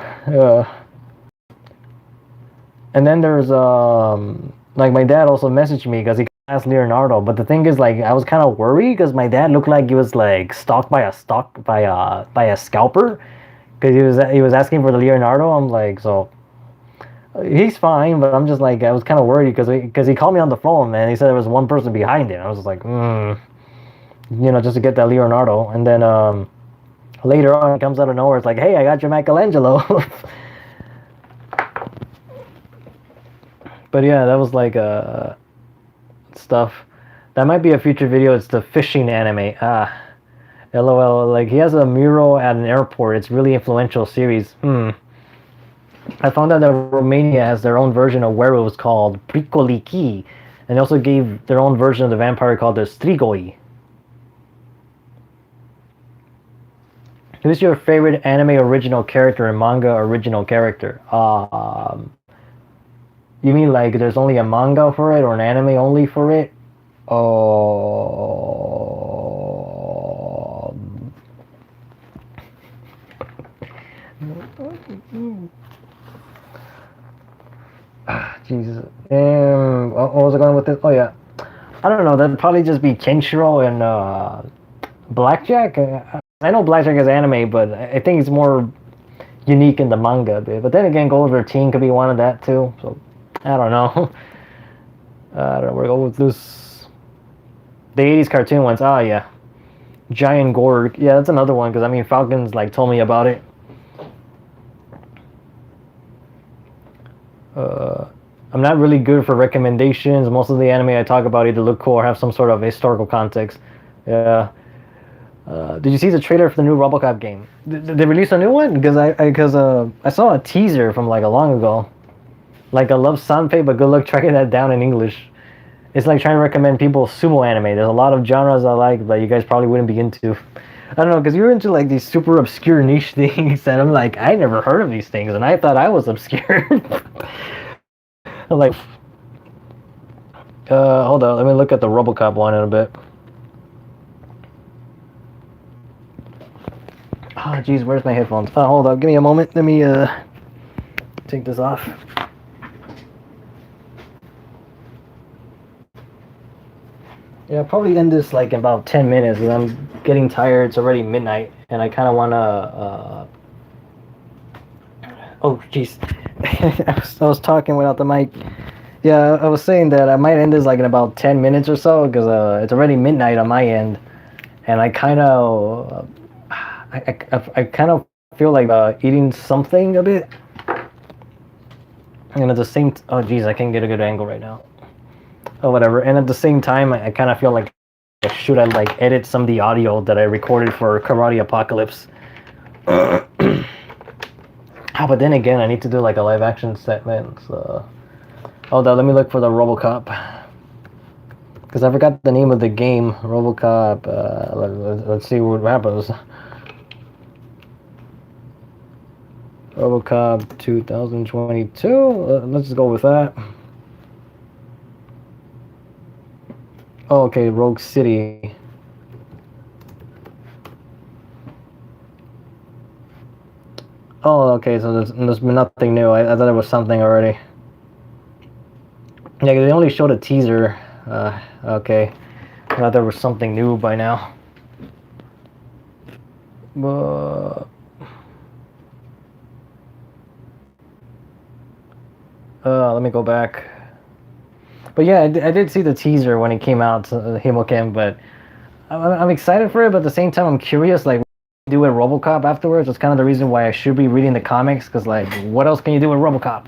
and then there's like my dad also messaged me because he asked Leonardo, but the thing is, like, I was kind of worried because my dad looked like he was like stalked by a scalper, because he was asking for the Leonardo. I'm like, so he's fine, but I'm just like, I was kind of worried because he called me on the phone, man. He said there was one person behind it. I was just like, just to get that Leonardo. And then later on, it comes out of nowhere. It's like, "Hey, I got your Michelangelo." But yeah, that was like stuff. That might be a future video. It's the fishing anime. LOL. Like, he has a mural at an airport. It's really influential series. I found out that Romania has their own version of werewolves called Prikoliki, and they also gave their own version of the vampire called the Strigoi. Who's your favorite anime original character and manga original character? You mean like there's only a manga for it or an anime only for it? Jesus. What was I going with this? Oh yeah, I don't know. That'd probably just be Kenshiro and Blackjack. I know Blackjack is anime, but I think it's more unique in the manga a bit. But then again, Gold 13 could be one of that too. So I don't know. I don't know where to go with this. The 80s cartoon ones. Oh yeah, Giant Gorg. Yeah, that's another one because I mean Falcons like told me about it. I'm not really good for recommendations. Most of the anime I talk about either look cool or have some sort of historical context. Yeah. Did you see the trailer for the new RoboCop game? Did they release a new one? Because I saw a teaser from like a long ago. Like, I love Sanpei, but good luck tracking that down in English. It's like trying to recommend people sumo anime. There's a lot of genres I like, but you guys probably wouldn't be into. I don't know, because you're into like these super obscure niche things, and I'm like, I never heard of these things, and I thought I was obscure. I'm like, hold on, let me look at the RoboCop one in a bit. Oh, geez, where's my headphones? Hold on, give me a moment. Let me take this off. Yeah, I'll probably end this like in about 10 minutes because I'm getting tired. It's already midnight, and I kind of want to. Oh, jeez. I was talking without the mic. Yeah, I was saying that I might end this like in about 10 minutes or so because it's already midnight on my end, and I kind of. I kind of feel like eating something a bit, and at the same oh geez, I can't get a good angle right now. Oh, whatever. And at the same time, I kind of feel like should I like edit some of the audio that I recorded for Karate Apocalypse. But then again, I need to do like a live action segment. So hold on, let me look for the RoboCop because I forgot the name of the game. RoboCop. Let's see what happens. RoboCop 2022. Let's go with that. Oh, okay, Rogue City. Oh, okay, so there's been nothing new. I thought there was something already. Yeah, they only showed a teaser. Okay. I thought there was something new by now. Let me go back. But yeah, I did see the teaser when it came out, Himoken, but I'm excited for it, but at the same time, I'm curious, like, what do you do with RoboCop afterwards? That's kind of the reason why I should be reading the comics, because, like, what else can you do with RoboCop?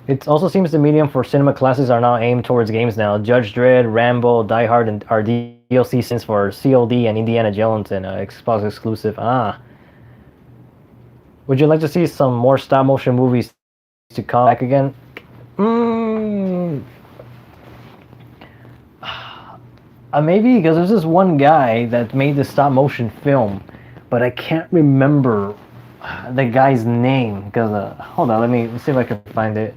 It also seems the medium for cinema classes are now aimed towards games now. Judge Dredd, Rambo, Die Hard, and are DLC since for COD and Indiana Jones and Xbox exclusive. Would you like to see some more stop motion movies to come back again? Maybe because there's this one guy that made this stop motion film, but I can't remember the guy's name. Because hold on, let me see if I can find it.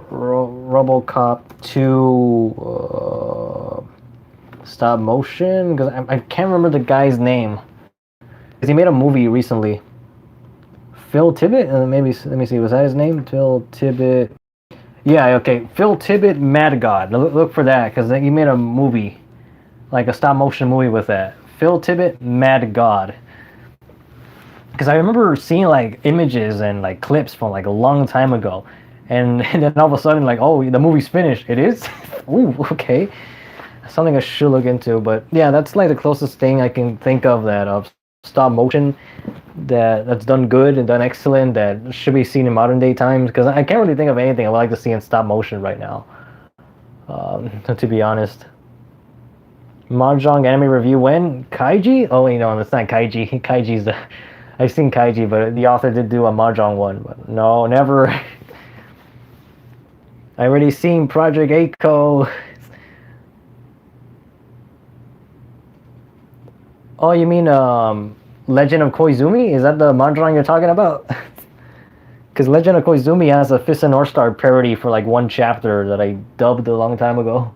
RoboCop 2 stop motion, because I can't remember the guy's name. Because he made a movie recently. Phil Tippett? Maybe, let me see, was that his name? Phil Tippett. Yeah, okay. Phil Tippett, Mad God. Look for that, because he made a movie. Like a stop motion movie with that. Phil Tippett, Mad God. Because I remember seeing like images and like clips from like a long time ago. And then all of a sudden, like, oh, the movie's finished. It is? Ooh, okay. Something I should look into. But yeah, that's like the closest thing I can think of that of stop motion that's done good and done excellent that should be seen in modern day times. Because I can't really think of anything I would like to see in stop motion right now. To be honest. Mahjong anime review when? Kaiji? Oh, wait, no, it's not Kaiji. Kaiji's the... I've seen Kaiji, but the author did do a Mahjong one. But no, never. I already seen Project Eiko. Oh, you mean Legend of Koizumi? Is that the Mahjong you're talking about? Because Legend of Koizumi has a Fist of North Star parody for like one chapter that I dubbed a long time ago.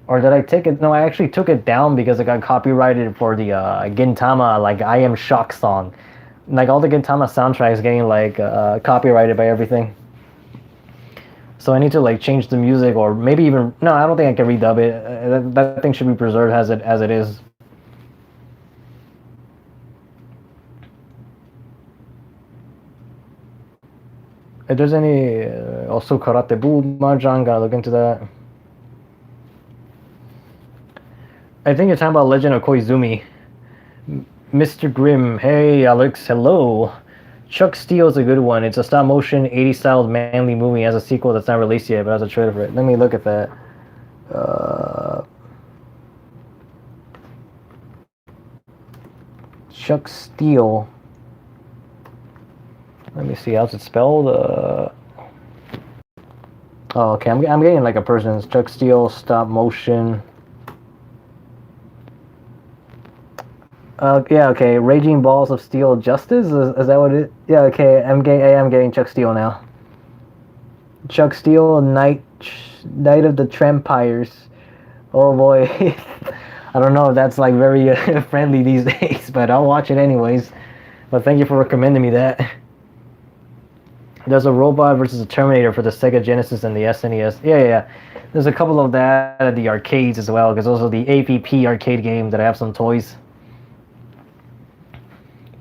Or did I take it? No, I actually took it down because it got copyrighted for the Gintama, like, I Am Shock song. Like, all the Gintama soundtracks getting, like, copyrighted by everything. So I need to, like, change the music or maybe even... No, I don't think I can redub it. That thing should be preserved as it is. If there's any... also Karate Bu Mahjong, gotta look into that. I think you're talking about Legend of Koizumi. Mr. Grimm, hey Alex, hello. Chuck Steele's a good one. It's a stop motion 80s style manly movie. It has a sequel that's not released yet, but has a trailer for it. Let me look at that. Chuck Steele. Let me see, how's it spelled? Oh, okay, I'm getting like a person's Chuck Steele stop motion. Yeah, okay. Raging Balls of Steel Justice? Is that what it... Yeah, okay. I'm getting Chuck Steele now. Chuck Steele, Night of the Trampires. Oh boy. I don't know if that's like very friendly these days, but I'll watch it anyways. But thank you for recommending me that. There's a Robot versus a Terminator for the Sega Genesis and the SNES. Yeah. There's a couple of that at the arcades as well, because those are the APP arcade game that I have some toys.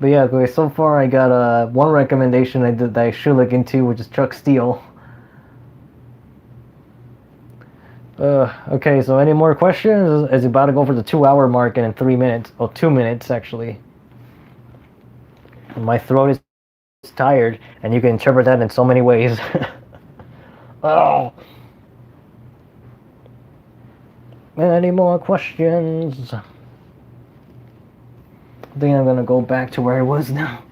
But yeah, okay, so far I got one recommendation that I should look into, which is Chuck Steele. Okay, so any more questions? It's about to go for the 2-hour mark in 3 minutes. Oh, 2 minutes, actually. My throat is tired, and you can interpret that in so many ways. Oh. Any more questions? I think I'm gonna go back to where I was now.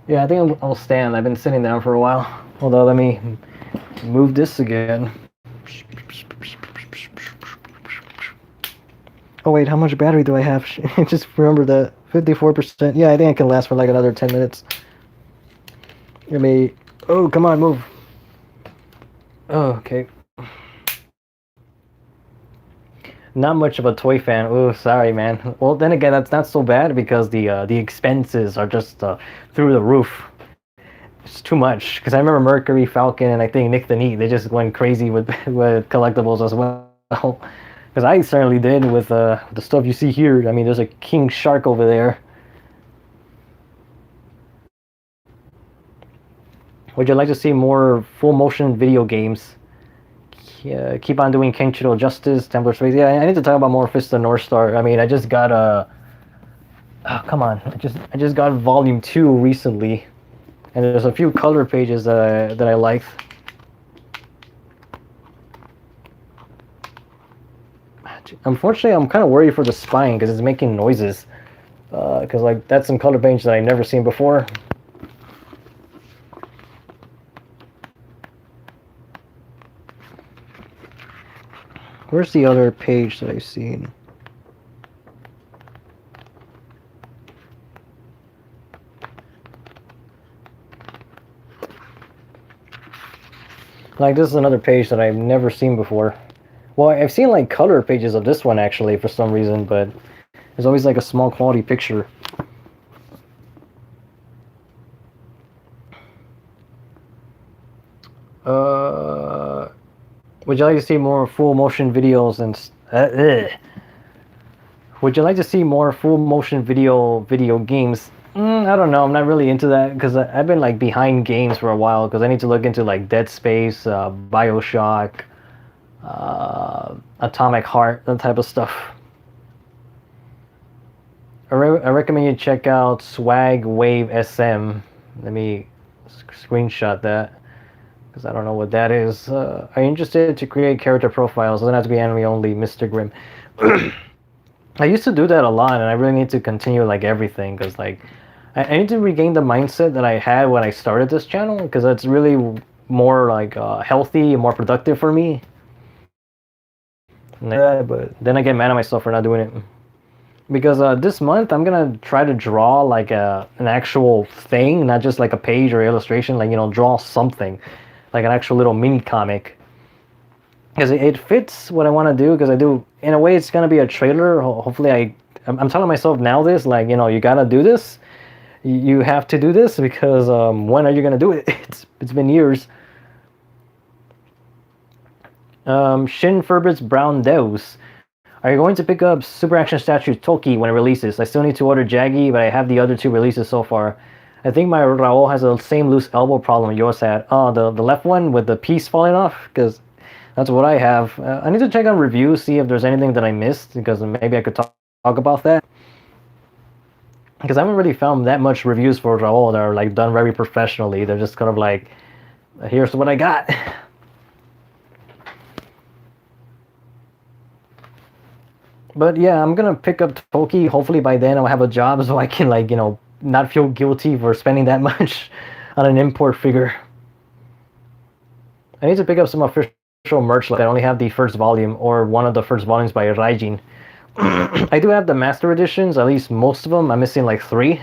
Yeah, I think I'll stand. I've been sitting down for a while. Hold on, let me move this again. Oh wait, how much battery do I have? Just remember that 54%. Yeah, I think I can last for like another 10 minutes. Let me... Oh, come on, move. Oh, okay. Not much of a toy fan. Oh, sorry, man. Well, then again, that's not so bad because the expenses are just through the roof. It's too much. Because I remember Mercury, Falcon, and I think Nick the Neat. They just went crazy with collectibles as well. Because I certainly did with the stuff you see here. I mean, there's a king shark over there. Would you like to see more full motion video games? Keep on doing Kenshiro Justice, Templar Space. Yeah, I need to talk about more Fist of North Star. I mean, I just got oh, come on. I just got Volume 2 recently, and there's a few color pages that I liked. Unfortunately, I'm kind of worried for the spine because it's making noises. Because like that's some color pages that I've never seen before. Where's the other page that I've seen? Like, this is another page that I've never seen before. Well, I've seen like color pages of this one actually for some reason, but there's always like a small quality picture. Would you like to see more full motion videos and would you like to see more full motion video games? I don't know. I'm not really into that because I've been like behind games for a while because I need to look into like Dead Space, BioShock, Atomic Heart, that type of stuff. I recommend you check out Swag Wave SM. Let me screenshot that because I don't know what that is. Are you interested to create character profiles? It doesn't have to be anime only, Mr. Grimm. I used to do that a lot, and I really need to continue like everything because like I need to regain the mindset that I had when I started this channel because it's really more like healthy and more productive for me. But then I get mad at myself for not doing it because this month I'm gonna try to draw like an actual thing, not just like a page or illustration. Like, you know, draw something like an actual little mini comic because it fits what I want to do. Because I do, in a way, it's gonna be a trailer. Hopefully, I'm telling myself now this, like, you know, you gotta do this. You have to do this because when are you gonna do it? It's been years. Shin Furbitt's Brown Dose. Are you going to pick up Super Action Statue Toki when it releases? I still need to order Jaggy, but I have the other two releases so far. I think my Raul has the same loose elbow problem yours had. Oh, the left one with the piece falling off? Because that's what I have. I need to check on reviews, see if there's anything that I missed, because maybe I could talk about that. Because I haven't really found that much reviews for Raul that are like done very professionally. They're just kind of like, here's what I got. But yeah, I'm gonna pick up Toki. Hopefully by then I'll have a job so I can, like, you know, not feel guilty for spending that much on an import figure. I need to pick up some official merch. Like, I only have the first volume or one of the first volumes by Raijin. I do have the master editions, at least most of them. I'm missing like 3.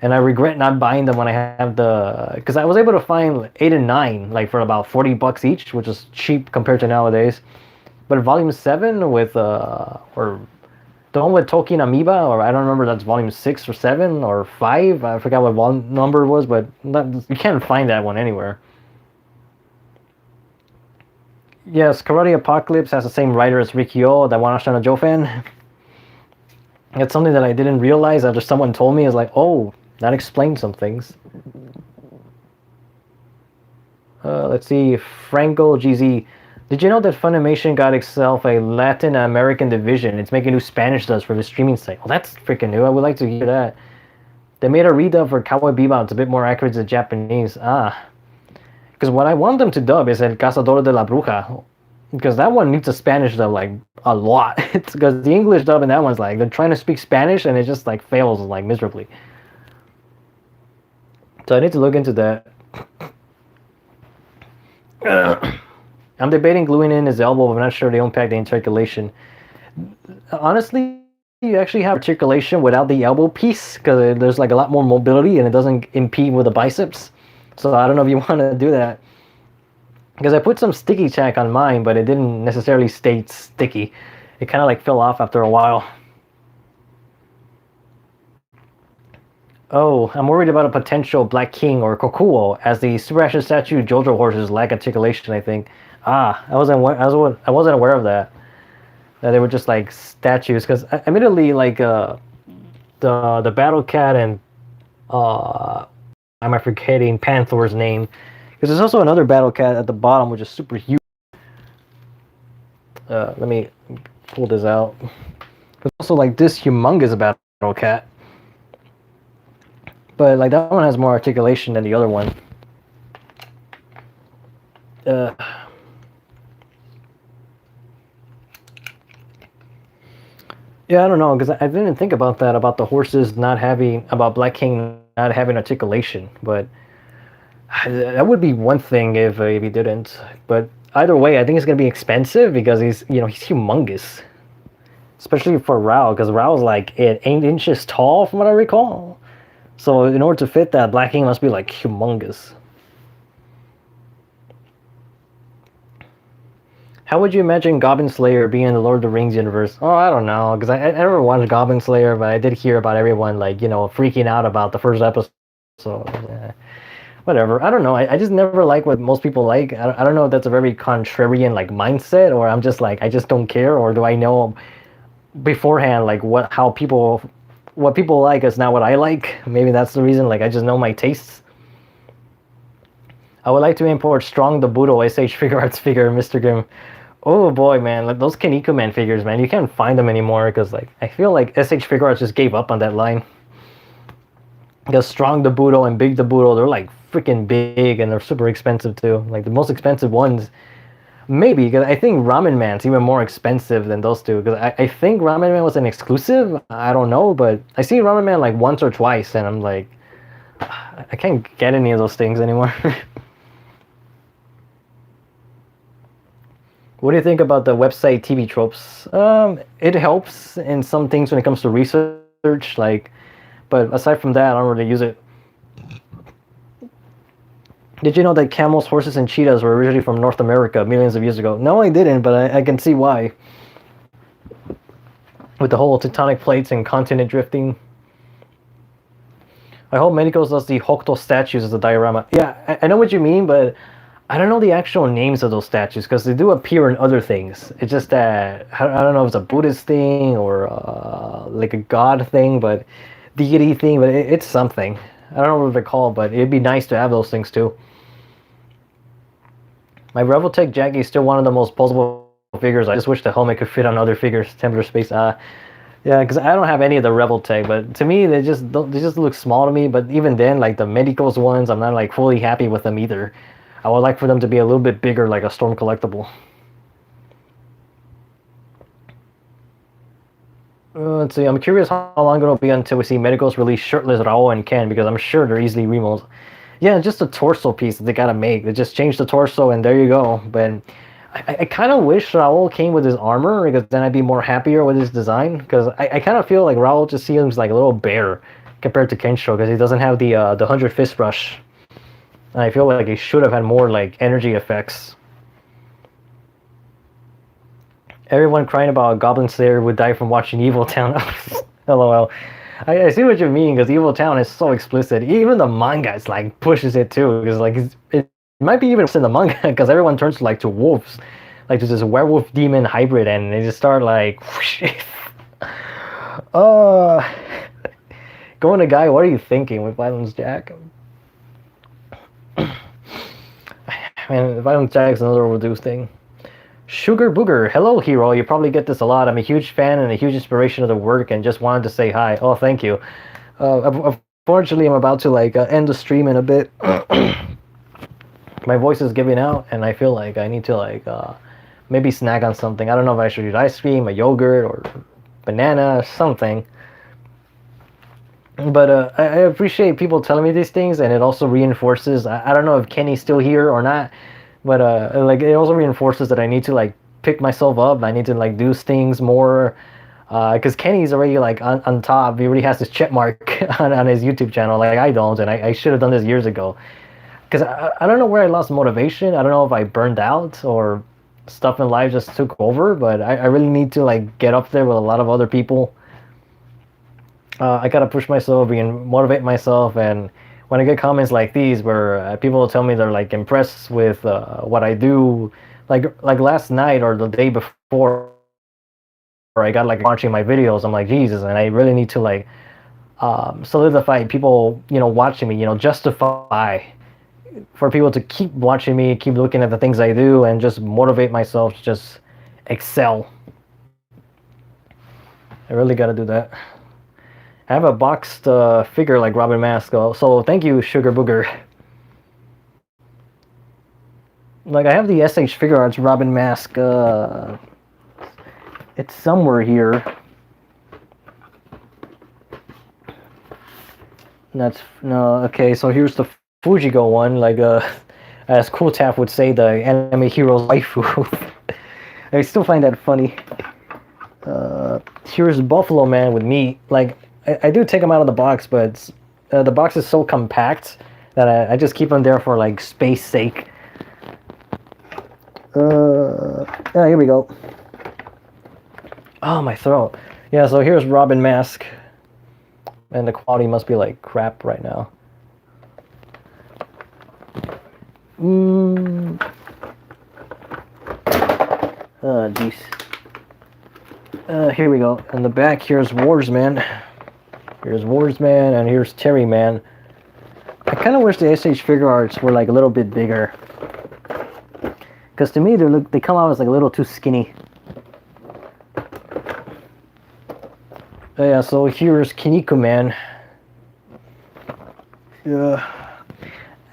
And I regret not buying them when I have the... Because I was able to find 8 and 9 like for about $40 each, which is cheap compared to nowadays. But volume 7 with or the one with Toki and Amoeba, or I don't remember, that's volume 6 or 7 or 5. I forgot what volume number it was, but you can't find that one anywhere. Yes, Karate Apocalypse has the same writer as Rikyo, that Wanashita no Jofen. It's something that I didn't realize after someone told me. Is like, oh, that explains some things. Let's see, Franco GZ. Did you know that Funimation got itself a Latin American division? It's making new Spanish dubs for the streaming site. Well, that's freaking new. I would like to hear that. They made a redub for Cowboy Bebop. It's a bit more accurate to Japanese. Because what I want them to dub is El Cazador de la Bruja. Because that one needs a Spanish dub, like, a lot. It's because the English dub in that one's like, they're trying to speak Spanish and it just, like, fails, like, miserably. So I need to look into that. I'm debating gluing in his elbow, but I'm not sure they impact the articulation. Honestly, you actually have articulation without the elbow piece, because there's like a lot more mobility and it doesn't impede with the biceps. So I don't know if you want to do that. Because I put some sticky tack on mine, but it didn't necessarily stay sticky. It kind of like fell off after a while. Oh, I'm worried about a potential Black King or Kokuo, as the Super Action Statue JoJo horses lack articulation, I think. I wasn't aware of that. That they were just like statues, because admittedly, like the Battle Cat and am I forgetting Panther's name? Because there's also another Battle Cat at the bottom, which is super huge. Let me pull this out. There's also like this humongous Battle Cat, but like that one has more articulation than the other one. Yeah, I don't know, because I didn't think about that, about the horses not having, about Black King not having articulation, but that would be one thing if he didn't. But either way, I think it's gonna be expensive because he's humongous, especially for Rao, because Rao's like 8 inches tall from what I recall. So in order to fit that, Black King must be like humongous. How would you imagine Goblin Slayer being in the Lord of the Rings universe? Oh, I don't know, because I never watched Goblin Slayer, but I did hear about everyone like freaking out about the first episode. So whatever. I don't know. I just never like what most people like. I don't know if that's a very contrarian like mindset, or I'm just like I just don't care, or do I know beforehand like what people like is not what I like. Maybe that's the reason. Like I just know my tastes. I would like to import Strong the Budo SH Figure Arts figure, Mr. Grimm. Oh boy, man, like those Kaneko Man figures, man, you can't find them anymore because like I feel like SH Figure Arts just gave up on that line. Because Strong the Budo and Big the Budo, they're like freaking big and they're super expensive too. Like the most expensive ones, maybe, because I think Ramen Man's even more expensive than those two. Because I think Ramen Man was an exclusive. I don't know, but I see Ramen Man like once or twice, and I'm like, I can't get any of those things anymore. What do you think about the website TV tropes? It helps in some things when it comes to research, like, but aside from that, I don't really use it. Did you know that camels, horses, and cheetahs were originally from North America millions of years ago? No, I didn't, but I can see why. With the whole tectonic plates and continent drifting. I hope Medicos does the Hokuto statues as a diorama. Yeah, I know what you mean, but I don't know the actual names of those statues because they do appear in other things. It's just that I don't know if it's a Buddhist thing or like a god thing, but deity thing, but it's something. I don't know what they're called, but it'd be nice to have those things too. My Revoltech Jackie is still one of the most posable figures. I just wish the helmet could fit on other figures. Temperature space. Yeah, because I don't have any of the Revoltech, but to me they just look small to me. But even then, like the Medicos ones, I'm not like fully happy with them either. I would like for them to be a little bit bigger, like a Storm collectible. Let's see. I'm curious how long it'll be until we see Medicos release shirtless Raul and Ken, because I'm sure they're easily remolds. Yeah, just a torso piece that they gotta make. They just change the torso and there you go. But I kind of wish Raul came with his armor, because then I'd be more happier with his design. Because I kind of feel like Raul just seems like a little bear compared to Kensho, because he doesn't have the 100 fist rush. And I feel like he should have had more like energy effects. Everyone crying about Goblin Slayer would die from watching Evil Town. LOL. I see what you mean, because Evil Town is so explicit. Even the manga is like pushes it too, because like it might be even worse in the manga, because everyone turns like to wolves, like to this werewolf demon hybrid, and they just start like, going to Guy, what are you thinking with Violence Jack? Man, Violent Jack's another overdue thing. Sugar Booger, hello hero. You probably get this a lot. I'm a huge fan and a huge inspiration of the work, and just wanted to say hi. Oh, thank you. Unfortunately, I'm about to like end the stream in a bit. My voice is giving out, and I feel like I need to like maybe snack on something. I don't know if I should eat ice cream, a yogurt, or banana, or something. But I appreciate people telling me these things, and it also reinforces. I don't know if Kenny's still here or not, but like it also reinforces that I need to like pick myself up. I need to like do things more, because Kenny's already like on top. He already has this check mark on his YouTube channel. Like I don't, and I should have done this years ago. Because I don't know where I lost motivation. I don't know if I burned out or stuff in life just took over. But I really need to like get up there with a lot of other people. I gotta push myself and motivate myself, and when I get comments like these where people tell me they're like impressed with what I do, like last night or the day before, I got like launching my videos, I'm like Jesus, and I really need to like solidify people, watching me, justify for people to keep watching me, keep looking at the things I do, and just motivate myself to just excel. I really gotta do that. I have a boxed figure like Robin Mask, so thank you, Sugar Booger. Like I have the SH Figure Arts Robin Mask. It's somewhere here. That's no okay. So here's the Fujigo one. Like I as Cool Tap would say, the anime hero's waifu. I still find that funny. Here's Buffalo Man with meat. Like, I do take them out of the box, but the box is so compact that I just keep them there for like space sake. Yeah, here we go. Oh, my throat. Yeah, so here's Robin Mask. And the quality must be like crap right now. Oh, jeez. Here we go. In the back, here's Warsman. Here's Warsman, and here's Terry Man. I kind of wish the SH figure arts were like a little bit bigger. Because to me, they come out as like a little too skinny. Yeah, so here's Kiniko Man. Yeah.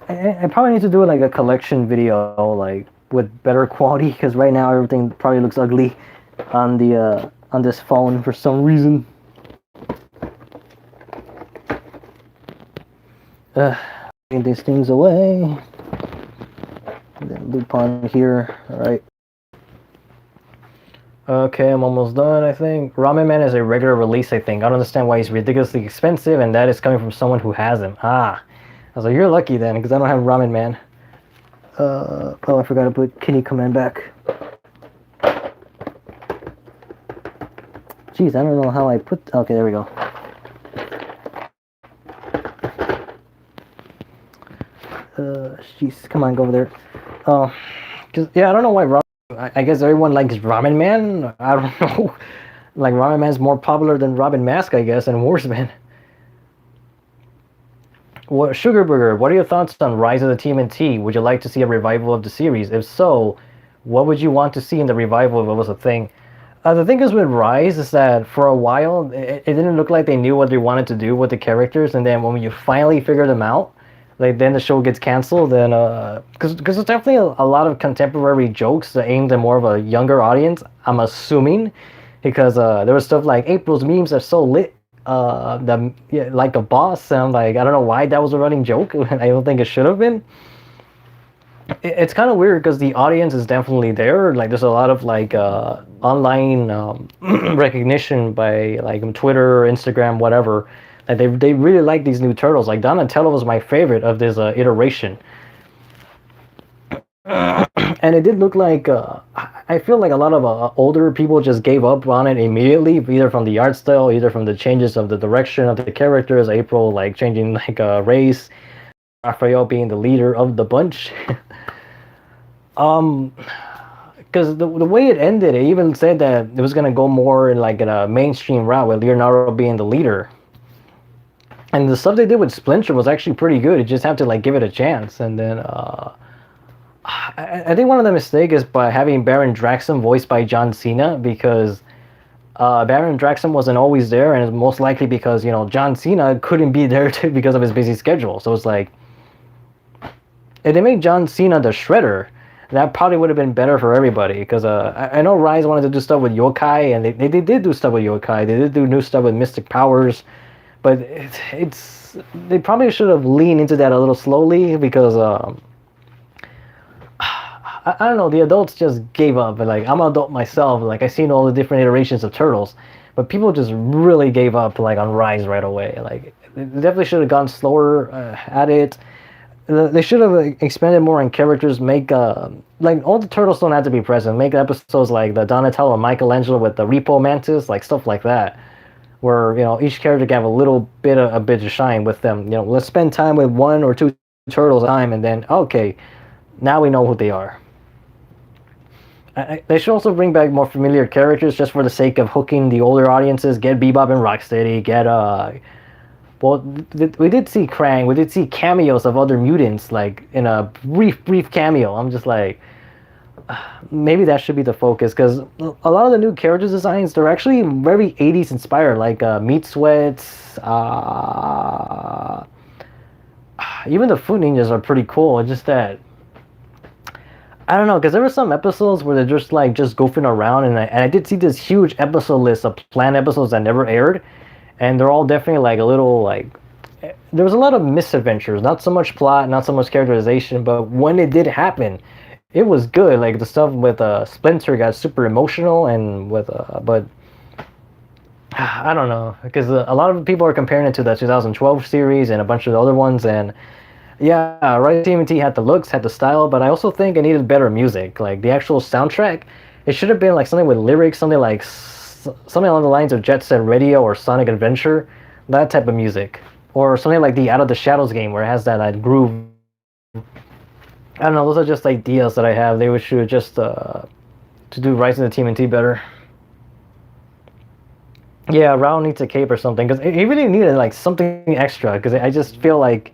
I probably need to do like a collection video, like with better quality, because right now everything probably looks ugly on the on this phone for some reason. Getting these things away. And then loop on here. All right. Okay, I'm almost done, I think. Ramen Man is a regular release, I think. I don't understand why he's ridiculously expensive, and that is coming from someone who has him. Ah. I was like, you're lucky then, because I don't have Ramen Man. Oh, I forgot to put Kiniko Man back. Jeez, I don't know how I put... Okay, there we go. Jeez, come on, go over there. Oh, yeah, I don't know why I guess everyone likes Ramen Man. I don't know. Like, Ramen Man's more popular than Robin Mask, I guess, and Warsman. Well, Sugar Burger, what are your thoughts on Rise of the TMNT? Would you like to see a revival of the series? If so, what would you want to see in the revival if it was a thing? The thing is with Rise is that for a while, it didn't look like they knew what they wanted to do with the characters, and then when you finally figure them out, like then the show gets canceled, and because there's definitely a lot of contemporary jokes aimed at more of a younger audience, I'm assuming, because there was stuff like April's memes are so lit, like a boss, and I'm like, I don't know why that was a running joke. I don't think it should have been. It's kind of weird because the audience is definitely there. Like, there's a lot of like online recognition by like Twitter, Instagram, whatever. Like they really like these new turtles. Like Donatello was my favorite of this iteration, and it did look like I feel like a lot of older people just gave up on it immediately, either from the art style, either from the changes of the direction of the characters. April like changing like a race, Raphael being the leader of the bunch. Because the way it ended, it even said that it was gonna go more in like in a mainstream route with Leonardo being the leader. And the stuff they did with Splinter was actually pretty good. You just have to like give it a chance. And then I think one of the mistakes is by having Baron Draxum voiced by John Cena, because Baron Draxum wasn't always there, and it's most likely because, you know, John Cena couldn't be there too because of his busy schedule. So it's like, if they made John Cena the Shredder, that probably would have been better for everybody, because I know Rise wanted to do stuff with yokai, and they did do stuff with yokai. They did do new stuff with mystic powers, but they probably should have leaned into that a little slowly, because I don't know, the adults just gave up. Like, I'm an adult myself, like I've seen all the different iterations of Turtles, but people just really gave up like on Rise right away. Like, they definitely should have gone slower at it. They should have expanded more on characters. Make like all the turtles don't have to be present. Make episodes like the Donatello and Michelangelo with the Repo Mantis, like stuff like that, where, you know, each character can have a little bit of shine with them. You know, let's spend time with one or two turtles at a time, and then okay, now we know who they are. They should also bring back more familiar characters just for the sake of hooking the older audiences. Get Bebop and Rocksteady. Get well, we did see Krang. We did see cameos of other mutants, like in a brief cameo. I'm just like, maybe that should be the focus, because a lot of the new character designs, they're actually very 80s inspired, like Meat Sweats. Even the Food Ninjas are pretty cool. It's just that, I don't know, because there were some episodes where they're just goofing around, and I did see this huge episode list of planned episodes that never aired, and they're all definitely like a little like there was a lot of misadventures, not so much plot, not so much characterization, but when it did happen, it was good. Like the stuff with Splinter got super emotional, and with but I don't know, because a lot of people are comparing it to the 2012 series and a bunch of the other ones, and yeah, right. TMNT had the looks, had the style, but I also think it needed better music. Like the actual soundtrack, it should have been like something with lyrics, something like something along the lines of Jet Set Radio or Sonic Adventure, that type of music, or something like the Out of the Shadows game where it has that like, groove. I don't know. Those are just ideas that I have. They should just to do Rise of the TMNT better. Yeah, Rao needs a cape or something because he really needed like something extra because I just feel like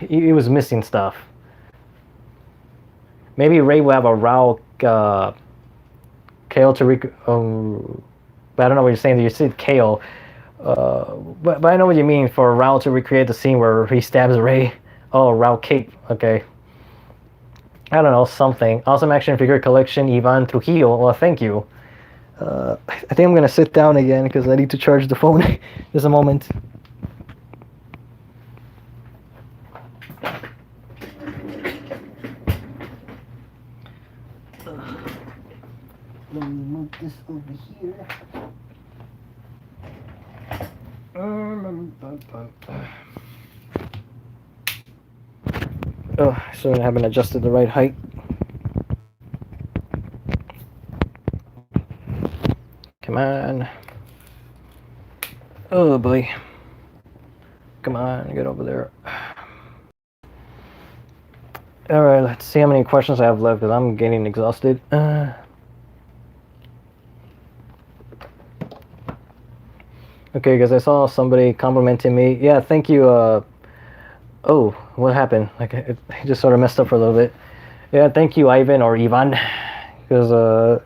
he was missing stuff. Maybe Ray will have a Rao Kale to but I don't know what you're saying. You said Kale, but I know what you mean for Rao to recreate the scene where he stabs Ray. Oh, Rao cape. Okay. I don't know, something. Awesome action figure collection, Ivan Trujillo. Well, thank you. I think I'm gonna sit down again because I need to charge the phone. Just a moment. Let me move this over here. Oh, so I haven't adjusted the right height. Come on. Oh boy. Come on, get over there. Alright, let's see how many questions I have left because I'm getting exhausted. Okay, because I saw somebody complimenting me. Yeah, thank you. Oh, what happened? Like, it just sort of messed up for a little bit. Yeah, thank you, Ivan or Ivan. Because,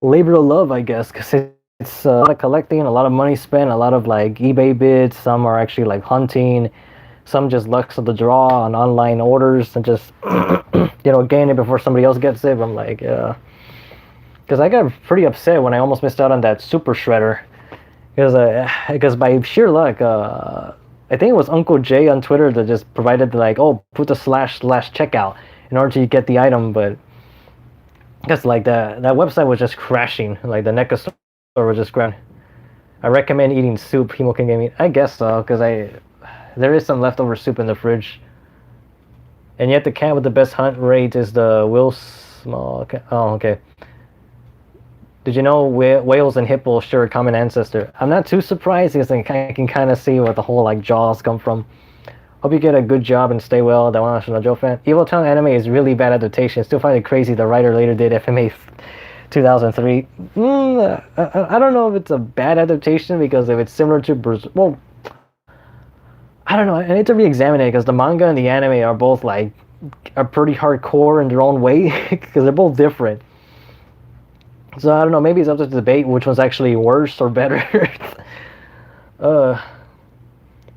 labor of love, I guess. Because it's a lot of collecting, a lot of money spent, a lot of, like, eBay bids. Some are actually, like, hunting. Some just lucks of the draw on online orders and just, getting it before somebody else gets it. I'm like, yeah. Because I got pretty upset when I almost missed out on that Super Shredder. Because by sheer luck, I think it was Uncle Jay on Twitter that just provided like, oh, put the / checkout in order to get the item, but because like that website was just crashing, like the NECA store was just crashing. I recommend eating soup. Hemo can give me. I guess so, because there is some leftover soup in the fridge, and yet the cat with the best hunt rate is the Will Small. Oh, okay. Did you know whales and hippos share a common ancestor? I'm not too surprised because I can kind of see where the whole like jaws come from. Hope you get a good job and stay well. That one a Joe fan. Evil Town anime is really bad adaptation. Still find it crazy the writer later did FMA 2003. I don't know if it's a bad adaptation because if it's similar to well, I don't know. I need to re-examine it because the manga and the anime are both like are pretty hardcore in their own way because they're both different. So I don't know, maybe it's up to debate which one's actually worse or better.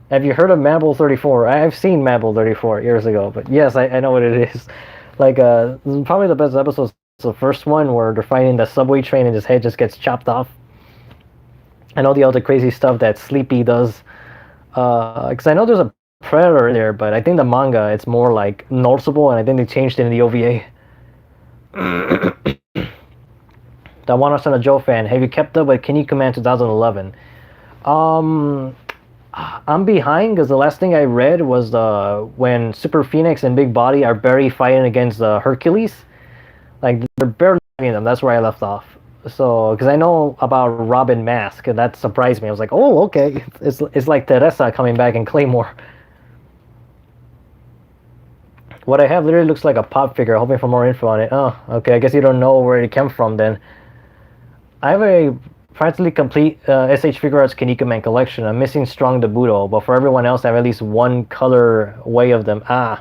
Have you heard of Mabel 34? I've seen Mabel 34 years ago, but yes, I know what it is. Like, probably the best episode is the first one where they're fighting the subway train and his head just gets chopped off. I know the other crazy stuff that Sleepy does. Because I know there's a Predator in there, but I think the manga, it's more like noticeable, and I think they changed it in the OVA. The one on a Joe fan. Have you kept up with Kenny Command 2011? I'm behind because the last thing I read was when Super Phoenix and Big Body are barely fighting against Hercules. Like they're barely fighting them. That's where I left off. So because I know about Robin Mask, and that surprised me. I was like, oh, okay. It's like Teresa coming back in Claymore. What I have literally looks like a pop figure. Hoping for more info on it. Oh, okay. I guess you don't know where it came from then. I have a practically complete SH Figure Arts Kinnikuman Man collection. I'm missing Strong Debuto, but for everyone else, I have at least one color way of them. I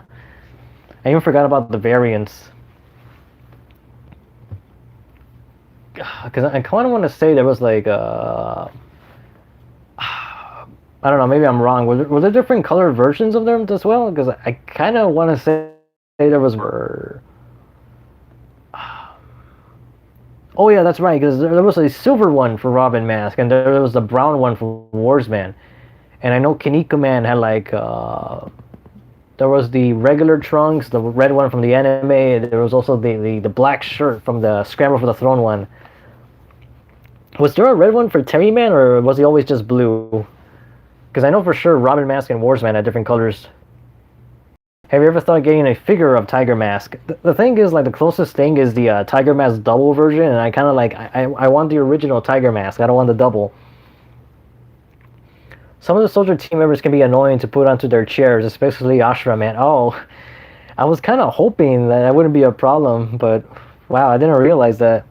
even forgot about the variants. Because I kind of want to say there was like, I don't know, maybe I'm wrong. Were there different color versions of them as well? Because I kind of want to say there was... Oh yeah, that's right, because there was a silver one for Robin Mask, and there was the brown one for Warsman. And I know Kinnikuman had like there was the regular Trunks, the red one from the anime. There was also the black shirt from the Scramble for the Throne one. Was there a red one for Terry Man, or was he always just blue? Because I know for sure Robin Mask and Warsman had different colors. Have you ever thought of getting a figure of Tiger Mask? The thing is, like, the closest thing is the Tiger Mask double version, and I kind of like, I want the original Tiger Mask. I don't want the double. Some of the soldier team members can be annoying to put onto their chairs, especially Ashura Man. Oh, I was kind of hoping that wouldn't be a problem, but wow, I didn't realize that.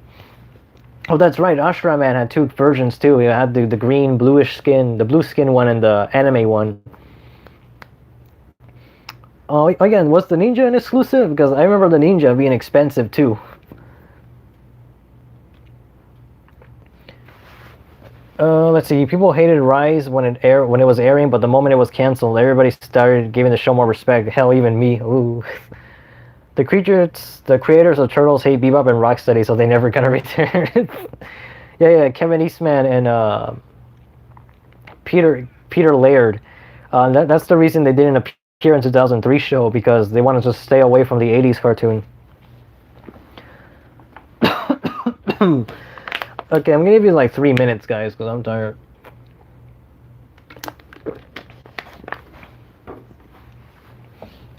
Oh, that's right. Ashura Man had two versions too. He had the green, bluish skin, the blue skin one, and the anime one. Oh, again, was the ninja an exclusive? Because I remember the ninja being expensive too. Let's see. People hated Rise when it was airing, but the moment it was canceled, everybody started giving the show more respect. Hell, even me. Ooh. The creators of Turtles hate Bebop and Rocksteady, so they never gonna return. yeah, Kevin Eastman and Peter Laird. That's the reason they didn't appear in 2003 show, because they wanted to stay away from the 80s cartoon. Okay, I'm gonna give you like 3 minutes, guys, because I'm tired.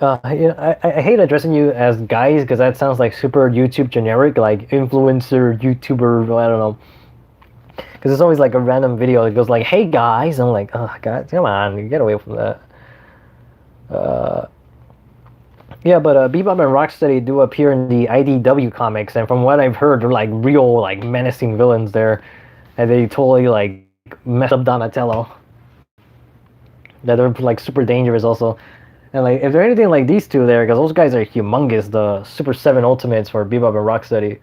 I hate addressing you as guys, because that sounds like super YouTube generic, like influencer, YouTuber, I don't know. Because it's always like a random video that goes like, hey guys, I'm like, oh god, come on, get away from that. Yeah, but Bebop and Rocksteady do appear in the IDW comics, and from what I've heard, they're like real, like, menacing villains there, and they totally like messed up Donatello. That they're like super dangerous also, and like if they're anything like these two there, because those guys are humongous, the Super 7 Ultimates for Bebop and Rocksteady.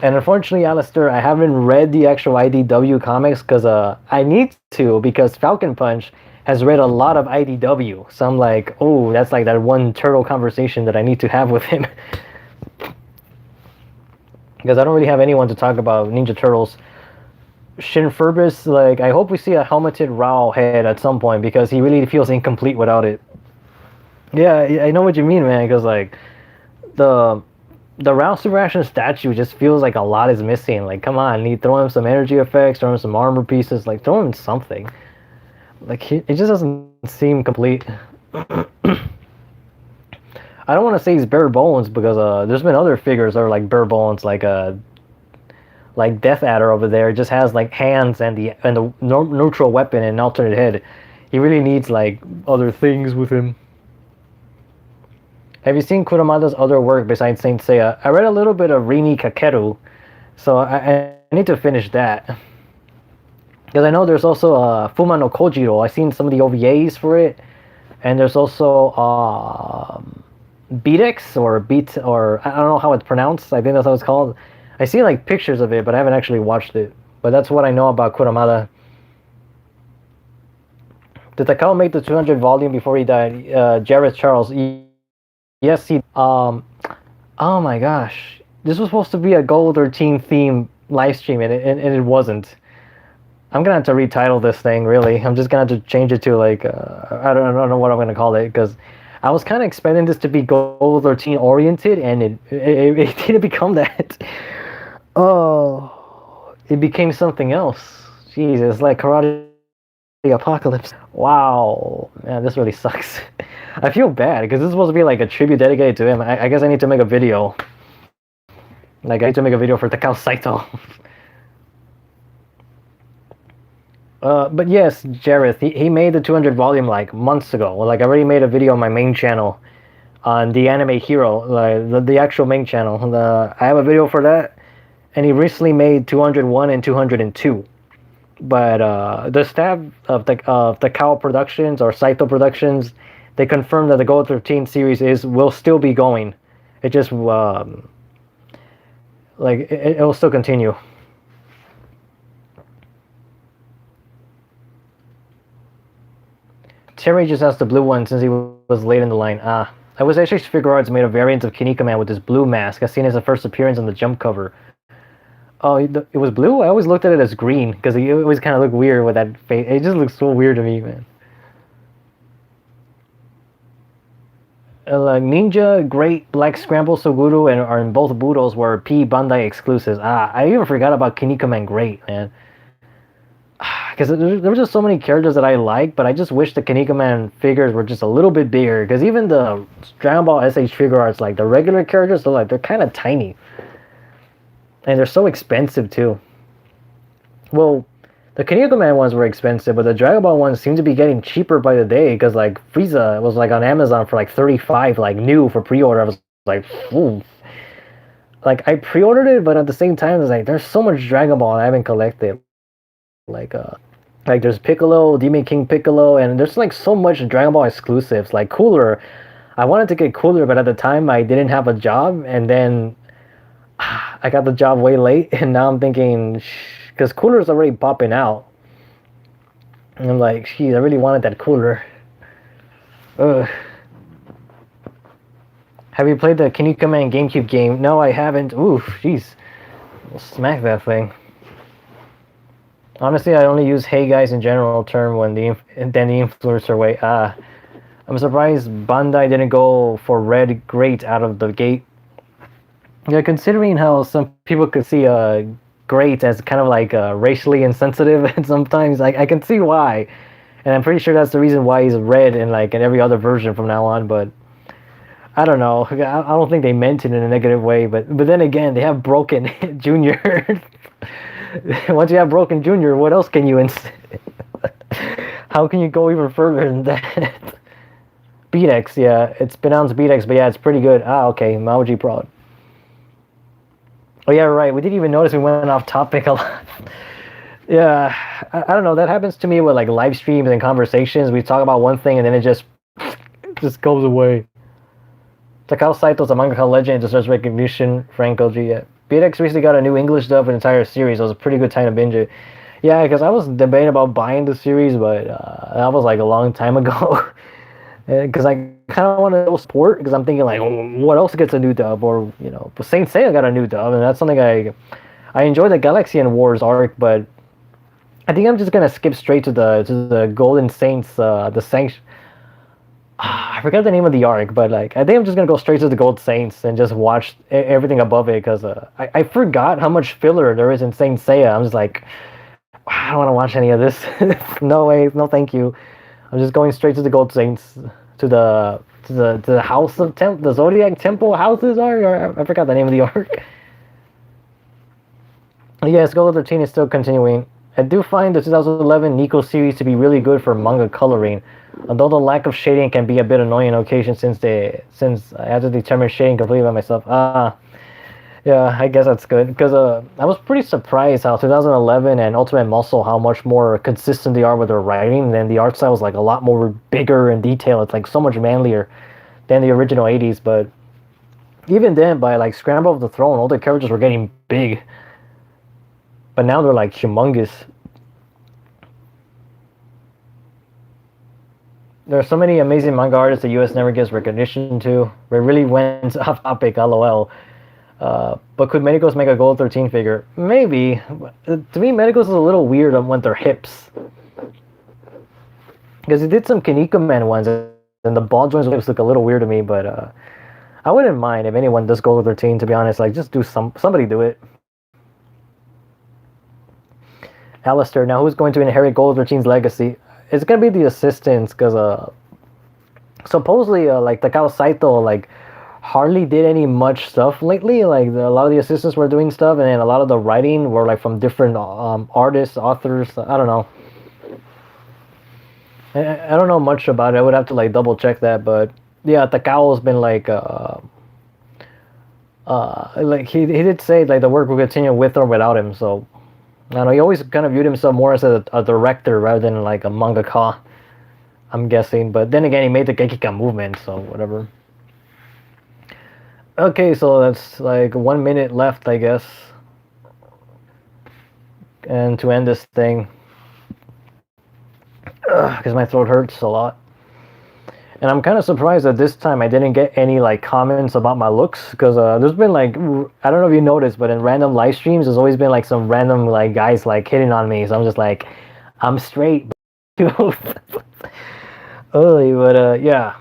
And unfortunately, Alistair, I haven't read the actual IDW comics because I need to, because Falcon Punch has read a lot of IDW. So I'm like, oh, that's like that one turtle conversation that I need to have with him. Because I don't really have anyone to talk about Ninja Turtles. Shin Furbus, like, I hope we see a helmeted Rao head at some point, because he really feels incomplete without it. Yeah, I know what you mean, man, because like the Rao Super Action statue just feels like a lot is missing. Like, come on, need throw him some energy effects, throw him some armor pieces, like throw him something. Like, it just doesn't seem complete. I don't want to say he's bare bones, because there's been other figures that are like bare bones, like Death Adder over there just has like hands and the neutral weapon and an alternate head. He really needs like other things with him. Have you seen Kuramada's other work besides Saint Seiya? I read a little bit of Rini Kakeru, so I need to finish that. Because I know there's also Fuma no Kojiro. I've seen some of the OVAs for it. And there's also Beatex, or I don't know how it's pronounced. I think that's how it's called. I see like pictures of it, but I haven't actually watched it. But that's what I know about Kuramada. Did Takao make the 200 volume before he died? Jareth Charles. Yes, he... oh my gosh. This was supposed to be a Gold 13 theme live stream, and it wasn't. I'm gonna have to retitle this thing, really. I'm just gonna have to change it to like, I don't know what I'm gonna call it, because I was kind of expecting this to be Gold 13 oriented, and it didn't become that. Oh, it became something else. Jesus, like Karate Apocalypse. Wow, man, this really sucks. I feel bad, because this is supposed to be like a tribute dedicated to him. I guess I need to make a video. Like, I need to make a video for Takao Saito. But yes, Jareth, he made the 200 volume like months ago. Like, I already made a video on my main channel on the Anime Hero, like the actual main channel. I have a video for that, and he recently made 201 and 202. But the staff of Takao Productions or Saito Productions, they confirmed that the Gold 13 series will still be going. It just like it will still continue. Terry just asked the blue one since he was late in the line. I was actually Figure Arts made a variant of Kinnikuman with this blue mask, as seen as the first appearance on the Jump cover. Oh, it was blue. I always looked at it as green because it always kind of looked weird with that face. It just looks so weird to me, man. Like Ninja, Great, Black Scramble, Soguru, and are in both Budos were P Bandai exclusives. I even forgot about Kinnikuman Great, man. Because there were just so many characters that I like, but I just wish the Kinnikuman figures were just a little bit bigger. Because even the Dragon Ball SH figure arts, like the regular characters, they're kind of tiny, and they're so expensive too. Well, the Kinnikuman ones were expensive, but the Dragon Ball ones seem to be getting cheaper by the day. Because like Frieza was like on Amazon for like 35, like new for pre-order. I was like, ooh. Like I pre-ordered it, but at the same time, it's like there's so much Dragon Ball I haven't collected. Like there's Piccolo, Demon King Piccolo, and there's like so much Dragon Ball exclusives. Like Cooler, I wanted to get Cooler, but at the time I didn't have a job, and then I got the job way late, and now I'm thinking, because Cooler's already popping out, and I'm like, geez, I really wanted that Cooler. Ugh. Have you played the Kinnikuman GameCube game? No, I haven't. Oof, jeez, I'll smack that thing. Honestly, I only use "hey guys" in general term when the influencer way. I'm surprised Bandai didn't go for Red Great out of the gate. Yeah, considering how some people could see Great as kind of like racially insensitive, and sometimes I can see why, and I'm pretty sure that's the reason why he's red in like in every other version from now on. But I don't know. I don't think they meant it in a negative way. But then again, they have Broken Junior. Once you have Broken Junior, what else can you how can you go even further than that? Beatex, yeah, it's pronounced Beatex, but yeah, it's pretty good. Okay, Maoji Prod. Oh yeah, right. We didn't even notice we went off topic a lot. Yeah, I don't know. That happens to me with like live streams and conversations. We talk about one thing and then it just goes away. Takao Saito's a mangaka legend. It deserves recognition. Franco G. Yeah. BX recently got a new English dub for the entire series. It was a pretty good time to binge it. Yeah, because I was debating about buying the series, but that was like a long time ago. Because I kind of want to support, because I'm thinking like, what else gets a new dub? Or, you know, but Saint Seiya got a new dub, and that's something I enjoy the Galaxian Wars arc, but I think I'm just gonna skip straight to the Golden Saints, the Sanction. I forgot the name of the arc, but like I think I'm just gonna go straight to the Gold Saints and just watch everything above it, because I forgot how much filler there is in Saint Seiya. I'm just like, I don't want to watch any of this. No way, no thank you. I'm just going straight to the Gold Saints, to the House of the Zodiac Temple houses arc, or I forgot the name of the arc. Yes, Gold 13 is still continuing. I do find the 2011 Nico series to be really good for manga coloring, although the lack of shading can be a bit annoying on occasion since I have to determine shading completely by myself. Yeah, I guess that's good, because I was pretty surprised how 2011 and Ultimate Muscle, how much more consistent they are with their writing, and then the art style was like a lot more bigger and detailed. It's like so much manlier than the original 80s, but even then, by like Scramble of the Throne, all the characters were getting big, but now they're like humongous. There are so many amazing manga artists the US never gives recognition to. We really went off topic, lol. But could Medicos make a Gold 13 figure? Maybe. To me, Medicos is a little weird on when they're hips. Because he did some Kinnikuman ones, and the ball joints look a little weird to me, but I wouldn't mind if anyone does Gold 13, to be honest. Like, just do somebody do it. Alistair, now who's going to inherit Gold 13's legacy? It's going to be the assistants, because supposedly, like, Takao Saito, like, hardly did any much stuff lately. Like a lot of the assistants were doing stuff, and then a lot of the writing were like from different artists, authors. I don't know. I don't know much about it. I would have to like double check that, but yeah, Takao's been like he did say like the work will continue with or without him. So I don't know. He always kind of viewed himself more as a director rather than like a mangaka, I'm guessing. But then again, he made the Gekikan movement, so whatever. Okay, so that's like 1 minute left, I guess. And to end this thing, because my throat hurts a lot. And I'm kind of surprised that this time I didn't get any like comments about my looks, because there's been like, I don't know if you noticed, but in random live streams there's always been like some random like guys like hitting on me. So I'm just like, I'm straight. Early, but yeah.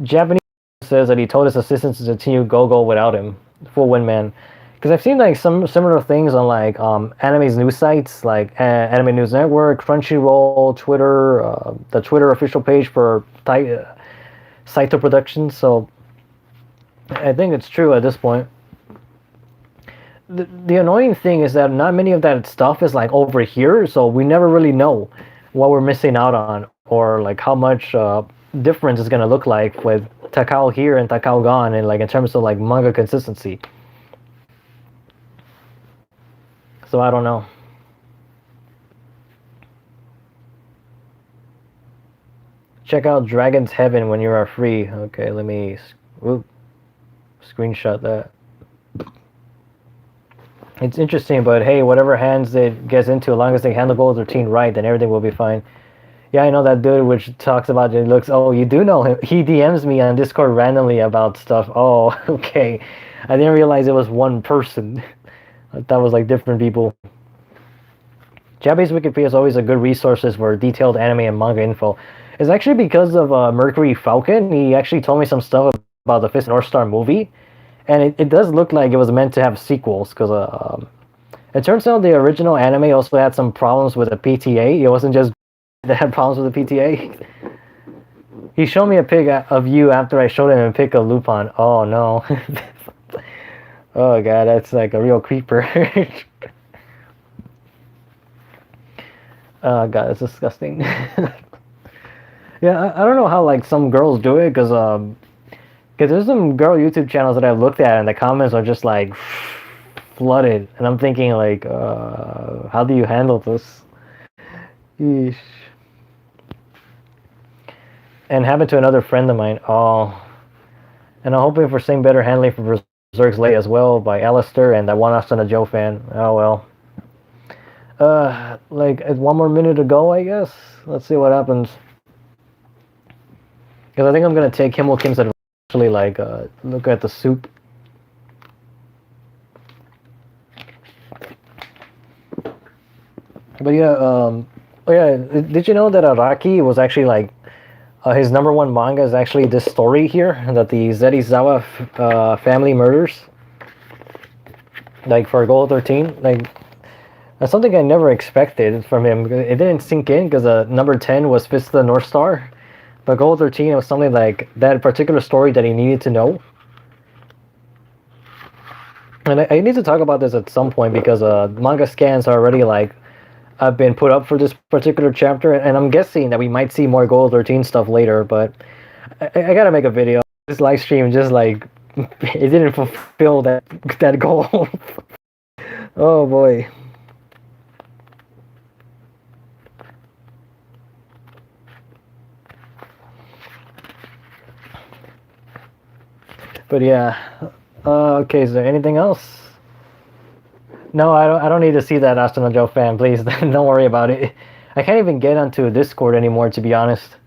Japanese says that he told his assistants to continue go without him. Full windman. Because I've seen like some similar things on like anime's news sites, like Anime News Network, Crunchyroll, Twitter, the Twitter official page for Saito Productions. So I think it's true at this point. The annoying thing is that not many of that stuff is like over here, so we never really know what we're missing out on, or like how much difference is gonna look like with Takao here and Takao gone, and like in terms of like manga consistency. So I don't know. Check out Dragon's Heaven when you are free. Okay, let me screenshot that. It's interesting, but hey, whatever hands it gets into, as long as they handle goals routine right, then everything will be fine. Yeah, I know that dude which talks about it looks. Oh, you do know him. He DMs me on Discord randomly about stuff. Oh, okay. I didn't realize it was one person. I thought it was like different people. Japanese Wikipedia is always a good resources for detailed anime and manga info. It's actually because of Mercury Falcon. He actually told me some stuff about the Fist North Star movie. And it does look like it was meant to have sequels, because it turns out the original anime also had some problems with the PTA. It wasn't just that had problems with the PTA. He showed me a pic of you after I showed him a pic of Lupin. Oh no. Oh god, that's like a real creeper. Oh god, it's disgusting. Yeah, I don't know how like some girls do it, because there's some girl YouTube channels that I've looked at and the comments are just like flooded, and I'm thinking like, how do you handle this? Yeesh. And happened to another friend of mine. Oh, and I'm hoping for same better handling for Berserk's Late as well by Alistair and that one Asuna Joe fan. Oh well. Like one more minute to go, I guess. Let's see what happens. Because I think I'm gonna take Himmel Kim's advice. Actually, like look at the soup. But yeah, oh yeah, did you know that Araki was actually like his #1 manga is actually this story here, that the Zerizawa family murders, like for Goal 13, like that's something I never expected from him. It didn't sink in because number 10 was Fist of the North Star. But Goal 13 was something like that particular story that he needed to know. And I need to talk about this at some point, because manga scans are already like have been put up for this particular chapter, and I'm guessing that we might see more Goal 13 stuff later, but I gotta make a video. This live stream just like it didn't fulfill that goal. Oh boy. But yeah, okay. Is there anything else? No, I don't need to see that Aston Joe fan. Please, don't worry about it. I can't even get onto Discord anymore, to be honest.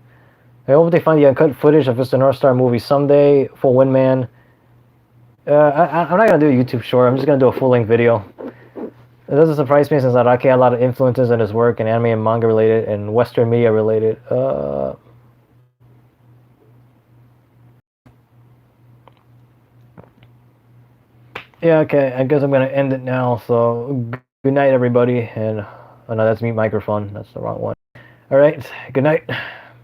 I hope they find the uncut footage of the North Star movie someday. Full Windman. I'm not gonna do a YouTube short. I'm just gonna do a full-length video. It doesn't surprise me, since Araki had a lot of influences in his work, and anime and manga related, and Western media related. Yeah, okay, I guess I'm gonna end it now. So, good night, everybody. And, oh no, that's mute microphone. That's the wrong one. Alright, good night.